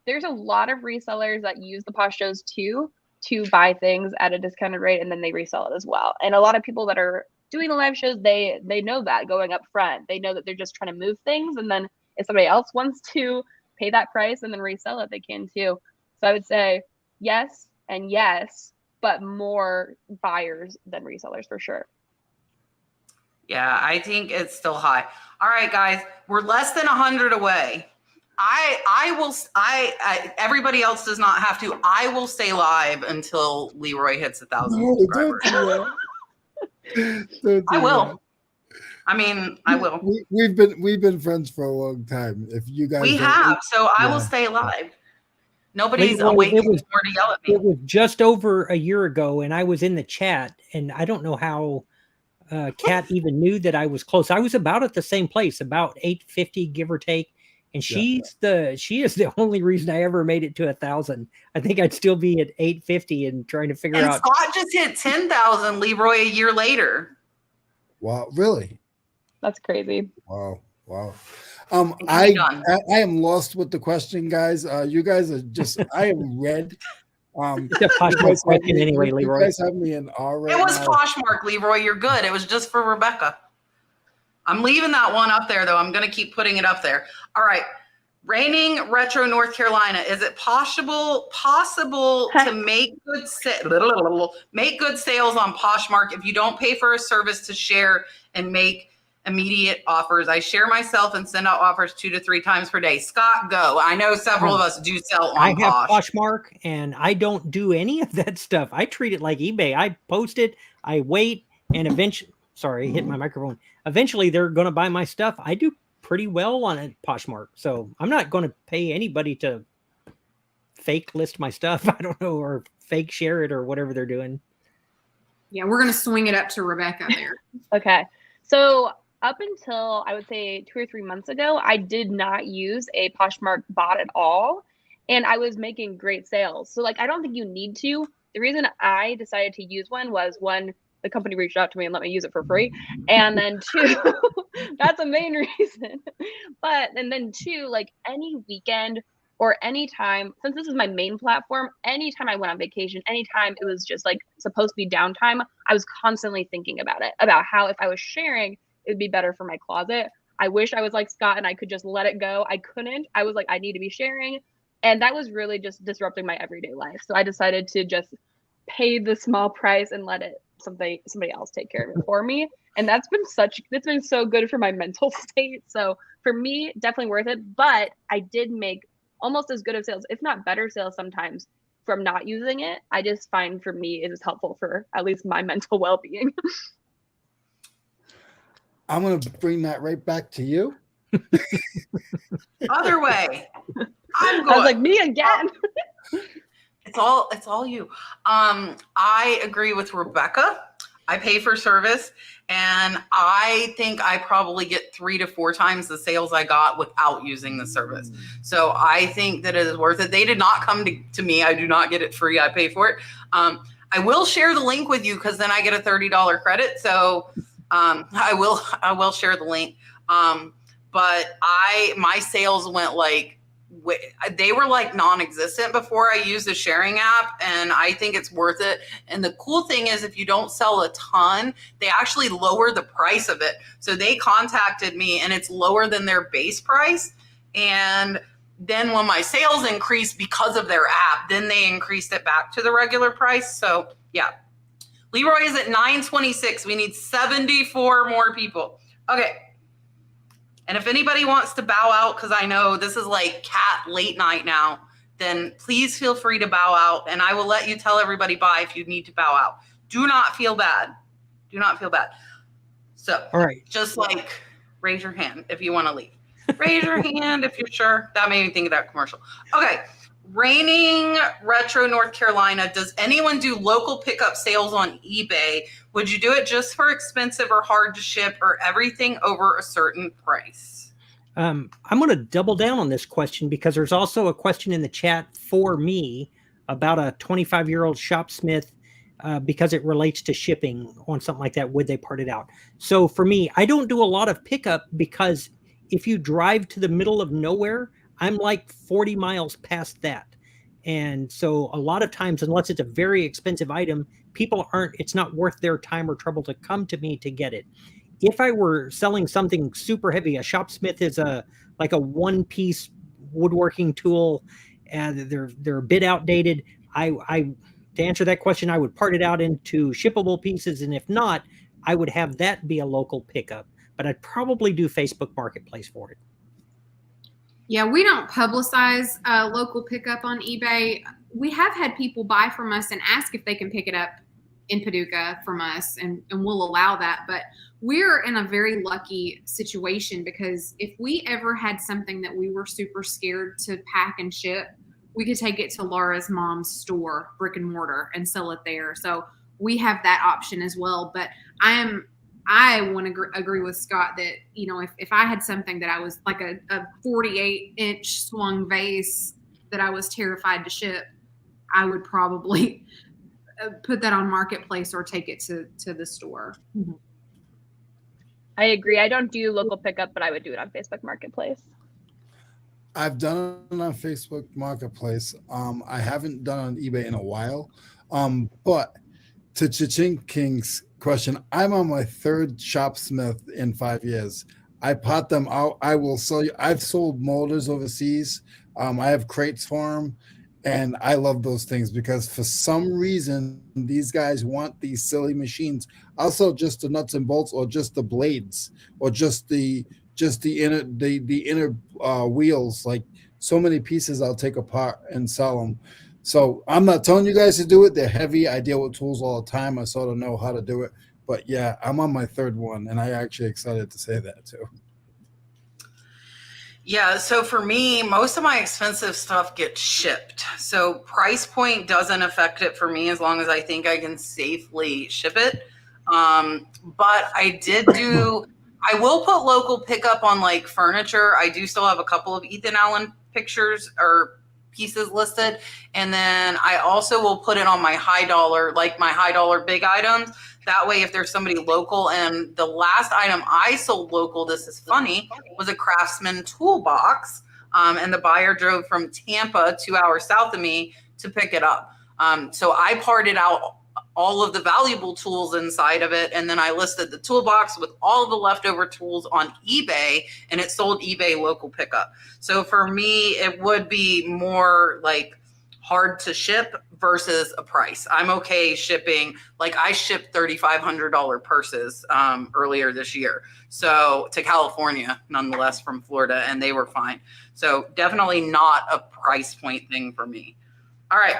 Speaker 3: there's a lot of resellers that use the Posh shows too to buy things at a discounted rate and then they resell it as well. And a lot of people that are doing the live shows, they know that going up front. They know that they're just trying to move things, and then if somebody else wants to pay that price and then resell it, they can too. So I would say yes and yes, but more buyers than resellers for sure.
Speaker 1: Yeah, I think it's still high. All right, guys, we're less than 100 away. Everybody else does not have to. I will stay live until Leroy hits 1,000 subscribers.
Speaker 2: Don't do
Speaker 1: I will.
Speaker 2: that.
Speaker 1: I mean, I will.
Speaker 2: We've been friends for a long time. If you guys,
Speaker 1: We have, so I will stay live. Nobody's waiting for to yell at me.
Speaker 6: It was just over a year ago, and I was in the chat, and I don't know how Kat even knew that I was close. I was about at the same place, about 850, give or take. And she is the only reason I ever made it to 1,000. I think I'd still be at 850 and trying to figure out.
Speaker 1: Scott just hit 10,000, Leroy, a year later.
Speaker 2: Wow, really?
Speaker 3: That's crazy.
Speaker 2: Wow. I am lost with the question, guys. You guys are just, I am red.
Speaker 6: It's a Poshmark question anyway, Leroy.
Speaker 2: You guys have me in awe right
Speaker 1: It was
Speaker 2: now.
Speaker 1: Poshmark, Leroy. You're good. It was just for Rebekah. I'm leaving that one up there, though. I'm going to keep putting it up there. All right. Reigning Retro North Carolina. Is it possible to make good sales on Poshmark if you don't pay for a service to share and make immediate offers? I share myself and send out offers 2 to 3 times per day. Scott, go. I know several of us do sell on
Speaker 6: I have
Speaker 1: Posh.
Speaker 6: Poshmark, and I don't do any of that stuff. I treat it like eBay. I post it, I wait, and eventually, sorry, I hit my microphone. Eventually, they're going to buy my stuff. I do pretty well on it, Poshmark. So I'm not going to pay anybody to fake list my stuff. I don't know, or fake share it or whatever they're doing.
Speaker 4: Yeah, we're going to swing it up to Rebekah there.
Speaker 3: Okay. So up until I would say 2 or 3 months ago, I did not use a Poshmark bot at all. And I was making great sales. So like, I don't think you need to. The reason I decided to use one was one, the company reached out to me and let me use it for free. And then 2, that's the main reason. And then 2, like any weekend or anytime, since this is my main platform, anytime I went on vacation, anytime it was just like supposed to be downtime, I was constantly thinking about it, about how if I was sharing, it would be better for my closet. I wish I was like Scott and I could just let it go. I couldn't. I was like, I need to be sharing. And that was really just disrupting my everyday life. So I decided to just pay the small price and let it somebody else take care of it for me. And it's been so good for my mental state. So for me, definitely worth it. But I did make almost as good of sales, if not better sales sometimes from not using it. I just find for me it is helpful for at least my mental well-being.
Speaker 2: I'm going to bring that right back to you.
Speaker 1: Other way. I'm good.
Speaker 3: I was like, me again.
Speaker 1: It's all you. I agree with Rebekah. I pay for service, and I think I probably get 3 to 4 times the sales I got without using the service. So I think that it is worth it. They did not come to me. I do not get it free. I pay for it. I will share the link with you because then I get a $30 credit. So I will share the link. But my sales went like, they were like non-existent before I used the sharing app, and I think it's worth it. And the cool thing is if you don't sell a ton, they actually lower the price of it. So they contacted me and it's lower than their base price. And then when my sales increased because of their app, then they increased it back to the regular price. So yeah, Leroy is at 926. We need 74 more people. Okay. And if anybody wants to bow out, because I know this is like cat late night now, then please feel free to bow out, and I will let you tell everybody bye if you need to bow out. Do not feel bad. Do not feel bad. So,
Speaker 6: All right.
Speaker 1: just like raise your hand if you want to leave. Raise your hand if you're sure. That made me think of that commercial. Okay. Raining Retro, North Carolina. Does anyone do local pickup sales on eBay? Would you do it just for expensive or hard to ship, or everything over a certain price?
Speaker 6: I'm going to double down on this question because there's also a question in the chat for me about a 25-year-old shopsmith because it relates to shipping on something like that. Would they part it out? So for me, I don't do a lot of pickup because if you drive to the middle of nowhere, I'm like 40 miles past that. And so a lot of times, unless it's a very expensive item, it's not worth their time or trouble to come to me to get it. If I were selling something super heavy, a shopsmith is like a one-piece woodworking tool, and they're a bit outdated. To answer that question, I would part it out into shippable pieces, and if not, I would have that be a local pickup. But I'd probably do Facebook Marketplace for it.
Speaker 4: Yeah, we don't publicize local pickup on eBay. We have had people buy from us and ask if they can pick it up in Paducah from us, and we'll allow that. But we're in a very lucky situation because if we ever had something that we were super scared to pack and ship, we could take it to Laura's mom's store, brick and mortar, and sell it there. So we have that option as well. But I want to agree with Scott that, if I had something that I was like a 48-inch swung vase that I was terrified to ship, I would probably put that on Marketplace or take it to the store.
Speaker 3: Mm-hmm. I agree. I don't do local pickup, but I would do it on Facebook Marketplace.
Speaker 2: I've done it on Facebook Marketplace. I haven't done it on eBay in a while. But to Cha-Ching King's question, I'm on my third shopsmith in 5 years. I pot them out. I will sell you. I've sold molders overseas. I have crates for them. And I love those things because for some reason, these guys want these silly machines. I'll sell just the nuts and bolts or just the blades or just the inner wheels. Like so many pieces I'll take apart and sell them. So I'm not telling you guys to do it. They're heavy. I deal with tools all the time. I sort of know how to do it. But yeah, I'm on my third one, and I actually excited to say that too.
Speaker 1: Yeah, so for me, most of my expensive stuff gets shipped. So price point doesn't affect it for me as long as I think I can safely ship it. But I will put local pickup on like furniture. I do still have a couple of Ethan Allen pictures or pieces listed. And then I also will put it on my high dollar big items. That way, if there's somebody local, and the last item I sold local, this is funny, was a Craftsman toolbox. And the buyer drove from Tampa, 2 hours south of me, to pick it up. So I parted out all of the valuable tools inside of it. And then I listed the toolbox with all the leftover tools on eBay, and it sold eBay local pickup. So for me, it would be more like hard to ship versus a price. I'm okay shipping. Like I shipped $3,500 purses earlier this year. So to California, nonetheless, from Florida, and they were fine. So definitely not a price point thing for me. All right.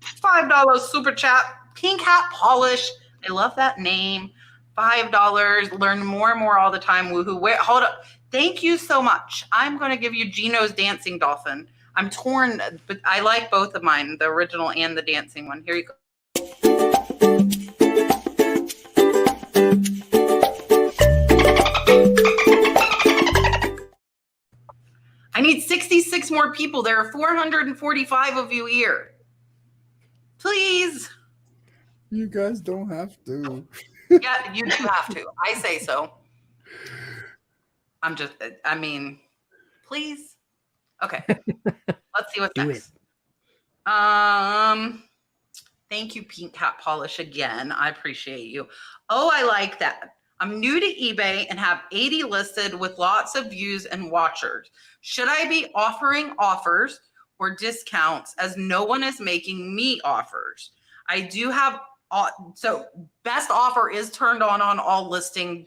Speaker 1: $5 super chat. Pink Hat Polish. I love that name. $5. Learn more and more all the time. Woohoo. Wait, hold up. Thank you so much. I'm going to give you Gino's Dancing Dolphin. I'm torn, but I like both of mine, the original and the dancing one. Here you go. I need 66 more people. There are 445 of you here. Please.
Speaker 2: You guys don't have to.
Speaker 1: Yeah, you do have to. I say so. Please. Okay. Let's see what's next. Thank you, Pink Hat Polish, again. I appreciate you. Oh, I like that. I'm new to eBay and have 80 listed with lots of views and watchers. Should I be offering offers or discounts as no one is making me offers? I do have, so best offer is turned on all listing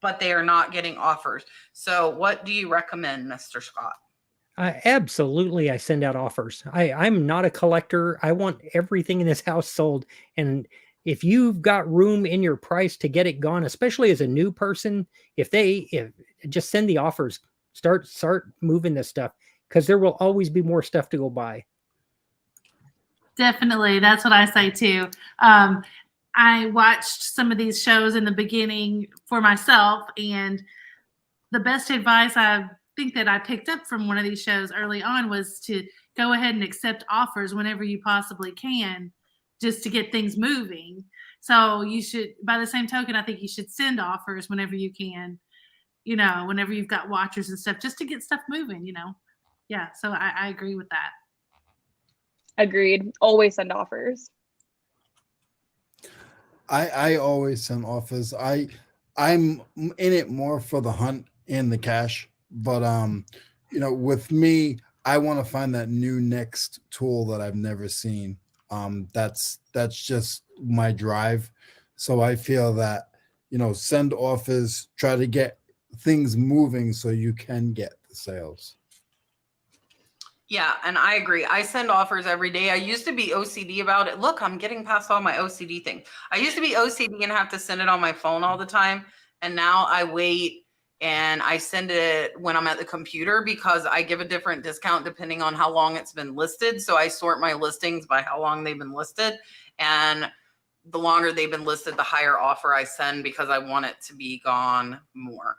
Speaker 1: but they are not getting offers. So what do you recommend, Mr. Scott?
Speaker 6: Absolutely, I send out offers. I'm not a collector. I want everything in this house sold. And if you've got room in your price to get it gone, especially as a new person, if just send the offers, start moving this stuff, because there will always be more stuff to go buy.
Speaker 5: Definitely. That's what I say too. I watched some of these shows in the beginning for myself, and the best advice I think that I picked up from one of these shows early on was to go ahead and accept offers whenever you possibly can, just to get things moving. So you should, by the same token, I think you should send offers whenever you can, whenever you've got watchers and stuff, just to get stuff moving, Yeah, so I agree with that.
Speaker 3: Agreed. Always send offers.
Speaker 2: I always send offers. I'm in it more for the hunt and the cash, but with me, I want to find that new next tool that I've never seen. That's just my drive. So I feel that send offers, try to get things moving so you can get the sales.
Speaker 1: Yeah, and I agree. I send offers every day. I used to be OCD about it. Look, I'm getting past all my OCD things. I used to be OCD and have to send it on my phone all the time. And now I wait and I send it when I'm at the computer, because I give a different discount depending on how long it's been listed. So I sort my listings by how long they've been listed. And the longer they've been listed, the higher offer I send, because I want it to be gone more.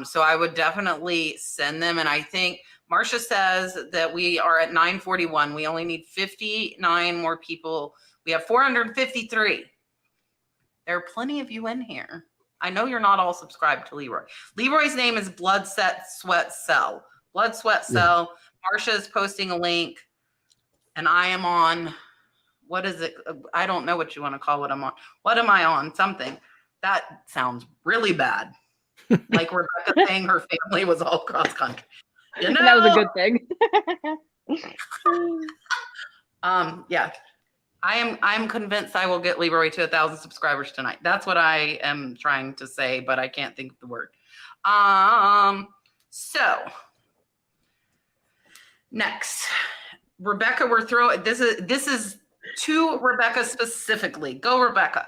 Speaker 1: So I would definitely send them. And I think Marcia says that we are at 941. We only need 59 more people. We have 453. There are plenty of you in here. I know you're not all subscribed to Leroy. Leroy's name is Blood Sweat Sell. Blood Sweat Sell. Yeah. Marcia is posting a link, and I am on, what is it? I don't know what you want to call what I'm on. What am I on? Something. That sounds really bad. Like Rebekah saying her family was all cross country.
Speaker 3: That was a good thing.
Speaker 1: Yeah. I'm convinced I will get Leroy to 1,000 subscribers tonight. That's what I am trying to say, but I can't think of the word. So next, Rebekah, we're throwing, this is to Rebekah specifically. Go, Rebekah.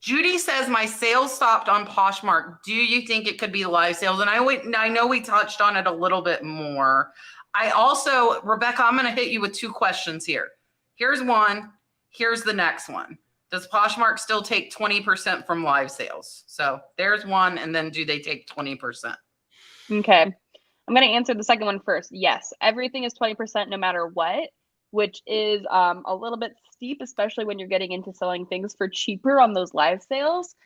Speaker 1: Judy says, my sales stopped on Poshmark. Do you think it could be live sales? And I know we touched on it a little bit more. I also, Rebekah, I'm going to hit you with two questions here. Here's one. Here's the next one. Does Poshmark still take 20% from live sales? So there's one. And then do they take 20%?
Speaker 3: Okay. I'm going to answer the second one first. Yes, everything is 20% no matter what, which is a little bit steep, especially when you're getting into selling things for cheaper on those live sales.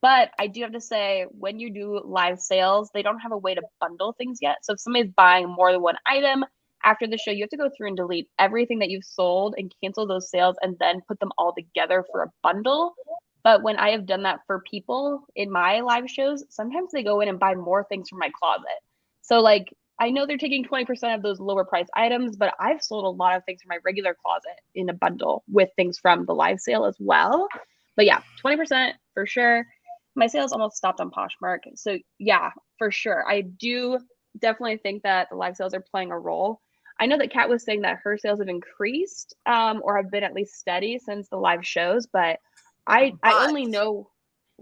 Speaker 3: But I do have to say, when you do live sales, they don't have a way to bundle things yet. So if somebody's buying more than one item after the show, you have to go through and delete everything that you've sold and cancel those sales and then put them all together for a bundle. But when I have done that for people in my live shows, sometimes they go in and buy more things from my closet. So like, I know they're taking 20% of those lower price items, but I've sold a lot of things from my regular closet in a bundle with things from the live sale as well. But yeah, 20% for sure. My sales almost stopped on Poshmark. So yeah, for sure. I do definitely think that the live sales are playing a role. I know that Kat was saying that her sales have increased or have been at least steady since the live shows, but I only know,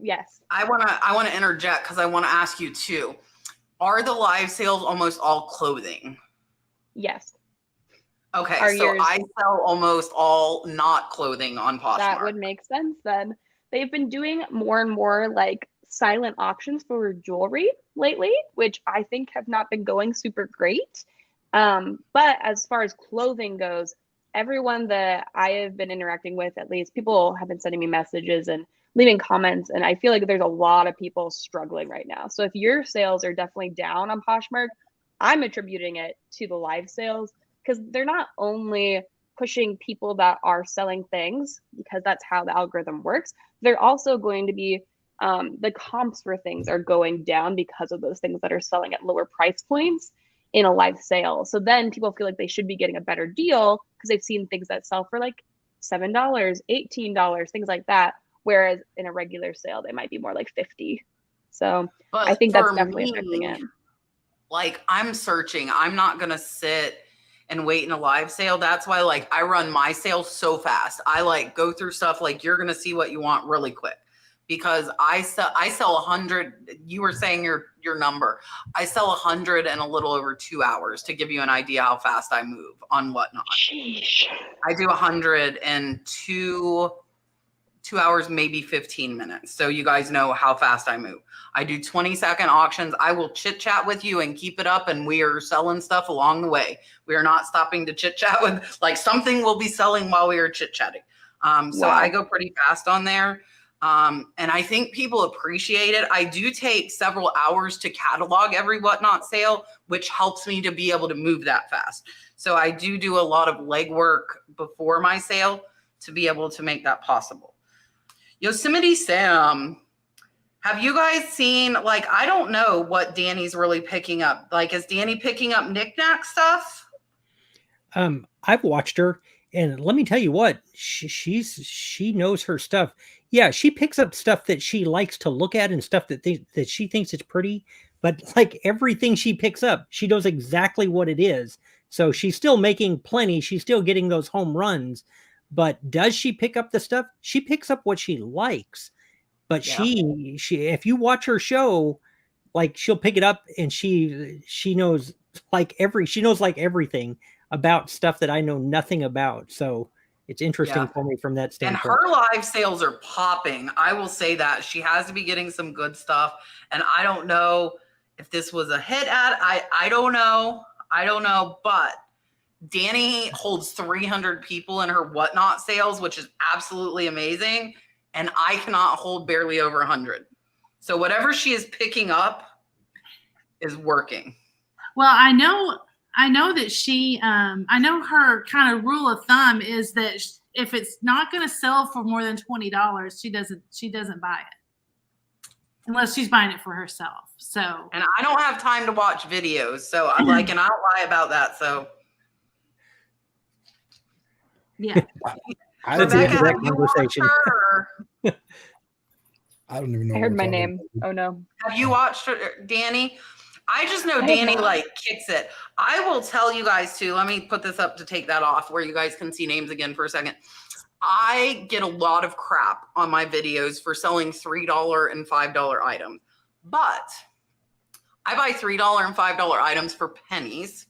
Speaker 3: yes.
Speaker 1: I want to interject because I want to ask you too. Are the live sales almost all clothing?
Speaker 3: Yes.
Speaker 1: Okay, so I sell almost all not clothing on Poshmark.
Speaker 3: That would make sense then. They've been doing more and more like silent auctions for jewelry lately, which I think have not been going super great. But as far as clothing goes, everyone that I have been interacting with, at least people have been sending me messages and leaving comments. And I feel like there's a lot of people struggling right now. So if your sales are definitely down on Poshmark, I'm attributing it to the live sales because they're not only pushing people that are selling things, because that's how the algorithm works. They're also going to be, the comps for things are going down because of those things that are selling at lower price points in a live sale. So then people feel like they should be getting a better deal because they've seen things that sell for like $7, $18, things like that. Whereas in a regular sale, they might be more like 50. So
Speaker 1: But
Speaker 3: I think that's
Speaker 1: for
Speaker 3: definitely affecting
Speaker 1: me,
Speaker 3: it.
Speaker 1: like I'm searching. I'm not gonna sit and wait in a live sale. That's why like I run my sales so fast. I like go through stuff like you're gonna see what you want really quick. Because I sell 100. You were saying your number. I sell 100 in a little over 2 hours to give you an idea how fast I move on whatnot.
Speaker 3: Sheesh.
Speaker 1: I do 100 in 2 hours, maybe 15 minutes. So you guys know how fast I move. I do 20-second auctions. I will chit chat with you and keep it up. And we are selling stuff along the way. We are not stopping to chit chat with, like something will be selling while we are chit chatting. So
Speaker 3: Wow.
Speaker 1: I go pretty fast on there. And I think people appreciate it. I do take several hours to catalog every whatnot sale, which helps me to be able to move that fast. So I do a lot of legwork before my sale to be able to make that possible. Yosemite Sam, have you guys seen, like, I don't know what Danny's really picking up. Like, is Danny picking up knickknack stuff?
Speaker 6: I've watched her, and let me tell you what, she knows her stuff. Yeah, she picks up stuff that she likes to look at and stuff that she thinks is pretty, but like everything she picks up, she knows exactly what it is. So she's still making plenty. She's still getting those home runs. But does she pick up the stuff? She picks up what she likes. But
Speaker 1: Yeah.
Speaker 6: she if you watch her show, like she'll pick it up and she knows like everything about stuff that I know nothing about. So it's interesting for me from that
Speaker 1: And
Speaker 6: standpoint.
Speaker 1: her live sales are popping. I will say that. She has to be getting some good stuff. And I don't know if this was a hit ad. I don't know. But Danny holds 300 people in her whatnot sales, which is absolutely amazing. And I cannot hold barely over 100. So whatever she is picking up is working.
Speaker 5: Well, I know that she, I know her kind of rule of thumb is that if it's not going to sell for more than $20, she doesn't buy it unless she's buying it for herself. So,
Speaker 1: and I don't have time to watch videos. So I'm like, and I don't lie about that. So
Speaker 5: yeah.
Speaker 1: Rebekah, have you watched her?
Speaker 2: I don't even know.
Speaker 3: I heard my name. Oh no.
Speaker 1: Have you watched Danny? I just know Danny like kicks it. I will tell you guys too. Let me put this up to take that off where you guys can see names again for a second. I get a lot of crap on my videos for selling $3 and $5 items, but I buy $3 and $5 items for pennies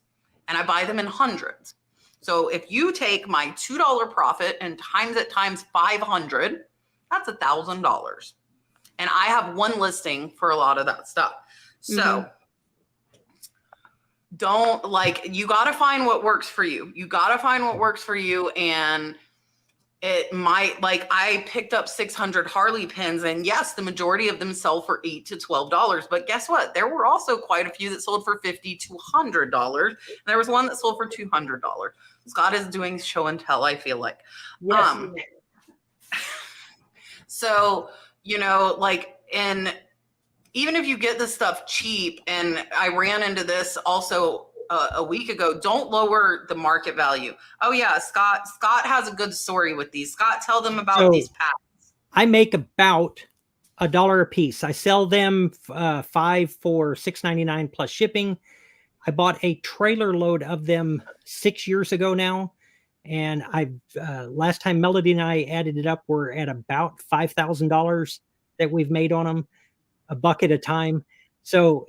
Speaker 1: and I buy them in hundreds. So if you take my $2 profit and times it times 500, that's $1,000. And I have one listing for a lot of that stuff. So don't you got to find what works for you. And it might, I picked up 600 Harley pins and yes, the majority of them sell for $8 to $12. But guess what? There were also quite a few that sold for $50 to $100. And there was one that sold for $200. Scott is doing show and tell, I feel like.
Speaker 6: Yes.
Speaker 1: So, and even if you get the stuff cheap, and I ran into this also a week ago, don't lower the market value. Oh yeah, Scott has a good story with these. Scott, tell them about these packs.
Speaker 6: I make about $1 a piece. I sell them 5 for $6.99 plus shipping. I bought a trailer load of them 6 years ago now. And last time Melody and I added it up, we're at about $5,000 that we've made on them, a buck at a time. So,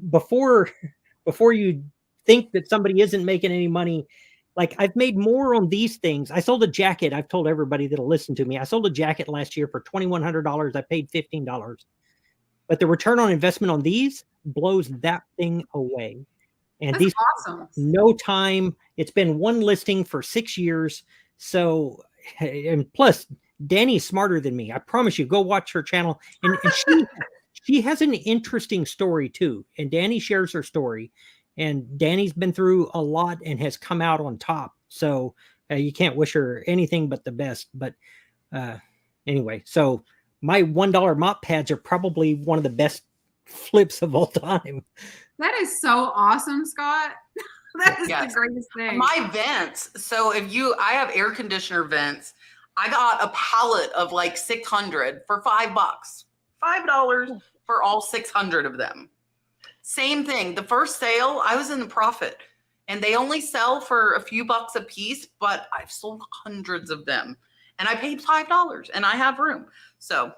Speaker 6: before you think that somebody isn't making any money, like I've made more on these things. I sold a jacket. I've told everybody that'll listen to me. I sold a jacket last year for $2,100. I paid $15. But the return on investment on these blows that thing away. And
Speaker 4: That's
Speaker 6: these
Speaker 4: awesome.
Speaker 6: no time. It's been one listing for 6 years. So, and plus Danny's smarter than me. I promise you, go watch her channel. And she has an interesting story too. And Danny shares her story. And Danny's been through a lot and has come out on top. So you can't wish her anything but the best. But anyway, so my $1 mop pads are probably one of the best flips of all time.
Speaker 4: That is so awesome, Scott. That is the greatest thing.
Speaker 1: My vents. So I have air conditioner vents. I got a pallet of 600 for $5. $5 for all 600 of them. Same thing. The first sale, I was in the profit, and they only sell for a few bucks a piece, but I've sold hundreds of them, and I paid $5, and I have room. So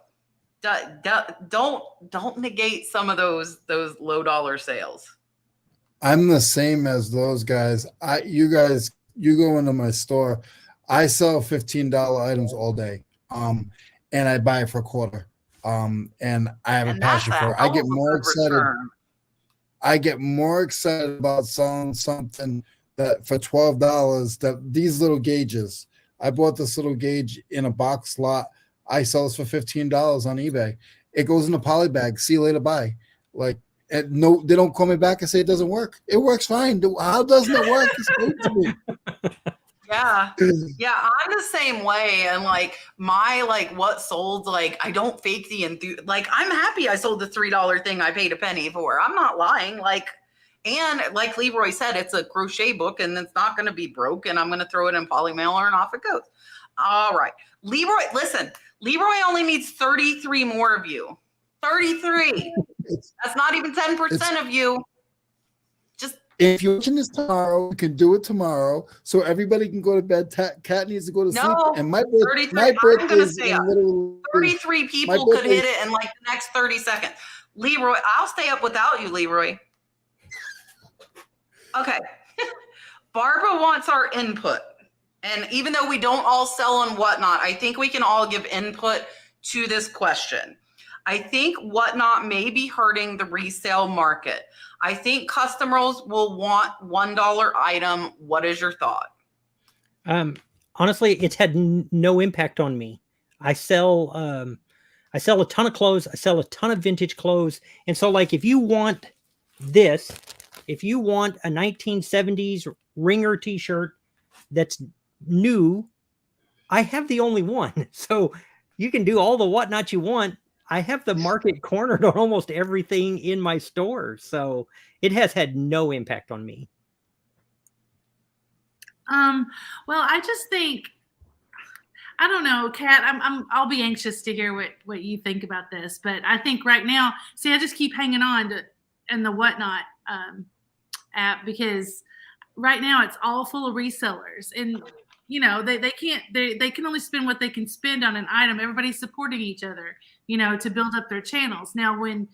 Speaker 1: don't negate some of those low dollar sales.
Speaker 2: I'm the same as those guys. You go into my store, I sell $15 items all day. And I buy it for a quarter. And I have a passion for it. I get more excited. I get more excited about selling something that for $12 that these little gauges. I bought this little gauge in a box lot. I sell this for $15 on eBay. It goes in a poly bag. See you later. Bye. Like, and no, they don't call me back and say it doesn't work. It works fine. How doesn't it work? It's good to me.
Speaker 1: Yeah, I'm the same way. And like what sold, like I don't fake the like I'm happy I sold the $3 thing I paid a penny for. I'm not lying. Like, and like Leroy said, it's a crochet book and it's not going to be broke, and I'm going to throw it in poly mailer and off it goes. All right, Leroy, listen, Leroy only needs 33 more of you. 33. That's not even 10% of you. Just
Speaker 2: if you're watching this tomorrow, we can do it tomorrow, so everybody can go to bed. Cat needs to go to sleep, and my birthday is literally
Speaker 1: 33 people could hit it in like the next 30 seconds. Leroy, I'll stay up without you, Leroy. Okay. Barbara wants our input. And even though we don't all sell on Whatnot, I think we can all give input to this question. I think Whatnot may be hurting the resale market. I think customers will want $1 item. What is your thought?
Speaker 6: Honestly, it's had no impact on me. I sell a ton of clothes. I sell a ton of vintage clothes. And so like, if you want this, if you want a 1970s Ringer t-shirt that's new, I have the only one. So you can do all the Whatnot you want. I have the market cornered on almost everything in my store. So it has had no impact on me.
Speaker 5: Well, I just think, I don't know, Kat, I'll be anxious to hear what you think about this, but I think right now, see, I just keep hanging on to in the Whatnot app, because right now it's all full of resellers, and you know, they can only spend what they can spend on an item. Everybody's supporting each other, you know, to build up their channels. Now, when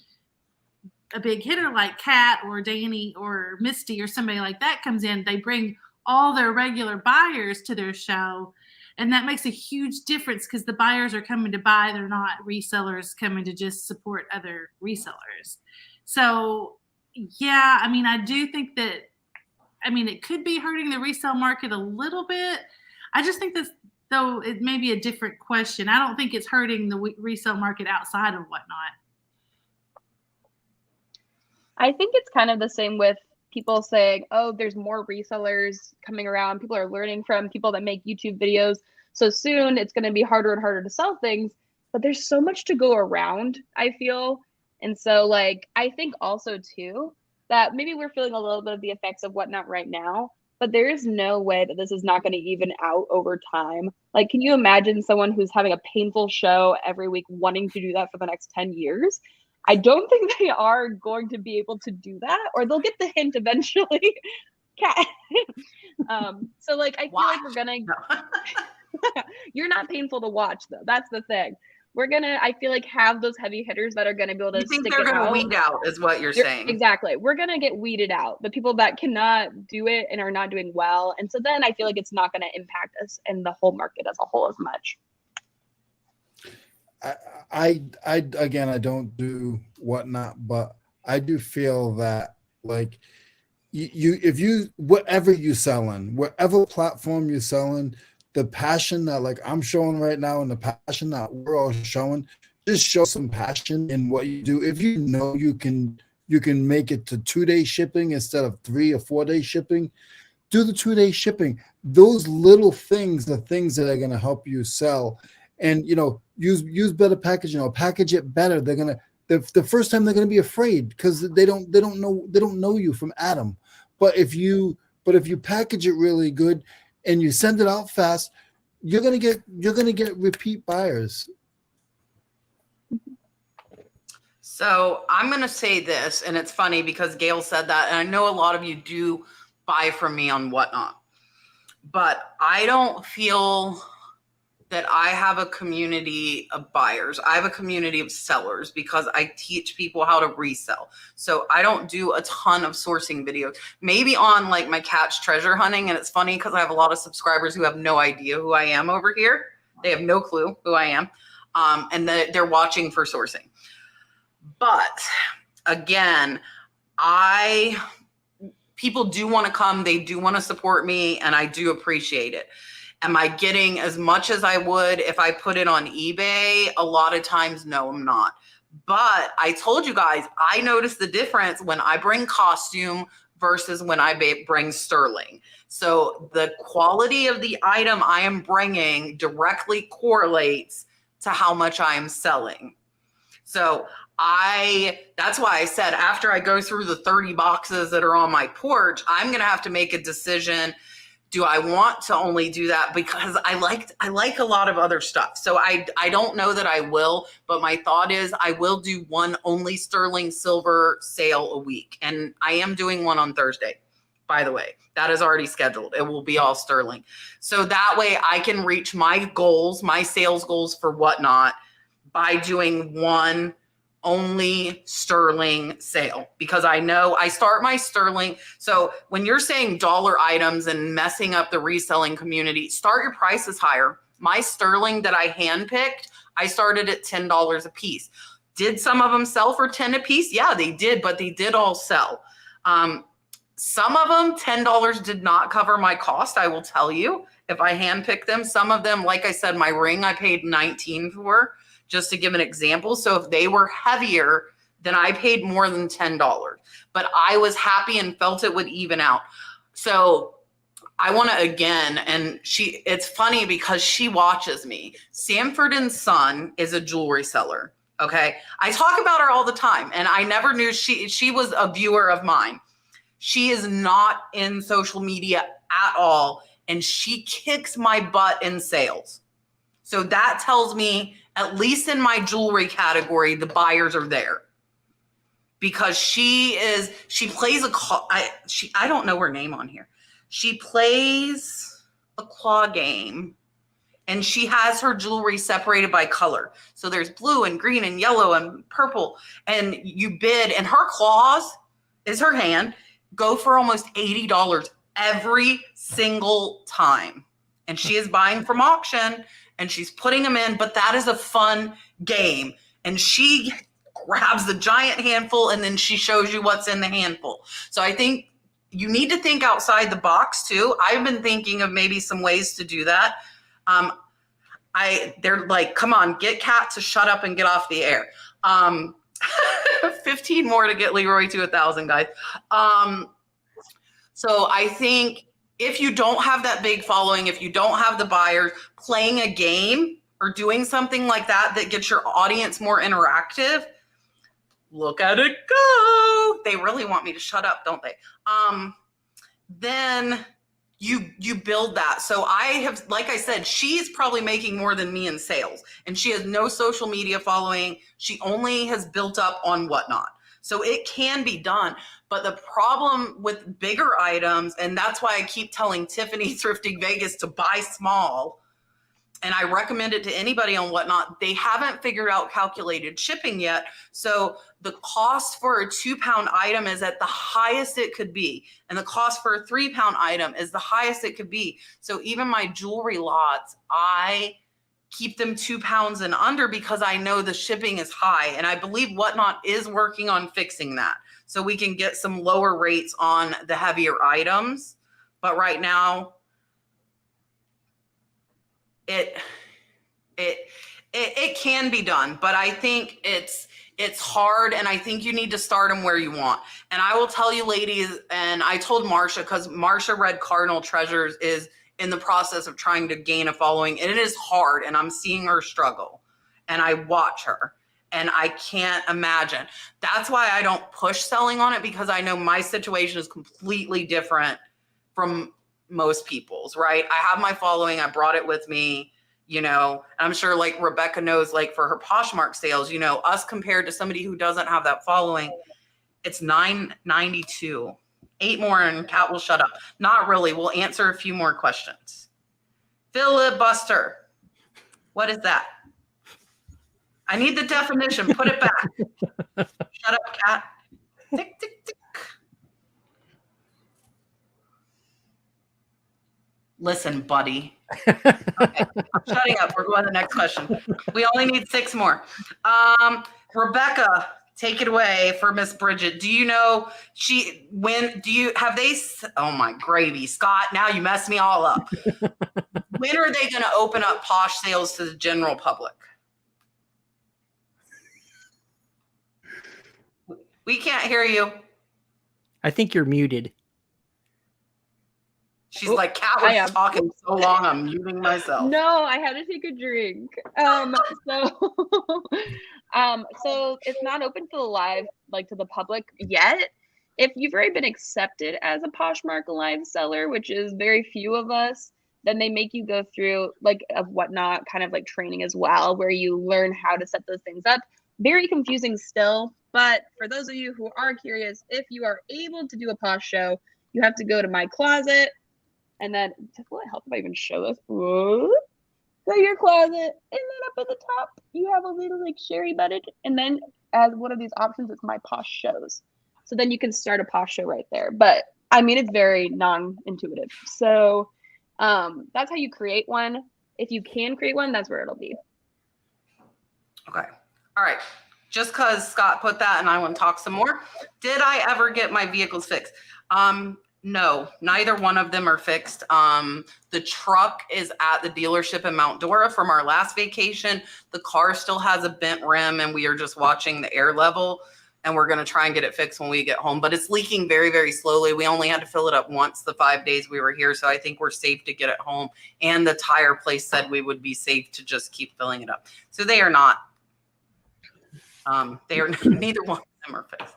Speaker 5: a big hitter like Kat or Danny or Misty or somebody like that comes in, they bring all their regular buyers to their show, and that makes a huge difference because the buyers are coming to buy. They're not resellers coming to just support other resellers. So yeah, I mean, I do think that, I mean, it could be hurting the resale market a little bit. I just think this, though, it may be a different question. I don't think it's hurting the resale market outside of Whatnot.
Speaker 3: I think it's kind of the same with people saying, oh, there's more resellers coming around. People are learning from people that make YouTube videos. So soon it's going to be harder and harder to sell things. But there's so much to go around, I feel. And so, like, I think also, too, that maybe we're feeling a little bit of the effects of Whatnot right now, but there is no way that this is not going to even out over time. Like, can you imagine someone who's having a painful show every week wanting to do that for the next 10 years? I don't think they are going to be able to do that, or they'll get the hint eventually. So, like, I feel like we're going to... You're not painful to watch, though. That's the thing. We're going to, I feel like, have those heavy hitters that are going to be able to stick it out. You think they're going to
Speaker 1: weed out is what you're saying.
Speaker 3: Exactly. We're going to get weeded out. The people that cannot do it and are not doing well. And so then I feel like it's not going to impact us and the whole market as a whole as much.
Speaker 2: I again, I don't do Whatnot, but I do feel that, like, if you whatever you selling, whatever platform you're selling, the passion that, like, I'm showing right now and the passion that we're all showing, just show some passion in what you do. If you know you can make it to 2-day shipping instead of 3 or 4-day shipping, do the 2-day shipping. Those little things, the things that are going to help you sell. And, you know, use better packaging, or package it better. They're going to, the first time they're going to be afraid because they don't know you from Adam. But if you package it really good and you send it out fast, you're gonna get repeat buyers.
Speaker 1: So I'm going to say this, and it's funny because Gail said that, and I know a lot of you do buy from me on Whatnot, but I don't feel that I have a community of buyers. I have a community of sellers because I teach people how to resell. So I don't do a ton of sourcing videos, maybe on like my catch treasure hunting. And it's funny because I have a lot of subscribers who have no idea who I am over here. They have no clue who I am. And they're watching for sourcing. But again, people do want to come. They do want to support me, and I do appreciate it. Am I getting as much as I would if I put it on eBay? A lot of times, no, I'm not. But I told you guys, I noticed the difference when I bring costume versus when I bring sterling. So the quality of the item I am bringing directly correlates to how much I am selling. So that's why I said after I go through the 30 boxes that are on my porch, I'm going to have to make a decision. Do I want to only do that? Because I like a lot of other stuff. So I don't know that I will, but my thought is I will do one only sterling silver sale a week. And I am doing one on Thursday, by the way. That is already scheduled. It will be all sterling. So that way I can reach my goals, my sales goals for Whatnot by doing one only sterling sale, because I know I start my sterling. So when you're saying dollar items and messing up the reselling community, start your prices higher. My sterling that I handpicked, I started at $10 a piece. Did some of them sell for 10 a piece? Yeah, they did, but they did all sell. Some of them, $10 did not cover my cost, I will tell you, if I handpicked them. Some of them, like I said, my ring I paid $19 for, just to give an example. So if they were heavier, then I paid more than $10. But I was happy and felt it would even out. So I want to again, and it's funny because she watches me. Sanford and Son is a jewelry seller. Okay. I talk about her all the time, and I never knew she was a viewer of mine. She is not in social media at all, and she kicks my butt in sales. So that tells me, at least in my jewelry category, the buyers are there. Because she plays I don't know her name on here. She plays a claw game, and she has her jewelry separated by color. So there's blue and green and yellow and purple, and you bid, and her claws is her hand, go for almost $80 every single time. And she is buying from auction, and she's putting them in, but that is a fun game. And she grabs the giant handful, and then she shows you what's in the handful. So I think you need to think outside the box too. I've been thinking of maybe some ways to do that. They're like, come on, get Kat to shut up and get off the air. 15 more to get Leroy to 1,000, guys. So I think if you don't have that big following, if you don't have the buyers, playing a game or doing something like that gets your audience more interactive, look at it go. They really want me to shut up, don't they? Then you build that. So I have, like I said, she's probably making more than me in sales, and she has no social media following. She only has built up on Whatnot. So it can be done. But the problem with bigger items, and that's why I keep telling Tiffany Thrifting Vegas to buy small, and I recommend it to anybody on Whatnot, they haven't figured out calculated shipping yet. So the cost for a 2-pound item is at the highest it could be. And the cost for a 3-pound item is the highest it could be. So even my jewelry lots, I keep them 2 pounds and under because I know the shipping is high. And I believe Whatnot is working on fixing that, so we can get some lower rates on the heavier items. But right now, it can be done, but I think it's hard, and I think you need to start them where you want. And I will tell you, ladies, and I told Marsha, because Marsha Red Cardinal Treasures is in the process of trying to gain a following, and it is hard, and I'm seeing her struggle, and I watch her, and I can't imagine. That's why I don't push selling on it, because I know my situation is completely different from most people's, right? I have my following. I brought it with me. You know, I'm sure like Rebekah knows, like for her Poshmark sales, you know, us compared to somebody who doesn't have that following, it's $9.92. 8 more and Kat will shut up. Not really. We'll answer a few more questions. Filibuster. What is that? I need the definition. Put it back. Shut up, Kat. Tick, tick, tick. Listen, buddy. Okay, I'm shutting up. We're going to the next question. We only need 6 more. Rebekah, take it away for Miss Bridget. Do you know oh my gravy, Scott, now you messed me all up. When are they going to open up Posh sales to the general public? We can't hear you.
Speaker 6: I think you're muted.
Speaker 1: She's like, Kat was talking so long, I'm muting myself.
Speaker 3: No, I had to take a drink. So it's not open to the live, like to the public yet. If you've already been accepted as a Poshmark live seller, which is very few of us, then they make you go through like a whatnot kind of like training as well, where you learn how to set those things up. Very confusing still, but for those of you who are curious, if you are able to do a Posh show, you have to go to my closet. And then, will it help if I even show this? Whoa. Go to your closet, and then up at the top, you have a little like Sherry button. And then as one of these options, it's my Posh shows. So then you can start a Posh show right there. But I mean, it's very non-intuitive. So that's how you create one. If you can create one, that's where it'll be.
Speaker 1: Okay. All right. Just because Scott put that and I want to talk some more. Did I ever get my vehicles fixed? No, neither one of them are fixed. The truck is at the dealership in Mount Dora from our last vacation. The car still has a bent rim and we are just watching the air level, and we're going to try and get it fixed when we get home, but it's leaking very, very slowly. We only had to fill it up once the 5 days we were here. So I think we're safe to get it home. And the tire place said we would be safe to just keep filling it up. So they are not, neither one of them are fixed.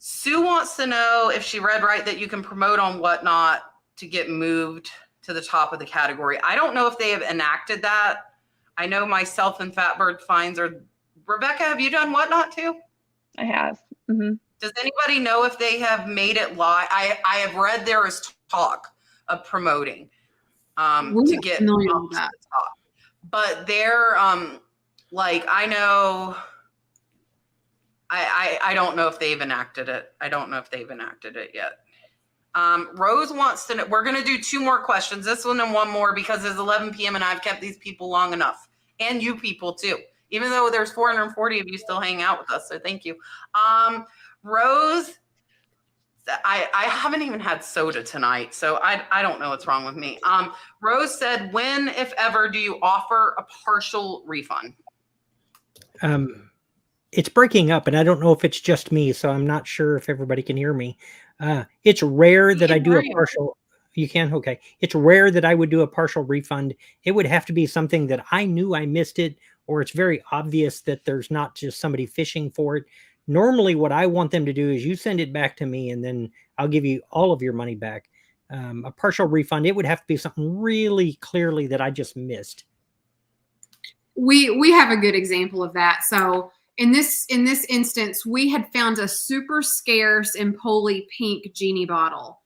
Speaker 1: Sue wants to know if she read right that you can promote on Whatnot to get moved to the top of the category. I don't know if they have enacted that. I know myself and Fatbird Finds are. Rebekah, have you done Whatnot too?
Speaker 3: I have. Mm-hmm.
Speaker 1: Does anybody know if they have made it live? I have read there is talk of promoting to get to the top. But they're like, I know. I don't know if they've enacted it. I don't know if they've enacted it yet. Rose wants to know, we're going to do 2 more questions, this one and one more, because it's 11 p.m. and I've kept these people long enough, and you people too, even though there's 440 of you still hanging out with us. So thank you. Rose, I haven't even had soda tonight, so I don't know what's wrong with me. Rose said, when, if ever, do you offer a partial refund?
Speaker 6: It's breaking up, and I don't know if it's just me, so I'm not sure if everybody can hear me. It's rare that I do a partial. You can? Okay. It's rare that I would do a partial refund. It would have to be something that I knew I missed it, or it's very obvious that there's not just somebody fishing for it. Normally, what I want them to do is you send it back to me, and then I'll give you all of your money back. A partial refund, it would have to be something really clearly that I just missed.
Speaker 4: We have a good example of that. So in this instance, we had found a super scarce and Polly pink genie bottle.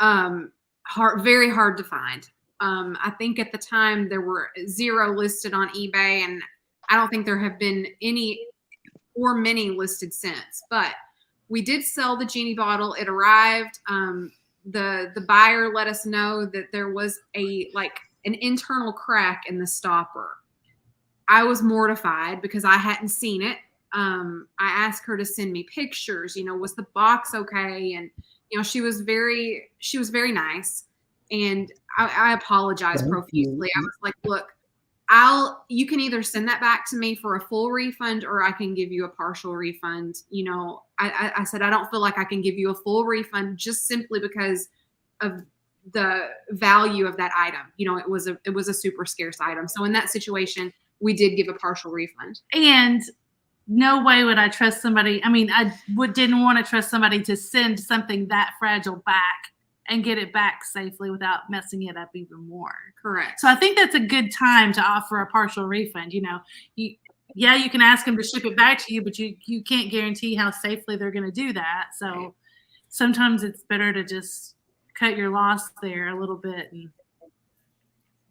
Speaker 4: Very hard to find. I think at the time there were 0 listed on eBay, and I don't think there have been any or many listed since. But we did sell the genie bottle. It arrived. The buyer let us know that there was an internal crack in the stopper. I was mortified because I hadn't seen it. I asked her to send me pictures, was the box okay? And, she was very nice. And I apologized profusely. I was like, look, you can either send that back to me for a full refund, or I can give you a partial refund. I said, I don't feel like I can give you a full refund just simply because of the value of that item. It was a super scarce item. So in that situation, we did give a partial refund.
Speaker 5: And no way would I trust somebody. I mean, didn't want to trust somebody to send something that fragile back and get it back safely without messing it up even more.
Speaker 4: Correct.
Speaker 5: So I think that's a good time to offer a partial refund. You can ask them to ship it back to you, but you can't guarantee how safely they're going to do that. So sometimes it's better to just cut your loss there a little bit, and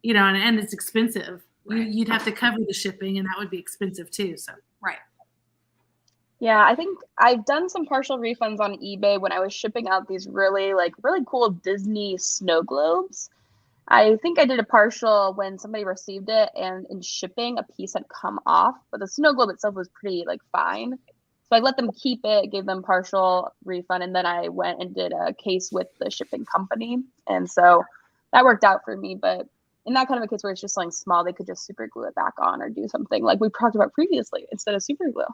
Speaker 5: and it's expensive.
Speaker 4: Right.
Speaker 5: You'd have to cover the shipping, and that would be expensive too. So
Speaker 4: Right.
Speaker 3: Yeah, I think I've done some partial refunds on eBay when I was shipping out these really cool Disney snow globes. I think I did a partial when somebody received it, and in shipping, a piece had come off, but the snow globe itself was pretty fine. So I let them keep it, gave them partial refund, and then I went and did a case with the shipping company, and so that worked out for me. But in that kind of a case where it's just something small, they could just super glue it back on or do something like we talked about previously instead of super glue.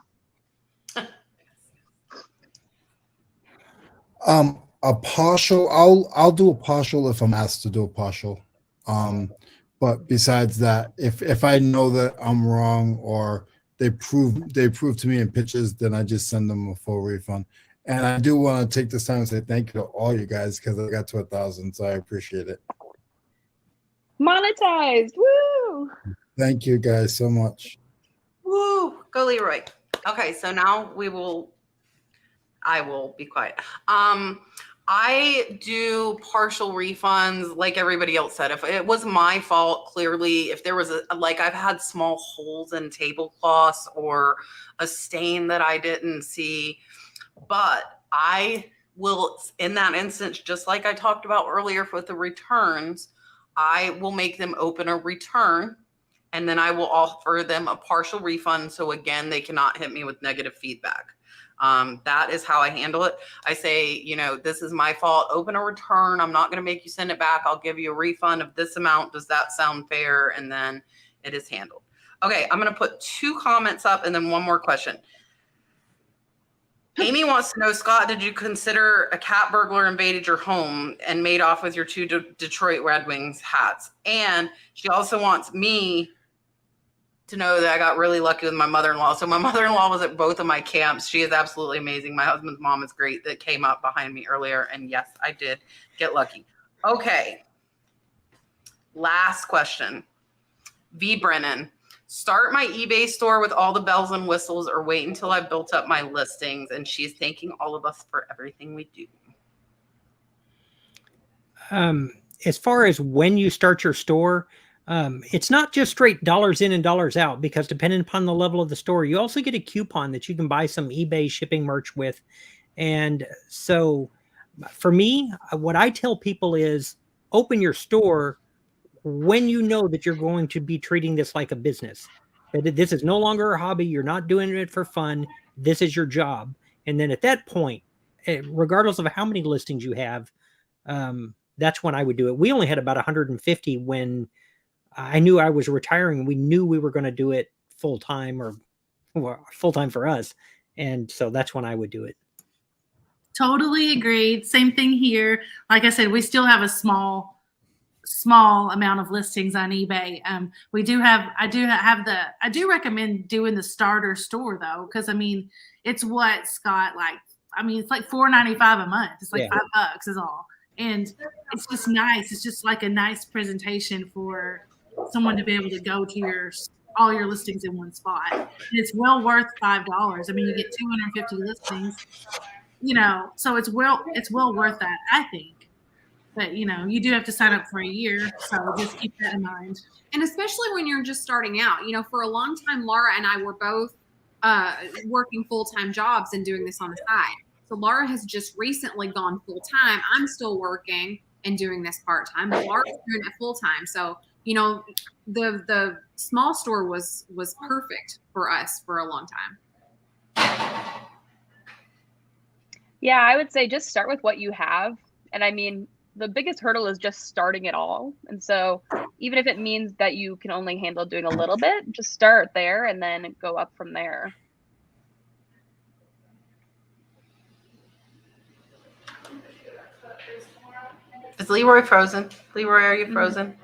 Speaker 2: A partial, I'll do a partial if I'm asked to do a partial. But besides that, if I know that I'm wrong or they prove to me in pictures, then I just send them a full refund. And I do want to take this time and say thank you to all you guys because I got to 1,000, so I appreciate it.
Speaker 3: Monetized, woo!
Speaker 2: Thank you guys so much.
Speaker 1: Woo! Go Leroy. Okay, so now I will be quiet. I do partial refunds like everybody else said. If it was my fault, clearly, if there was I've had small holes in tablecloths or a stain that I didn't see, but I will, in that instance, just like I talked about earlier with the returns, I will make them open a return and then I will offer them a partial refund. So again, they cannot hit me with negative feedback. That is how I handle it. I say, this is my fault. Open a return. I'm not going to make you send it back. I'll give you a refund of this amount. Does that sound fair? And then it is handled. Okay. I'm going to put 2 comments up and then one more question. Amy wants to know, Scott, did you consider a cat burglar invaded your home and made off with your 2 Detroit Red Wings hats? And she also wants me to know that I got really lucky with my mother-in-law. So my mother-in-law was at both of my camps. She is absolutely amazing. My husband's mom is great that came up behind me earlier. And yes, I did get lucky. Okay. Last question. V. Brennan. Start my eBay store with all the bells and whistles or wait until I've built up my listings? And she's thanking all of us for everything we do.
Speaker 6: As far as when you start your store, it's not just straight dollars in and dollars out, because depending upon the level of the store, you also get a coupon that you can buy some eBay shipping merch with. And so for me, what I tell people is open your store when you know that you're going to be treating this like a business, that this is no longer a hobby. You're not doing it for fun. This is your job. And then at that point, regardless of how many listings you have, that's when I would do it. We only had about 150 when I knew I was retiring. We knew we were going to do it full time or full time for us. And so that's when I would do it.
Speaker 5: totally agreed. Same thing here. Like I said, we still have a small amount of listings on eBay. I do recommend doing the starter store though, because it's what Scott it's like $4.95 a month. It's like $5 is all, and it's just nice. It's just like a nice presentation for someone to be able to go to all your listings in one spot. And it's well worth $5. You get 250 listings. So it's well worth that, I think. But, you do have to sign up for a year. So just keep that in mind.
Speaker 4: And especially when you're just starting out, for a long time, Laura and I were both working full-time jobs and doing this on the side. So Laura has just recently gone full-time. I'm still working and doing this part-time, but Laura's doing it full-time. So, the small store was perfect for us for a long time.
Speaker 3: Yeah, I would say just start with what you have. And the biggest hurdle is just starting it all. And so even if it means that you can only handle doing a little bit, just start there and then go up from there.
Speaker 1: Is Leroy frozen? Leroy, are you frozen?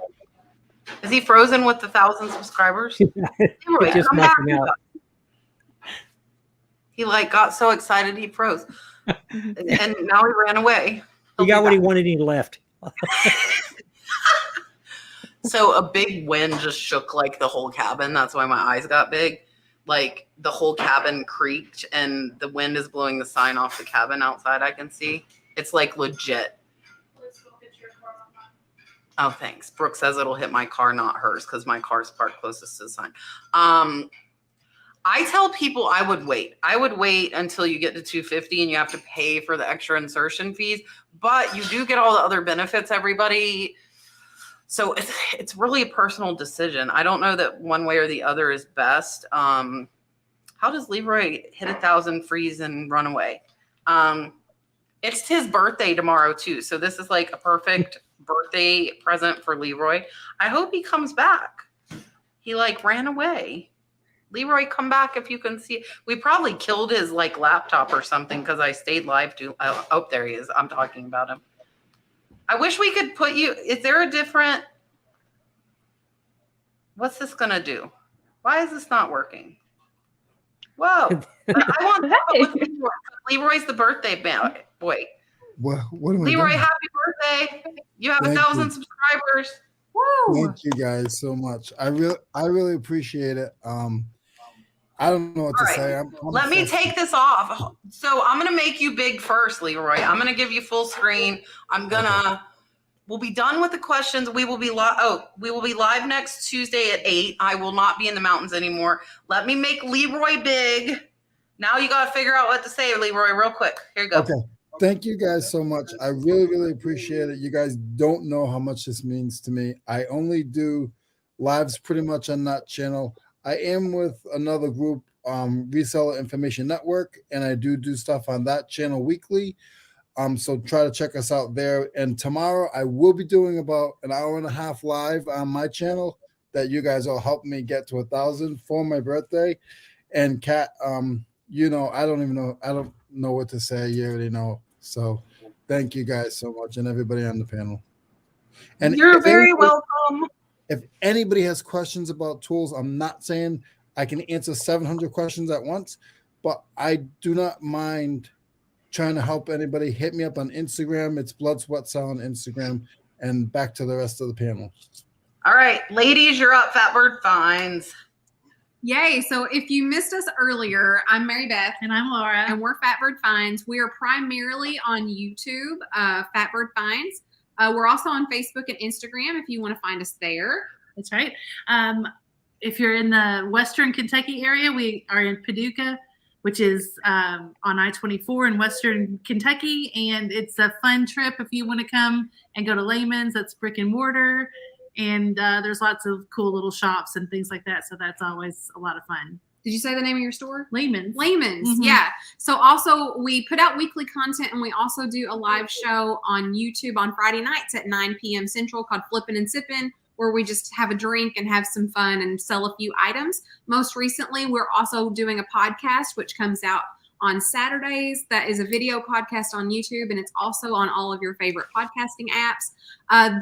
Speaker 1: Is he frozen with the 1,000 subscribers? Leroy,
Speaker 6: Just
Speaker 1: come
Speaker 6: knocked
Speaker 1: back.
Speaker 6: him out.
Speaker 1: He got so excited he froze. And now he ran away.
Speaker 6: He
Speaker 1: He'll
Speaker 6: got
Speaker 1: be
Speaker 6: what he
Speaker 1: back.
Speaker 6: wanted and he left.
Speaker 1: So a big wind just shook like the whole cabin. That's why my eyes got big. Like the whole cabin creaked and the wind is blowing the sign off the cabin outside. I can see. It's like legit. Oh, thanks. Brooke says it'll hit my car, not hers, because my car's parked closest to the sign. I tell people I would wait. I would wait until you get to 250 and you have to pay for the extra insertion fees, but you do get all the other benefits, everybody. So it's really a personal decision. I don't know that one way or the other is best. How does Leroy hit 1,000, freeze, and run away? It's his birthday tomorrow too. So this is like a perfect birthday present for Leroy. I hope he comes back. He like ran away. Leroy, come back if you can see. We probably killed his like laptop or something because I stayed live too. Oh, there he is. I'm talking about him. I wish we could put you. Is there a different? What's this gonna do? Why is this not working? Whoa! I want to put Leroy. Leroy's the birthday boy.
Speaker 2: What am I
Speaker 1: Leroy,
Speaker 2: doing?
Speaker 1: happy birthday! You have
Speaker 2: Thank
Speaker 1: 1,000
Speaker 2: you.
Speaker 1: subscribers. Woo!
Speaker 2: Thank you guys so much. I really appreciate it. I don't know what to
Speaker 1: All right.
Speaker 2: say. I'm
Speaker 1: Let me
Speaker 2: obsessed.
Speaker 1: take this off. So I'm gonna make you big first, Leroy. I'm gonna give you full screen. We'll be done with the questions. We will be live next Tuesday at 8. I will not be in the mountains anymore. Let me make Leroy big. Now you gotta figure out what to say, Leroy, real quick. Here you go.
Speaker 2: Okay. Thank you guys so much. I really appreciate it. You guys don't know how much this means to me. I only do lives pretty much on that channel. I am with another group, Reseller Information Network, and I do stuff on that channel weekly. So try to check us out there. And tomorrow I will be doing about an hour and a half live on my channel that you guys will help me get to 1,000 for my birthday. And Kat, you know, I don't know what to say. You already know. So thank you guys so much and everybody on the panel. And
Speaker 1: You're very welcome.
Speaker 2: If anybody has questions about tools, I'm not saying I can answer 700 questions at once, but I do not mind trying to help anybody. Hit me up on Instagram. It's Blood Sweat Cell on Instagram. And back to the rest of the panel.
Speaker 1: All right, ladies, you're up. Fatbird Finds.
Speaker 4: Yay. So if you missed us earlier, I'm Marybeth.
Speaker 5: And I'm Laura.
Speaker 4: And we're Fatbird Finds. We are primarily on YouTube, Fatbird Finds. We're also on Facebook and Instagram if you want to find us there.
Speaker 5: That's right. If you're in the Western Kentucky area, we are in Paducah, which is on I-24 in Western Kentucky. And it's a fun trip if you want to come and go to Layman's. That's brick and mortar. And there's lots of cool little shops and things like that. So that's always a lot of fun.
Speaker 4: Did you say the name of your store?
Speaker 5: Layman's.
Speaker 4: Layman's,
Speaker 5: Mhm.
Speaker 4: yeah. So also we put out weekly content and we also do a live show on YouTube on Friday nights at 9 p.m. Central called Flippin' and Sippin', where we just have a drink and have some fun and sell a few items. Most recently, we're also doing a podcast, which comes out on Saturdays. That is a video podcast on YouTube, and it's also on all of your favorite podcasting apps.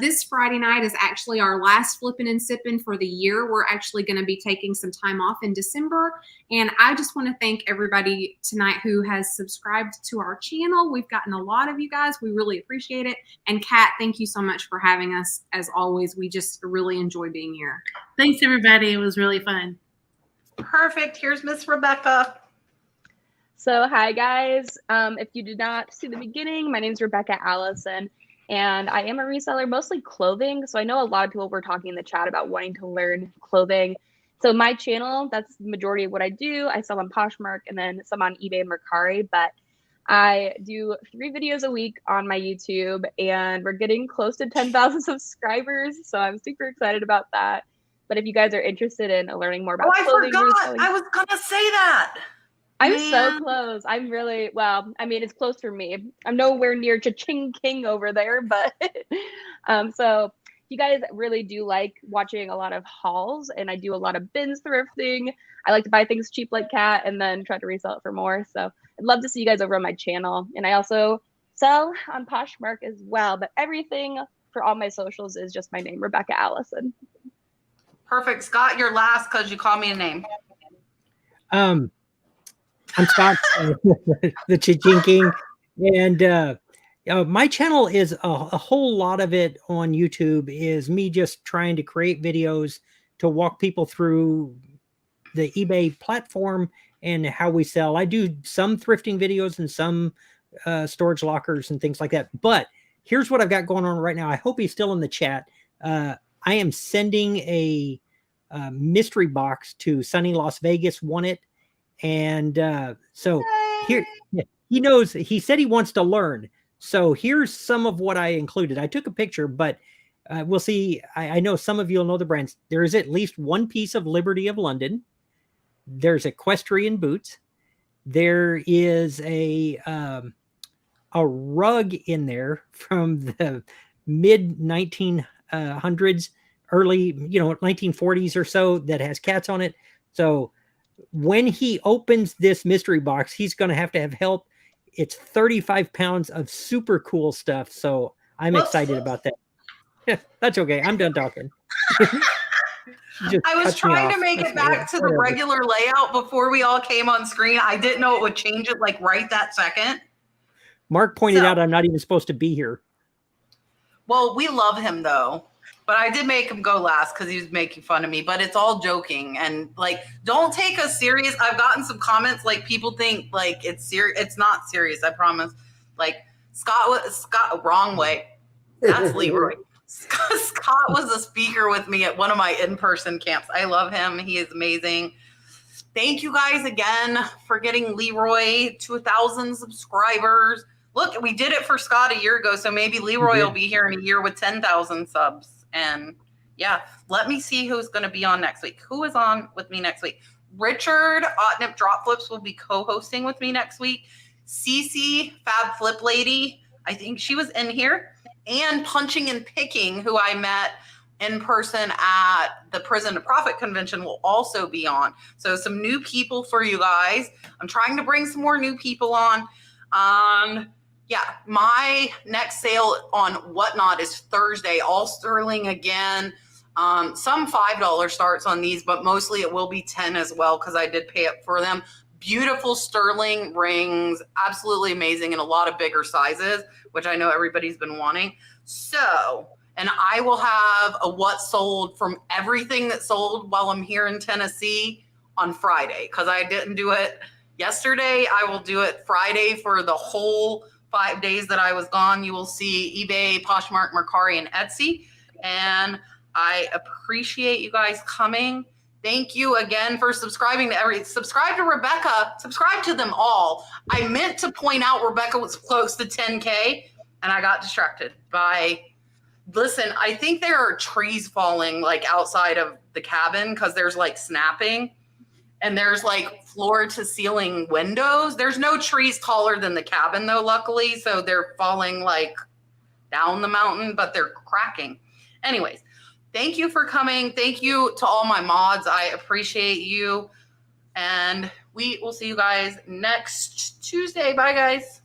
Speaker 4: This Friday night is actually our last Flippin' and Sippin' for the year. We're actually going to be taking some time off in December, and I just want to thank everybody tonight who has subscribed to our channel. We've gotten a lot of you guys. We really appreciate it. And Kat, thank you so much for having us. As always, we just really enjoy being here.
Speaker 5: Thanks, everybody. It was really fun.
Speaker 1: Perfect. Here's Miss Rebekah.
Speaker 3: So hi guys, if you did not see the beginning, my name is Rebekah Allison, and I am a reseller, mostly clothing. So I know a lot of people were talking in the chat about wanting to learn clothing. So my channel, that's the majority of what I do. I sell on Poshmark and then some on eBay and Mercari, but I do 3 videos a week on my YouTube, and we're getting close to 10,000 subscribers. So I'm super excited about that. But if you guys are interested in learning more about clothing,
Speaker 1: I forgot.
Speaker 3: reselling,
Speaker 1: I was gonna say that.
Speaker 3: I'm so
Speaker 1: Man.
Speaker 3: close. I'm really, well, I mean, it's close for me. I'm nowhere near Cha-Ching King over there, but so you guys really do like watching a lot of hauls, and I do a lot of bins thrifting. I like to buy things cheap like Cat and then try to resell it for more. So I'd love to see you guys over on my channel. And I also sell on Poshmark as well, but everything for all my socials is just my name, Rebekah Allison.
Speaker 1: Perfect. Scott, you're last because you called me a name.
Speaker 6: I'm Scott, the Cha-Ching King, and My channel is a whole lot of it on YouTube is me just trying to create videos to walk people through the eBay platform and how we sell. I do some thrifting videos and some storage lockers and things like that. But here's what I've got going on right now. I hope he's still in the chat. I am sending a mystery box to Sunny Las Vegas, won it. And so here, he knows, he said he wants to learn. So here's some of what I included. I took a picture, but we'll see. I know some of you will know the brands. There is at least one piece of Liberty of London. There's equestrian boots. There is a rug in there from the mid 1900s, early 1940s or so that has cats on it. So when he opens this mystery box, he's going to have help. It's 35 pounds of super cool stuff. So I'm excited about that. That's okay. I'm done talking.
Speaker 1: I was trying to make it back to the regular layout before we all came on screen. I didn't know it would change it like right that second.
Speaker 6: Mark pointed out I'm not even supposed to be here.
Speaker 1: Well, we love him though. But I did make him go last because he was making fun of me. But it's all joking. And like, don't take us serious. I've gotten some comments like people think like it's serious. It's not serious, I promise. Like Scott, wrong way. That's Leroy. Scott was a speaker with me at one of my in-person camps. I love him. He is amazing. Thank you guys again for getting Leroy to 1,000 subscribers. Look, we did it for Scott a year ago, so maybe Leroy will be here in a year with 10,000 subs. And yeah, let me see who's going to be on next week. Who is on with me next week? Richard Otnip Drop Flips will be co-hosting with me next week. Cece Fab Flip Lady, I think she was in here. And Punching and Picking, who I met in person at the Prison to Profit convention, will also be on. So some new people for you guys. I'm trying to bring some more new people on. Yeah, my next sale on Whatnot is Thursday, all sterling again. Some $5 starts on these, but mostly it will be 10 as well because I did pay up for them. Beautiful sterling rings, absolutely amazing, and a lot of bigger sizes, which I know everybody's been wanting. So, and I will have a what sold from everything that sold while I'm here in Tennessee on Friday because I didn't do it yesterday. I will do it Friday for the whole 5 days that I was gone. You will see eBay, Poshmark, Mercari, and Etsy. And I appreciate you guys coming. Thank you again for subscribing to subscribe to Rebekah, subscribe to them all. I meant to point out Rebekah was close to 10K and I got distracted by, listen, I think there are trees falling like outside of the cabin because there's like snapping. And there's like floor to ceiling windows. There's no trees taller than the cabin though, luckily. So they're falling like down the mountain, but they're cracking. Anyways, thank you for coming. Thank you to all my mods. I appreciate you. And we will see you guys next Tuesday. Bye guys.